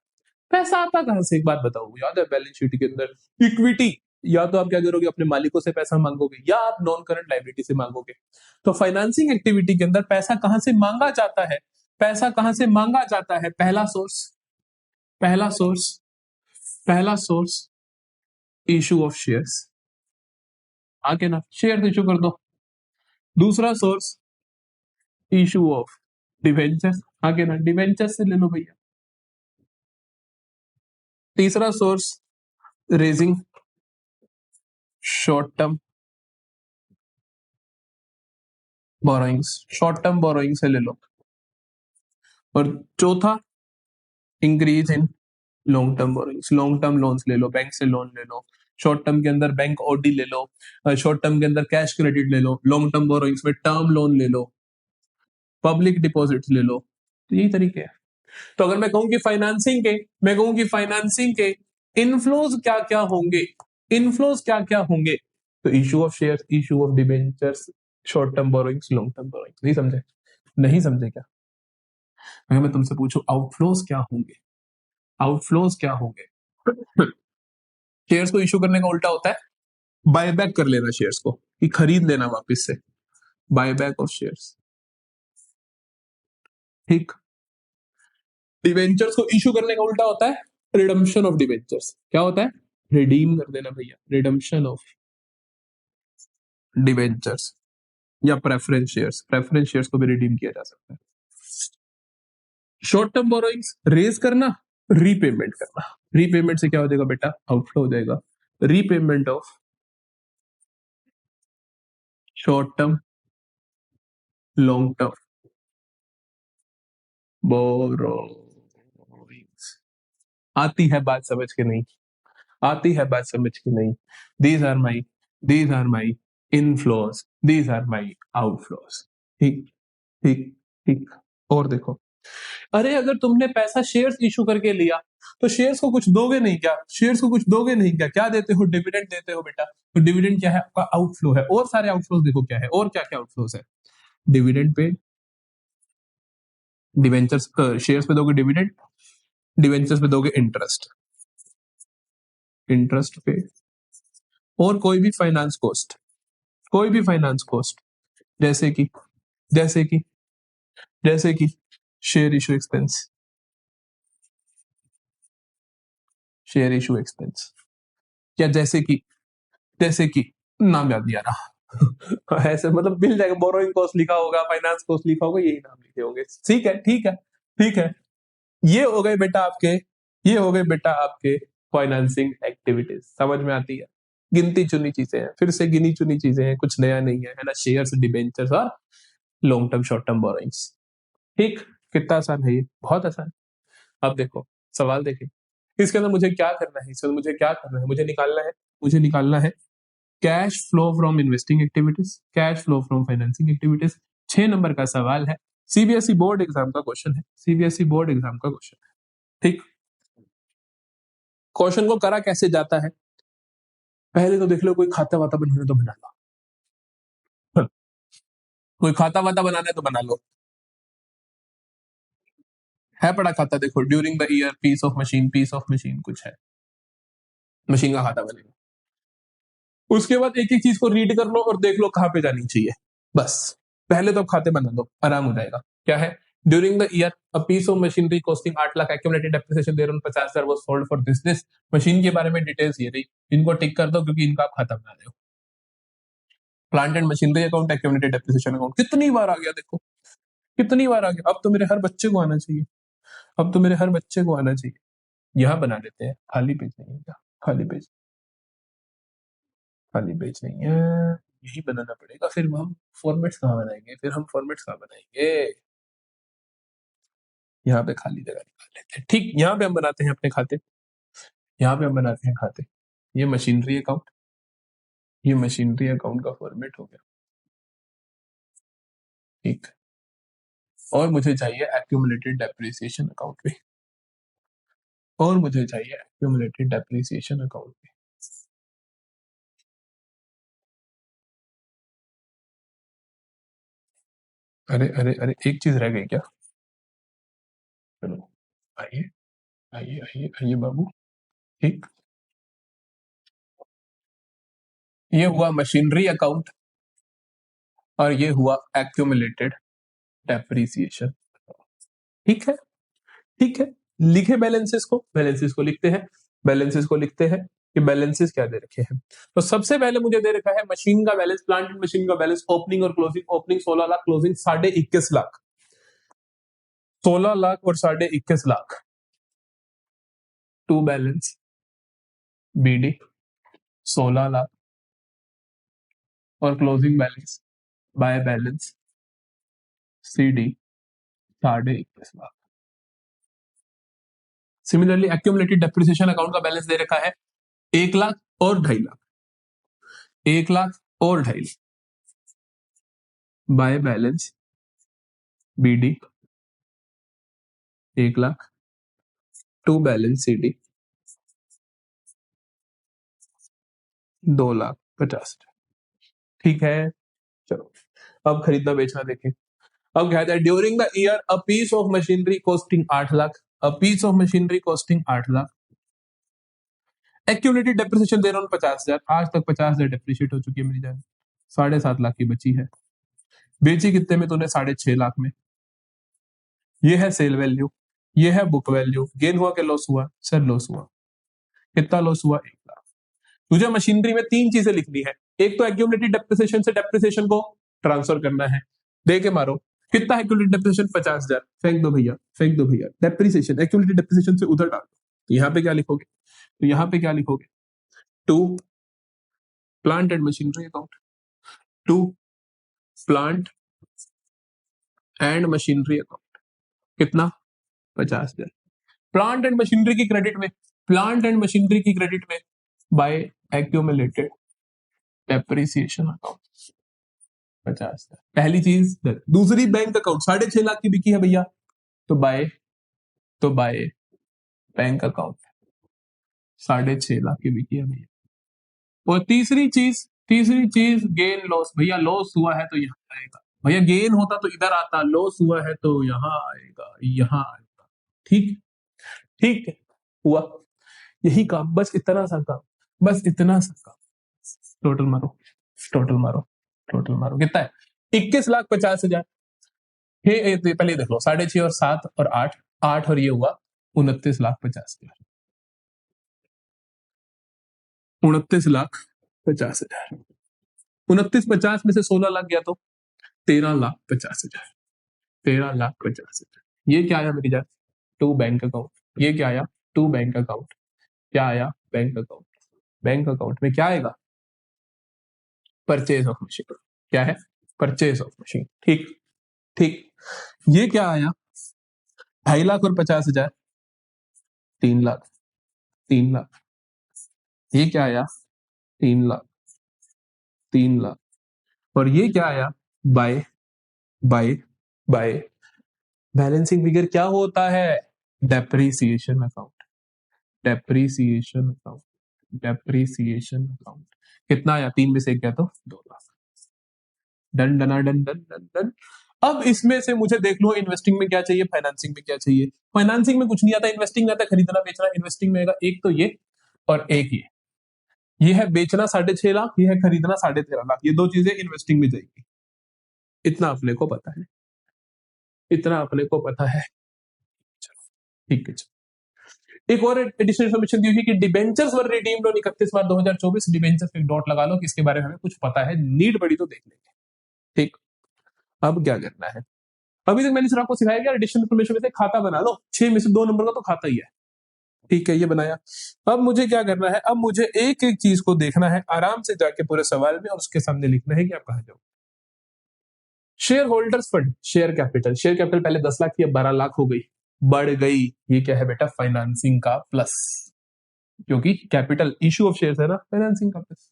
पैसा आता कहां से, एक बात बताओ, याद है बैलेंस शीट के अंदर इक्विटी, या तो आप क्या करोगे अपने मालिकों से पैसा मांगोगे, या आप नॉन करंट लाइबिलिटी से मांगोगे। तो फाइनेंसिंग एक्टिविटी के अंदर पैसा कहां से मांगा जाता है, पहला सोर्स इशू ऑफ शेयर्स, आगे ना शेयर इशू कर दो। दूसरा सोर्स इशू ऑफ डिवेंचर, आगे ना डिवेंचर से ले लो भैया। तीसरा source raising short term borrowing से ले लो। और चौथा increase in long term borrowings, long term loans ले लो, बैंक से लोन ले लो, शॉर्ट टर्म के अंदर बैंक ओडी ले लो, शॉर्ट टर्म के अंदर कैश क्रेडिट ले लो, लॉन्ग टर्म बोरोइंग्स में टर्म लोन ले लो, पब्लिक डिपॉजिट्स ले लो। तो यही तरीके है। तो अगर मैं कहूं कि फाइनेंसिंग के इनफ्लोज क्या क्या होंगे, इनफ्लोज क्या क्या होंगे, तो issue of share, issue of debentures, short term borrowings, long term borrowings. नहीं समझे? नहीं समझे क्या? अगर मैं तुमसे पूछूं आउटफ्लोज क्या होंगे, आउटफ्लोज क्या होंगे? शेयर्स को इशू करने का उल्टा होता है बायबैक कर लेना शेयर्स को, कि खरीद लेना वापस से, बायबैक ऑफ शेयर्स। ठीक। डिवेंचर्स को इशू करने का उल्टा होता है रिडम्पशन ऑफ डिवेंचर्स। क्या होता है? रिडीम कर देना भैया, रिडम्पशन ऑफ डिवेंचर्स। या प्रेफरेंस शेयर्स, प्रेफरेंस शेयर्स को भी रिडीम किया जा सकता है। शॉर्ट टर्म बोरोइंग्स रेज करना, रीपेमेंट करना। रीपेमेंट से क्या हो जाएगा बेटा? आउटफ्लो हो जाएगा। Repayment of short term long term borrowings. आती है बात समझ के नहीं? आती है बात समझ के नहीं? These are my, these are my inflows, these are my outflows. ठीक, ठीक, ठीक। और देखो, अरे अगर तुमने पैसा शेयर्स इशू करके लिया तो शेयर्स को कुछ दोगे नहीं क्या? शेयर्स को कुछ दोगे नहीं क्या? क्या देते हो? डिविडेंड देते हो बेटा। तो डिविडेंड क्या है? आपका आउटफ्लो है। और सारे आउटफ्लोज देखो क्या है, और क्या क्या आउटफ्लोज है। डिविडेंड पे, डिवेंचर्स, शेयर्स पे दोगे डिविडेंड, डिवेंचर्स पे दोगे इंटरेस्ट, इंटरेस्ट पे, और कोई भी फाइनेंस कॉस्ट, कोई भी फाइनेंस कॉस्ट, जैसे कि जैसे कि जैसे कि share issue expense, share issue expense, या जैसे कि नाम याद नहीं आ रहा। ऐसे मतलब मिल जाएगा, बोरोइंग कॉस्ट लिखा होगा, फाइनेंस कॉस्ट लिखा होगा, यही नाम लिखे होंगे। ठीक है, ठीक है, ठीक है। ये हो गए बेटा आपके, ये हो गए बेटा आपके फाइनेंसिंग एक्टिविटीज। समझ में आती है? गिनती चुनी चीजें हैं, फिर से गिनी चुनी चीजें हैं, कुछ नया नहीं है ना? शेयर्स, डिबेंचर्स और long term short term borrowings. ठीक। कितना आसान है ये? बहुत आसान। अब देखो सवाल देखें, इसके अंदर मुझे क्या करना है, इसके अंदर मुझे क्या करना है, मुझे निकालना है cash flow from investing activities, cash flow from financing activities. 6 number का सवाल है, सीबीएसई बोर्ड एग्जाम का क्वेश्चन है, सीबीएसई बोर्ड एग्जाम का क्वेश्चन है। ठीक। क्वेश्चन को करा कैसे जाता है? पहले तो देख लो, कोई खाता वाता बनाना तो बना लो। कोई खाता वाता बनाना है तो बना लो। है पड़ा खाता, देखो during the year, piece of machine, piece of machine कुछ है, मशीन का खाता बनेगा। उसके बाद एक एक चीज को रीड कर लो और देख लो कहां पे जानी चाहिए। बस पहले तो खाते बना दो, आराम हो जाएगा। क्या है? During the year a piece of machinery costing 8 lakh accumulated depreciation thereon ऑन 50,000 was sold for this. Machine के बारे में डिटेल्स ये रही, इनको टिक कर दो क्योंकि इनका आप खाता बना रहे हो। Plant and machinery account, accumulated depreciation account, कितनी बार आ गया देखो, कितनी बार आ गया। अब तो मेरे हर बच्चे को आना चाहिए, अब तो मेरे हर बच्चे को आना चाहिए। यहाँ बना लेते हैं, खाली पेज नहीं है, खाली पेज, खाली पेज नहीं है, यही बनाना पड़ेगा। फिर हम फॉर्मेट्स कहाँ बनाएंगे, फिर हम फॉर्मेट्स कहाँ बनाएंगे? यहाँ पे खाली जगह निकाल लेते हैं। ठीक, यहाँ पे हम बनाते हैं अपने खाते, यहाँ पे हम बनाते हैं खाते। ये मशीनरी अकाउंट, ये मशीनरी अकाउंट का फॉर्मेट हो गया। ठीक। और मुझे चाहिए एक्यूमुलेटेड डेप्रिसिएशन अकाउंट पे, और मुझे चाहिए एक्यूमुलेटेड डेप्रिसिएशन अकाउंट पे। अरे अरे अरे, एक चीज रह गई क्या? चलो आइए, आइए आइए आइए बाबू। ठीक। ये हुआ मशीनरी अकाउंट और ये हुआ एक्यूमुलेटेड डेप्रिसिएशन। ठीक है, ठीक है। लिखे बैलेंसेस को, बैलेंसेस को लिखते हैं, बैलेंसेस को लिखते हैं कि बैलेंसेस क्या दे रखे हैं। तो सबसे पहले मुझे दे रखा है मशीन का बैलेंस, प्लांट एंड मशीन का बैलेंस, ओपनिंग और closing. Opening 16 lakh, closing 21.5 lakh. 16 lakh और 21.5 lakh to balance BD, 16 lakh, और closing balance by balance CD 21.5 lakh. Similarly accumulated depreciation account का बैलेंस दे रखा है 1 लाख और 2.5 लाख, 1 लाख और 2.5 by balance BD 1 lakh to balance CD 2,50,000। ठीक है, चलो अब खरीदना बेचना देखें। अब कहता है during the year a piece of machinery costing 8 lakh, a piece of machinery costing 8 lakh, accumulated depreciation दे रहा हूं 50,000, आज तक 50,000 डेप्रिशिएट हो चुकी है मेरी जान, 7.5 लाख की बची है। बेची कितने में तूने? 6.5 लाख में। ये है सेल वैल्यू, ये है बुक वैल्यू। गेन हुआ कि लॉस हुआ? सर लॉस हुआ। कितना लॉस हुआ? 1 लाख। तुझे मशीनरी में 3 चीजें लिखनी है, एक तो एक्यूमुलेटेड डेप्रिसिएशन से डेप्रिसिएशन को ट्रांसफर करना है, दे के मारो। कितना एक्यूमुलेटेड डेप्रिसिएशन? 50,000। फेंक दो भैया, फेंक दो भैया। डेप्रिसिएशन एक्यूमुलेटेड डेप्रिसिएशन से उधर डाल दो। तो यहाँ पे क्या लिखोगे? तो यहाँ पे क्या लिखोगे? To plant and machinery account, to plant and machinery account. कितना? 50,000। प्लांट एंड मशीनरी की क्रेडिट में, प्लांट एंड मशीनरी की क्रेडिट में बाय एक्यूमुलेटेड डेप्रिसिएशन अकाउंट 50,000। पहली चीज। दूसरी बैंक अकाउंट 6.5 लाख की बिकी है भैया, तो बाय बैंक अकाउंट 6.5 लाख की बिकी है भैया। और तीसरी चीज गेन लॉस। भैया लॉस हुआ है तो यहाँ आएगा, भैया गेन होता तो इधर आता, लॉस हुआ है तो यहाँ आएगा, यहाँ आएगा। ठीक, ठीक है, हुआ यही काम, बस इतना सा काम, बस इतना सा काम। टोटल मारो, टोटल मारो, टोटल मारो। कितना है? 21,50,000। पहले देख लो, 6.5 और 7 और 8, 8 और ये हुआ 29,50,000। 29,50,000। 29,50,000 में से 16 लाख गया तो 13,50,000। 13,50,000। ये क्या आया मेरी जान? To bank account. ये क्या आया? To bank account. क्या आया? Bank account. बैंक अकाउंट में क्या आएगा? Purchase of machine. क्या है? Purchase of machine. ठीक, ठीक। ये क्या आया? 2.5 लाख और 50,000, 3 लाख, 3 लाख। ये क्या आया? 3 लाख, 3 लाख। और ये क्या आया? By by by balancing figure क्या होता है? Depreciation account, depreciation account, depreciation account. कितना आया? 3 में से 1 गया तो 2 लाख। डन डना डन डन डन डन। अब इसमें से मुझे देख लो इन्वेस्टिंग में क्या चाहिए, फाइनेंसिंग में क्या चाहिए। फाइनेंसिंग में कुछ नहीं आता, इन्वेस्टिंग में आता है खरीदना बेचना। इन्वेस्टिंग में आएगा एक तो ये और एक ये है बेचना 6.5 लाख, ये है खरीदना 13.5 लाख। ये दो चीजें इन्वेस्टिंग में जाएगी। इतना अपने को पता है, इतना अपने को पता है। चलो ठीक है। एक और एडिशनल इन्फॉर्मेशन दी हुई कि debentures were redeemed on 31 March 2024। Debentures पे एक डॉट लगा लो कि इसके बारे में हमें कुछ पता है, नीड पड़ी तो देख लेंगे। ठीक, अब क्या करना है? अभी तक मैंने सिर्फ आपको सिखाया कि एडिशनल इन्फॉर्मेशन में से खाता बना लो, 6 में से 2 नंबर का तो खाता ही है। ठीक है, ये बनाया। अब मुझे क्या करना है? अब मुझे एक एक चीज को देखना है आराम से जाके पूरे सवाल में, और उसके सामने लिखना है कि आप कहां जाओ। Share holders fund, share capital. Share capital पहले 10 लाख थी, अब 12 लाख हो गई, बढ़ गई। ये क्या है बेटा? फाइनेंसिंग का प्लस, क्योंकि कैपिटल इशू ऑफ शेयर्स है ना, फाइनेंसिंग का प्लस।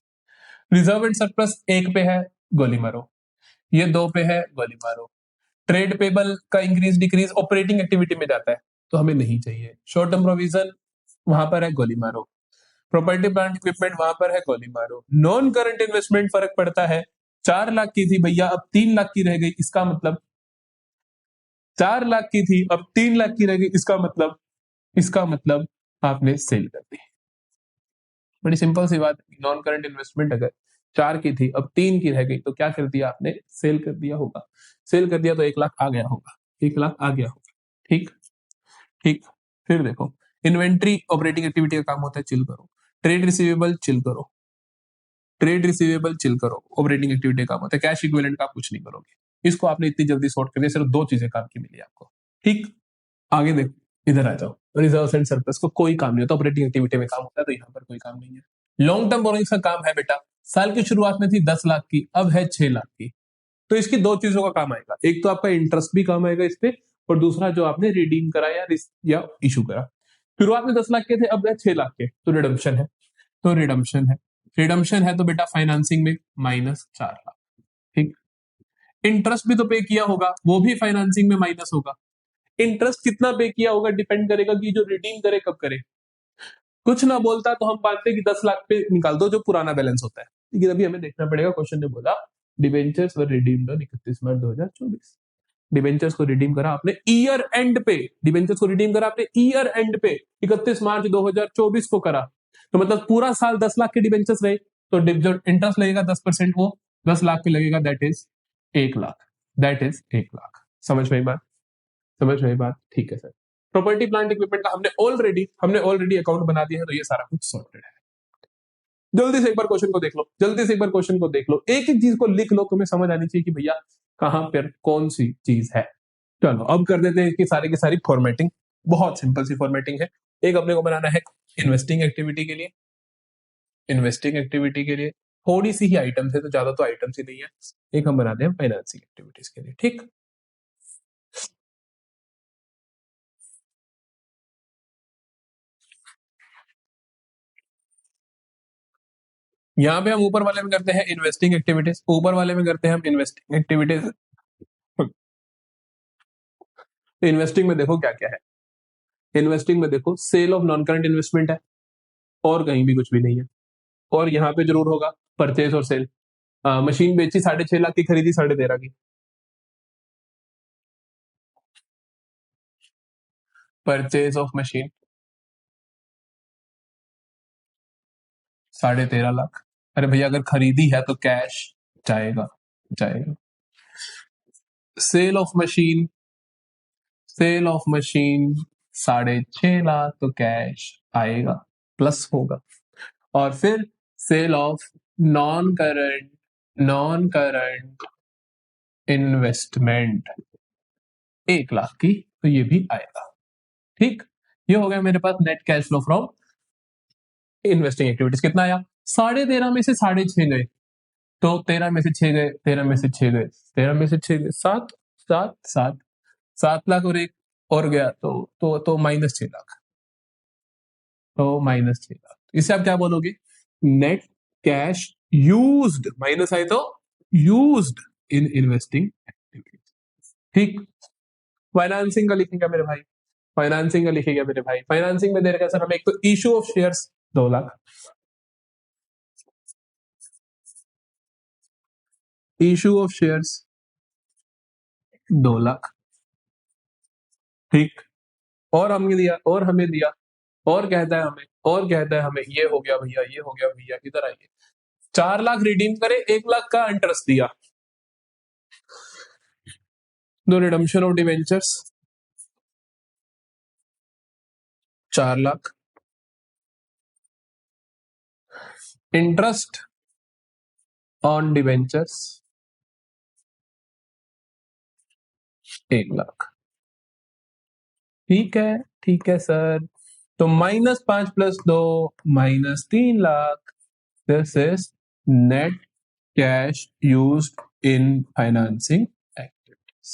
रिजर्व एंड सरप्लस 1 पे है, गोली मारो। ये 2 पे है, गोली मारो। ट्रेड पेबल का इंक्रीज डिक्रीज ऑपरेटिंग एक्टिविटी में जाता है, तो हमें नहीं चाहिए। शॉर्ट टर्म प्रोविजन वहां पर है, गोली मारो। प्रॉपर्टी प्लांट इक्विपमेंट वहां पर है, गोली मारो। नॉन करंट इन्वेस्टमेंट फर्क पड़ता है, 4 लाख की थी भैया, अब 3 लाख की रह गई। इसका मतलब 4 लाख की थी, अब 3 लाख की रह गई। इसका मतलब आपने सेल कर दी। बड़ी सिंपल सी बात। नॉन करंट इन्वेस्टमेंट अगर 4 की थी, अब 3 की रह गई, तो क्या कर दिया आपने? सेल कर दिया होगा। सेल कर दिया तो 1 लाख आ गया होगा, 1 लाख आ गया होगा। ठीक, ठीक। फिर देखो, इन्वेंट्री ऑपरेटिंग एक्टिविटी का काम होता है, चिल करो। ट्रेड रिसीवेबल चिल करो, ट्रेड रिसीवेबल चिल करो, ऑपरेटिंग एक्टिविटी का काम होता है। कैश इक्विवेलेंट का आप कुछ नहीं करोगे। इसको आपने इतनी जल्दी सॉर्ट कर दिया, सिर्फ 2 चीजें काम की मिली आपको। ठीक, आगे देखो, इधर आ जाओ। रिजर्व एंड सरप्लस को कोई काम नहीं होता, ऑपरेटिंग एक्टिविटी में काम होता है, तो यहाँ पर कोई काम नहीं है। लॉन्ग टर्म बोरोइंग्स का काम है बेटा, साल की शुरुआत में थी 10 लाख की, अब है 6 लाख की। तो इसकी 2 चीजों का काम आएगा, एक तो आपका इंटरेस्ट भी काम आएगा इस पे, और दूसरा जो आपने रिडीम करा या इशू करा। शुरुआत में 10 लाख के थे, अब है 6 लाख के, तो रिडम्पशन है। तो रिडम्पशन है, रिडम्पशन है तो बेटा फाइनेंसिंग में -4 लाख। ठीक, इंटरेस्ट भी तो पे किया होगा, वो भी फाइनेंसिंग में माइनस होगा। इंटरेस्ट कितना पे किया होगा डिपेंड करेगा कि जो रिडीम करे कब करे। कुछ ना बोलता तो हम मानते कि 10 लाख पे निकाल दो जो पुराना बैलेंस होता है, लेकिन अभी हमें देखना पड़ेगा। क्वेश्चन ने बोला debentures were redeemed on 31 March 2024। Debentures को रिडीम करा आपने ईयर एंड पे, डिबेंचर्स को रिडीम करा आपने ईयर एंड पे 31 मार्च 2024 को करा, तो मतलब पूरा साल 10 लाख के डिबेंचर्स रहे, तो जो इंटरेस्ट लगेगा 10% वो 10 लाख पे लगेगा, that is 1 lakh, that is 1 lakh. समझ में बात, समझ में बात, ठीक है सर। प्रॉपर्टी प्लांट इक्विपमेंट का हमने ऑलरेडी अकाउंट बना दिया है, तो ये सारा कुछ सॉर्टेड है। जल्दी से एक बार क्वेश्चन को देख लो, जल्दी से एक बार क्वेश्चन को देख लो, एक एक चीज को लिख लो, तुम्हें समझ आनी चाहिए कि भैया कहां पर कौन सी चीज है। चलो अब कर देते हैं कि सारी की सारी फॉर्मेटिंग, बहुत सिंपल सी फॉर्मेटिंग है। एक अपने को बनाना है इन्वेस्टिंग एक्टिविटी के लिए, इन्वेस्टिंग एक्टिविटी के लिए थोड़ी सी ही आइटम्स है, तो ज्यादा तो आइटम्स ही नहीं है। एक हम बनाते हैं फाइनेंसिंग एक्टिविटीज के लिए, ठीक। यहाँ पे हम ऊपर वाले में करते हैं इन्वेस्टिंग एक्टिविटीज, ऊपर वाले में करते हैं हम इन्वेस्टिंग एक्टिविटीज। तो इन्वेस्टिंग में देखो क्या क्या है, इन्वेस्टिंग में देखो sale of non current investment है, और कहीं भी कुछ भी नहीं है। और यहाँ पे जरूर होगा परचेज और सेल। मशीन बेची 6.5 लाख की, खरीदी 13.5 की। Purchase of machine 13.5 lakh. अरे भैया अगर खरीदी है तो कैश जाएगा, जाएगा। Sale of machine, sale of machine 6.5 lakh, तो कैश आएगा, प्लस होगा। और फिर sale of non current, non current investment 1 lakh की, तो ये भी आएगा, ठीक। ये हो गया मेरे पास net cash flow from investing activities. कितना आया? 13.5 में से 6.5 गए, तो 13 में से 6 गए, 13 में से 6 गए, 13 में से 6 गए, 7 7 7 7 लाख, और एक और गया तो -6 लाख, तो -6 लाख। इससे आप क्या बोलोगे? नेट कैश यूज्ड, माइनस आए तो यूज्ड इन इन्वेस्टिंग एक्टिविटीज, ठीक। फाइनेंसिंग का लिखेंगे मेरे भाई, फाइनेंसिंग का लिखेगा मेरे भाई। फाइनेंसिंग में दे रखा है सर हमें एक तो issue of shares 2 lakh, issue of shares 2 lakh, ठीक। और हमने दिया, और हमें दिया, और कहता है हमें, और कहता है हमें ये हो गया भैया, ये हो गया भैया, इधर आइए, 4 लाख रिडीम करे, 1 लाख का इंटरेस्ट दिया, दो redemption of debentures 4 lakh, interest on debentures 1 lakh, ठीक है, ठीक है सर। तो -5 + 2 -3 lakh, this is net cash used in financing activities.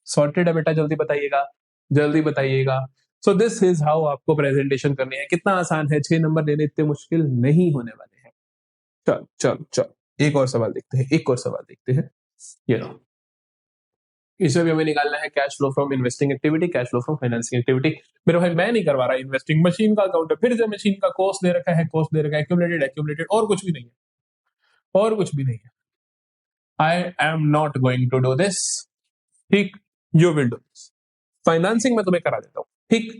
Sorted है बेटा, जल्दी बताइएगा, जल्दी बताइएगा। सो दिस इज हाउ आपको प्रेजेंटेशन करनी है। कितना आसान है, 6 नंबर लेने इतने मुश्किल नहीं होने वाले हैं। चल चल चल, एक और सवाल देखते हैं, एक और सवाल देखते हैं। ये लो, इसमें भी हमें निकालना है cash flow from investing activity, cash flow from financing activity. मेरे भाई मैं नहीं करवा रहा, इन्वेस्टिंग मशीन का अकाउंट है, फिर से मशीन का कॉस्ट दे रखा है, कॉस्ट दे रखा है, एक्यूमुलेटेड एक्यूमुलेटेड, और कुछ भी नहीं है, और कुछ भी नहीं है। I am not going to do this, ठीक। You will do this. Financing में तुम्हें करा देता हूँ, ठीक।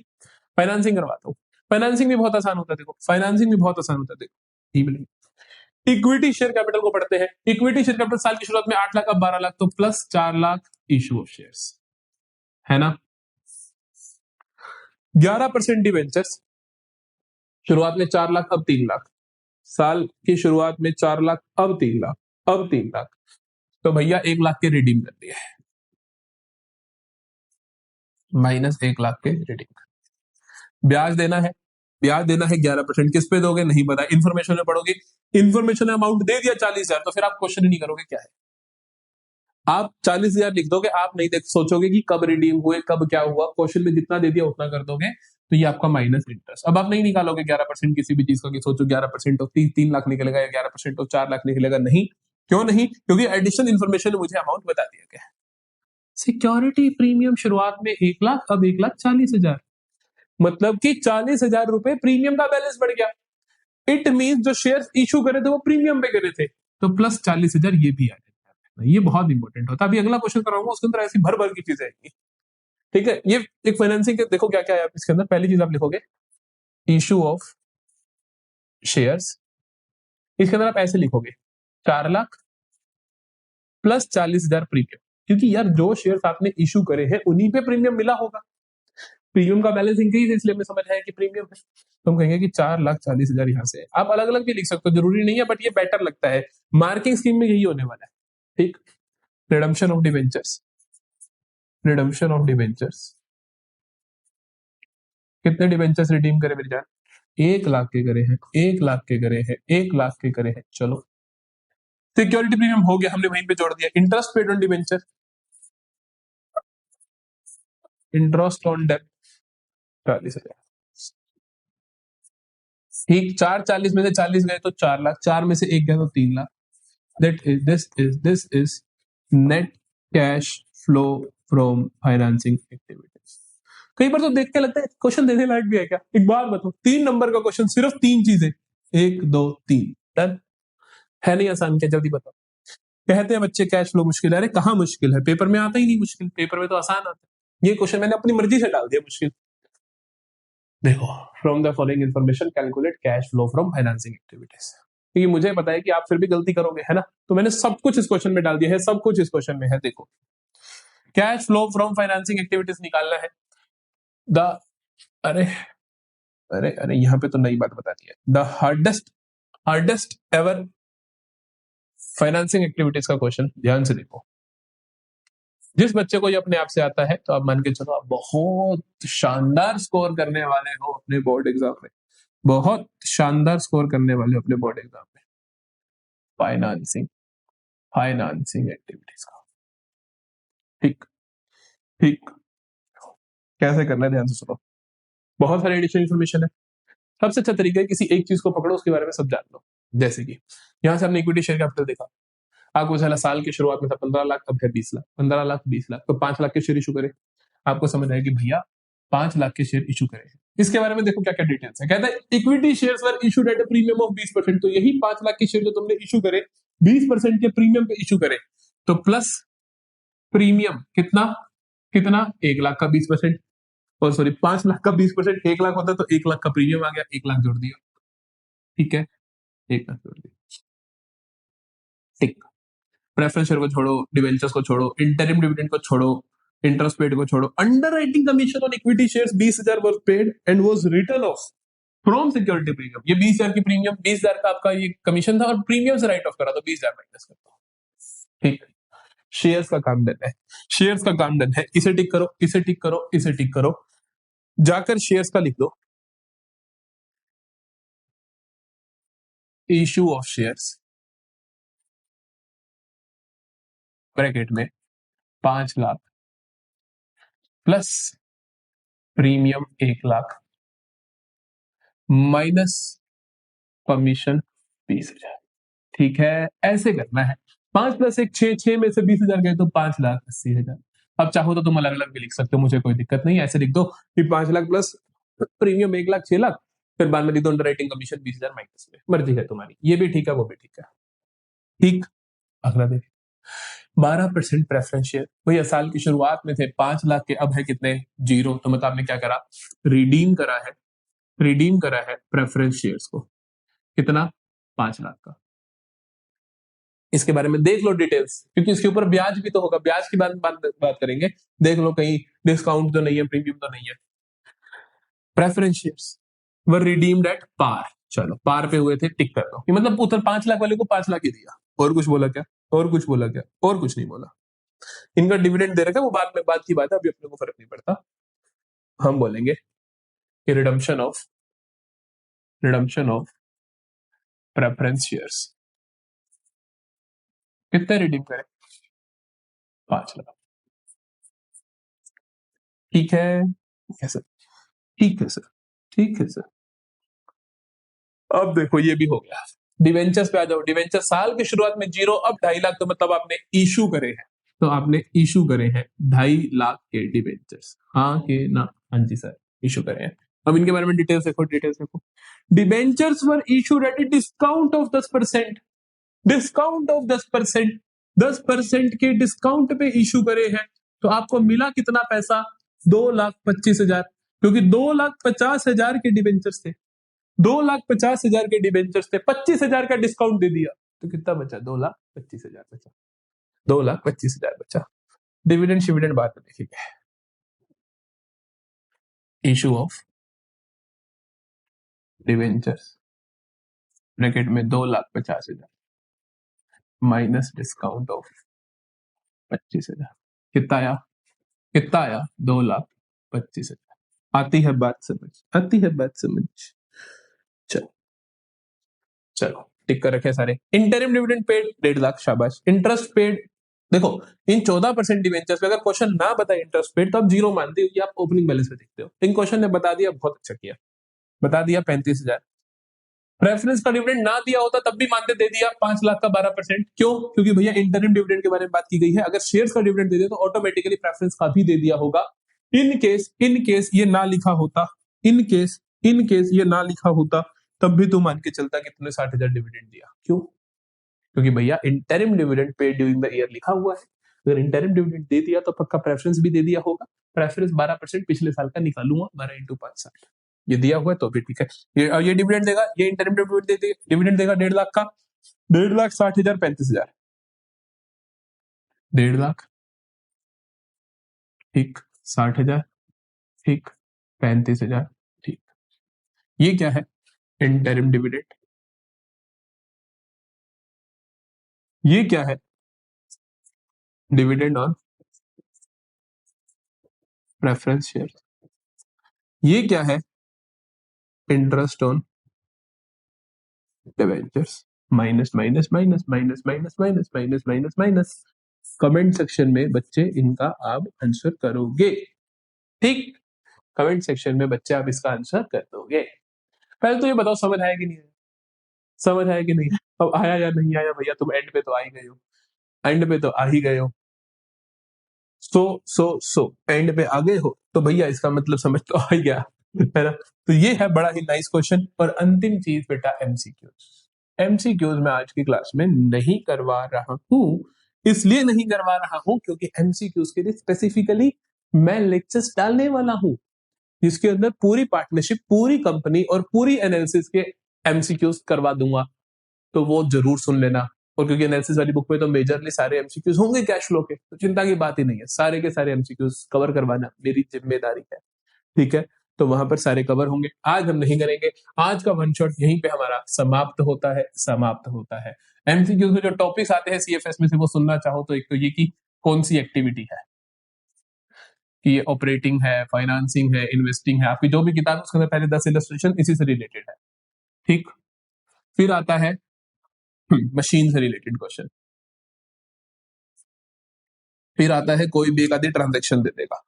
फाइनेंसिंग करवाता हूँ। फाइनेंसिंग भी बहुत आसान होता है, देखो फाइनेंसिंग भी बहुत आसान होता है, देखो इक्विटी शेयर कैपिटल को पढ़ते हैं। इक्विटी शेयर कैपिटल साल की शुरुआत में 8 लाख, अब 12 लाख, तो plus 4 lakh issue of shares, है ना। 11% डिवेंचर्स, शुरुआत में 4 लाख, अब 3 लाख, साल की शुरुआत में 4 लाख, अब 3 लाख, अब 3 लाख, तो भैया 1 लाख के रिडीम कर दिए, -1 लाख के रिडीम। ब्याज देना है, ब्याज देना है 11%, किस पे दोगे नहीं पता, इन्फॉर्मेशन में पढ़ोगे, इन्फॉर्मेशन अमाउंट दे दिया 40,000, तो फिर आप क्वेश्चन ही नहीं करोगे क्या है, आप 40,000 लिख दोगे, आप नहीं देख सोचोगे कि कब रिडीम हुए, कब क्या हुआ, क्वेश्चन में जितना दे दिया उतना कर दोगे, तो ये आपका माइनस इंटरेस्ट। अब आप नहीं निकालोगे 11% किसी भी चीज का, कि सोचो 11% तो 3 लाख निकलेगा, या 11% तो 4 लाख निकलेगा, नहीं। क्यों नहीं? क्योंकि एडिशनल इन्फॉर्मेशन में मुझे अमाउंट बता दिया गया है। सिक्योरिटी प्रीमियम शुरुआत में 1 लाख, अब 1,40,000, मतलब कि 40,000 रुपए प्रीमियम का बैलेंस बढ़ गया। इट मीन जो शेयर इशू करे थे वो प्रीमियम पे करे थे, तो प्लस 40,000 ये भी आ जाएगा। ये बहुत इंपॉर्टेंट होता है। अभी अगला क्वेश्चन कराऊंगा, उसके अंदर ऐसी भर भर की चीजें आएंगी। ठीक है, ये एक फाइनेंसिंग के देखो क्या क्या है इसके अंदर। पहली चीज आप लिखोगे इशू ऑफ शेयर्स, इसके अंदर आप ऐसे लिखोगे 4 लाख प्लस 40,000 प्रीमियम, क्योंकि यार जो शेयर्स आपने इशू करे हैं उन्हीं पे प्रीमियम मिला होगा। प्रीमियम का बैलेंस इंक्रीज है, इसलिए हमें समझ आया कि प्रीमियम है, तो हम कहेंगे कि 4,40,000 यहाँ से। आप अलग अलग भी लिख सकते हो, जरूरी नहीं है, बट ये बेटर लगता है। मार्किंग स्कीम में यही होने वाला है। ठीक, redemption of debentures, redemption of debentures, कितने डिवेंचर्स रिडीम करे मेरी जान? 1 लाख के करे हैं, 1 लाख के करे हैं, 1 लाख के करे हैं। चलो, सिक्योरिटी प्रीमियम हो गया, हमने वहीं पे जोड़ दिया। Interest paid on debenture, interest on debt 40,000। ठीक, 4,40 में से 40 गए तो 4 लाख, 4 में से 1 गया तो 3 lakh. This is net cash flow from financing activities. कई बार तो देख के लगता है क्वेश्चन देने लायक भी है क्या। एक बार बताओ, 3 नंबर का क्वेश्चन, सिर्फ 3 चीजें, 1 2 3, डन है। नहीं आसान क्या? जल्दी बताओ। कहते हैं बच्चे कैश फ्लो मुश्किल है, अरे कहाँ मुश्किल है, पेपर में आता ही नहीं मुश्किल, पेपर में तो आसान आता है। ये क्वेश्चन मैंने अपनी मर्जी से डाल दिया मुश्किल। देखो, from the following information calculate cash flow from financing activities, क्योंकि मुझे पता है कि आप फिर भी गलती करोगे, है ना, तो मैंने सब कुछ इस क्वेश्चन में डाल दिया है, सब कुछ इस क्वेश्चन में है। देखो, cash flow from financing activities निकालना है। द अरे अरे अरे यहाँ पे तो नई बात बता दी है। The hardest ever financing activities का क्वेश्चन, ध्यान से देखो। जिस बच्चे को ये अपने आप से आता है, तो आप मान के चलो आप बहुत शानदार स्कोर करने वाले हो अपने बोर्ड एग्जाम में, बहुत शानदार स्कोर करने वाले हो अपने बोर्ड एग्जाम में। फाइनेंसिंग फाइनेंसिंग एक्टिविटीज का, ठीक ठीक, कैसे करना है ध्यान से सुनो। बहुत सारी एडिशनल इन्फॉर्मेशन है। सबसे अच्छा तरीका है किसी एक चीज को पकड़ो, उसके बारे में सब जान लो। जैसे कि यहाँ से हमने इक्विटी शेयर कैपिटल देखा, आपको चला साल की शुरुआत में था 15 लाख, अब है 20 लाख, 15 लाख 20 लाख, तो 5 लाख के शेयर इशू करे। आपको समझ आएगी भैया 5 लाख के शेयर इशू करे हैं। इसके बारे में देखो क्या क्या डिटेल्स है। कहता है equity shares were issued at a premium of 20%, तो यही 5 लाख के शेयर जो तुमने इशू करे 20% के प्रीमियम पे इशू करे, तो प्लस प्रीमियम कितना कितना 1 लाख का 20%, और सॉरी 5 लाख का 20%, 1 लाख होता तो 1 लाख का प्रीमियम आ गया, 1 लाख जोड़ दिया। ठीक है, 1 लाख जोड़ दिया। ठीक, प्रेफरेंस शेयर को छोड़ो, डिवेंचर्स को छोड़ो, इंटरिम डिविडेंड को छोड़ो, इंटरेस्ट पेड को छोड़ो, underwriting commission on equity shares 20,000 was paid and was written off from security premium. ये 20,000 की प्रीमियम, 20,000 का आपका ये कमीशन था और प्रीमियम से राइट ऑफ करा, तो 20,000 माइनस कर दो। ठीक, शेयर्स का काम डन है, शेयर्स का काम डन है। इसे टिक करो, इसे टिक करो, इसे टिक करो, जाकर शेयर्स का लिख दो। इशू ऑफ शेयर्स ब्रैकेट में 5 lakh plus premium 1 lakh minus commission 20,000। ठीक है, ऐसे करना है। 5 प्लस 1 6, 6 में से 20,000 गए तो 5,80,000। अब चाहो तो तुम अलग अलग भी लिख सकते हो, मुझे कोई दिक्कत नहीं, ऐसे लिख दो कि 5 लाख प्लस प्रीमियम 1 लाख 6 लाख, फिर बाद में लिख दो अंडरराइटिंग कमीशन 20,000 माइनस में। मर्जी है तुम्हारी, ये भी ठीक है वो भी ठीक है। ठीक, अगला देख, 12% प्रेफरेंस शेयर, भैया साल की शुरुआत में थे 5 लाख के, अब है कितने? 0, तो मतलब आपने क्या करा? रिडीम करा है, रिडीम करा है प्रेफरेंस शेयर्स को, कितना? 5 लाख का। इसके बारे में देख लो डिटेल्स, क्योंकि इसके ऊपर ब्याज भी तो होगा, ब्याज की बात करेंगे। देख लो कहीं डिस्काउंट तो नहीं है, प्रीमियम तो नहीं है। Preference shares were redeemed at par, चलो पार पे हुए थे, टिक कर दो। कि मतलब उधर 5 लाख वाले को 5 लाख ही दिया, और कुछ बोला क्या? और कुछ बोला क्या? और कुछ नहीं बोला। इनका डिविडेंड दे रखा है, वो बाद में बात की बात है, अभी अपने को फर्क नहीं पड़ता। हम बोलेंगे कि रिडम्पशन ऑफ प्रेफरेंस शेयर्स कितने रिडीम करें? 5 लाख। ठीक है, सर, ठीक है सर, ठीक है सर। अब देखो ये भी हो गया। डिवेंचर्स पे आ जाओ। डिवेंचर साल की शुरुआत में 0, अब 2.5 लाख, तो मतलब आपने इशू करे हैं। तो आपने इशू करे हैं 2.5 लाख के डिबेंचर्स, हाँ के ना? हाँ जी सर, इशू करे हैं। अब इनके बारे में डिटेल्स देखो। Debentures were issued at discount of 10%, discount of 10%, 10% के डिस्काउंट पे इशू करे हैं। तो आपको मिला कितना पैसा? 2,25,000, क्योंकि 2,50,000 के डिबेंचर्स थे, 2,50,000 के डिबेंचर्स थे, 25,000 का डिस्काउंट दे दिया, तो कितना बचा? 2,25,000 बचा, 2,25,000 बचा। डिविडेंड शिविडेंड बाद में देखेंगे। इशू ऑफ डिबेंचर्स ब्रैकेट में 2,50,000 माइनस डिस्काउंट ऑफ 25,000, कितना आया? 2,25,000। आती है बात समझ? चलो टिक कर रखे सारे। इंटरिम डिविडेंड पेड 1.5 लाख, शाबाश। इंटरेस्ट पेड, देखो इन 14% डिवेंचर्स पे अगर क्वेश्चन ना बताए इंटरेस्ट पेड तो आप जीरो मानते हो कि आप ओपनिंग बैलेंस में देखते हो। इन क्वेश्चन ने बता दिया, बहुत अच्छा किया, बता दिया 35,000। प्रेफरेंस का डिविडेंड ना दिया होता तब भी मानते, दे दिया 5 लाख का 12%। क्यों? क्योंकि भैया इंटरिम डिविडेंड के बारे में बात की गई है, अगर शेयर्स का डिविडेंड दे दिया तो ऑटोमेटिकली प्रेफरेंस का भी दे दिया होगा। इन केस ये ना लिखा होता, इन केस ये ना लिखा होता तब भी तू मान के चलता कि तूने 60,000 डिविडेंड दिया। क्यों? क्योंकि भैया interim dividend paid during the year लिखा हुआ है, अगर इंटरिम डिविडेंड दे दिया तो पक्का प्रेफरेंस भी दे दिया होगा। प्रेफरेंस 12% पिछले साल का निकालूंगा, 12 × 5 साल, ये दिया हुआ है तो भी ठीक है। ये डिविडेंड देगा, ये इंटरिम डिविडेंड देगा 1.5 लाख का, 1,60,000 35,000, 1.5 लाख ठीक, 60,000 ठीक, 35,000 ठीक। ये क्या है? Interim dividend. ये क्या है? Dividend on preference share. ये क्या है? Interest on debentures. Minus minus minus minus minus minus minus minus minus. Comment section में बच्चे इनका आप आंसर करोगे, ठीक? कमेंट सेक्शन में बच्चे आप इसका आंसर कर दोगे। पहले तो ये बताओ समझ आया कि नहीं आया? समझ आया कि नहीं? अब आया या नहीं आया भैया? तुम एंड पे तो आ ही गए हो, एंड पे तो आ ही गए हो। सो एंड पे आ गए हो तो भैया इसका मतलब समझ तो आ ही गया, है ना? तो ये है बड़ा ही नाइस क्वेश्चन। और अंतिम चीज बेटा, एमसीक्यूज में आज की क्लास में नहीं करवा रहा हूं, इसलिए नहीं करवा रहा हूं क्योंकि एमसीक्यूज के लिए स्पेसिफिकली मैं लेक्चर्स डालने वाला हूं, जिसके अंदर पूरी पार्टनरशिप, पूरी कंपनी और पूरी एनालिसिस के एमसीक्यूज करवा दूंगा, तो वो जरूर सुन लेना। और क्योंकि एनालिसिस वाली बुक में तो मेजरली सारे एमसीक्यूज होंगे कैश फ्लो के, तो चिंता की बात ही नहीं है, सारे के सारे एमसीक्यूज कवर करवाना मेरी जिम्मेदारी है, ठीक है? तो वहां पर सारे कवर होंगे, आज हम नहीं करेंगे। आज का वन शॉट यहीं पे हमारा समाप्त होता है। एमसीक्यूज में जो टॉपिक्स आते हैं सीएफएस में से, वो सुनना चाहो तो एक तो ये कि कौन सी एक्टिविटी है, कि ये ऑपरेटिंग है, फाइनेंसिंग है, इन्वेस्टिंग है। आपकी जो भी किताब है उसके अंदर पहले 10 इलस्ट्रेशन इसी से रिलेटेड है, ठीक? फिर आता है मशीन से रिलेटेड क्वेश्चन, फिर आता है कोई भी एक आधी ट्रांजेक्शन दे देगा,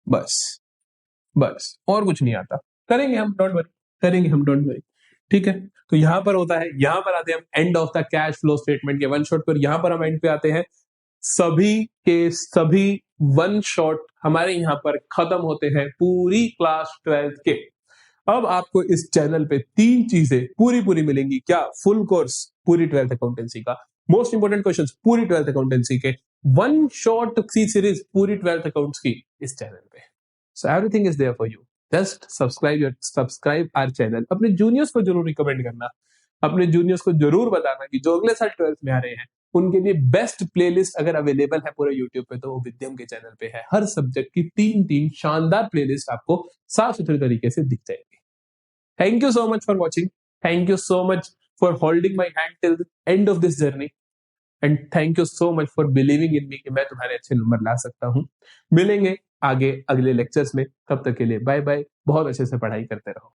बस और कुछ नहीं आता। करेंगे हम, डोंट वरी, ठीक है? तो यहां पर होता है, यहां पर आते हैं हम end of the cash flow statement के वन शॉट पर। यहां पर हम एंड पे आते हैं, सभी के सभी वन शॉट हमारे यहाँ पर खत्म होते हैं पूरी क्लास 12th के। अब आपको इस चैनल पे 3 चीजें पूरी मिलेंगी। क्या? फुल कोर्स पूरी 12th अकाउंटेंसी का, मोस्ट इंपोर्टेंट क्वेश्चंस पूरी 12th अकाउंटेंसी के, वन शॉट सी सीरीज पूरी 12th अकाउंट्स की इस चैनल पे। So everything is there for you, just subscribe our channel. अपने जूनियर्स को जरूर रिकमेंड करना, अपने जूनियर्स को जरूर बताना कि जो अगले साल 12th में आ रहे हैं उनके लिए बेस्ट प्लेलिस्ट अगर अवेलेबल है पूरे यूट्यूब पे तो वो विद्यम के चैनल पे है। हर सब्जेक्ट की 3 शानदार प्लेलिस्ट आपको साफ सुथरे तरीके से दिख जाएगी। Thank you so much for watching. Thank you so much for holding my hand till the end of this journey. And thank you so much for believing in me कि मैं तुम्हारे अच्छे नंबर ला सकता हूँ। मिलेंगे आगे अगले लेक्चर्स में, तब तक के लिए बाय बाय। बहुत अच्छे से पढ़ाई करते रहो।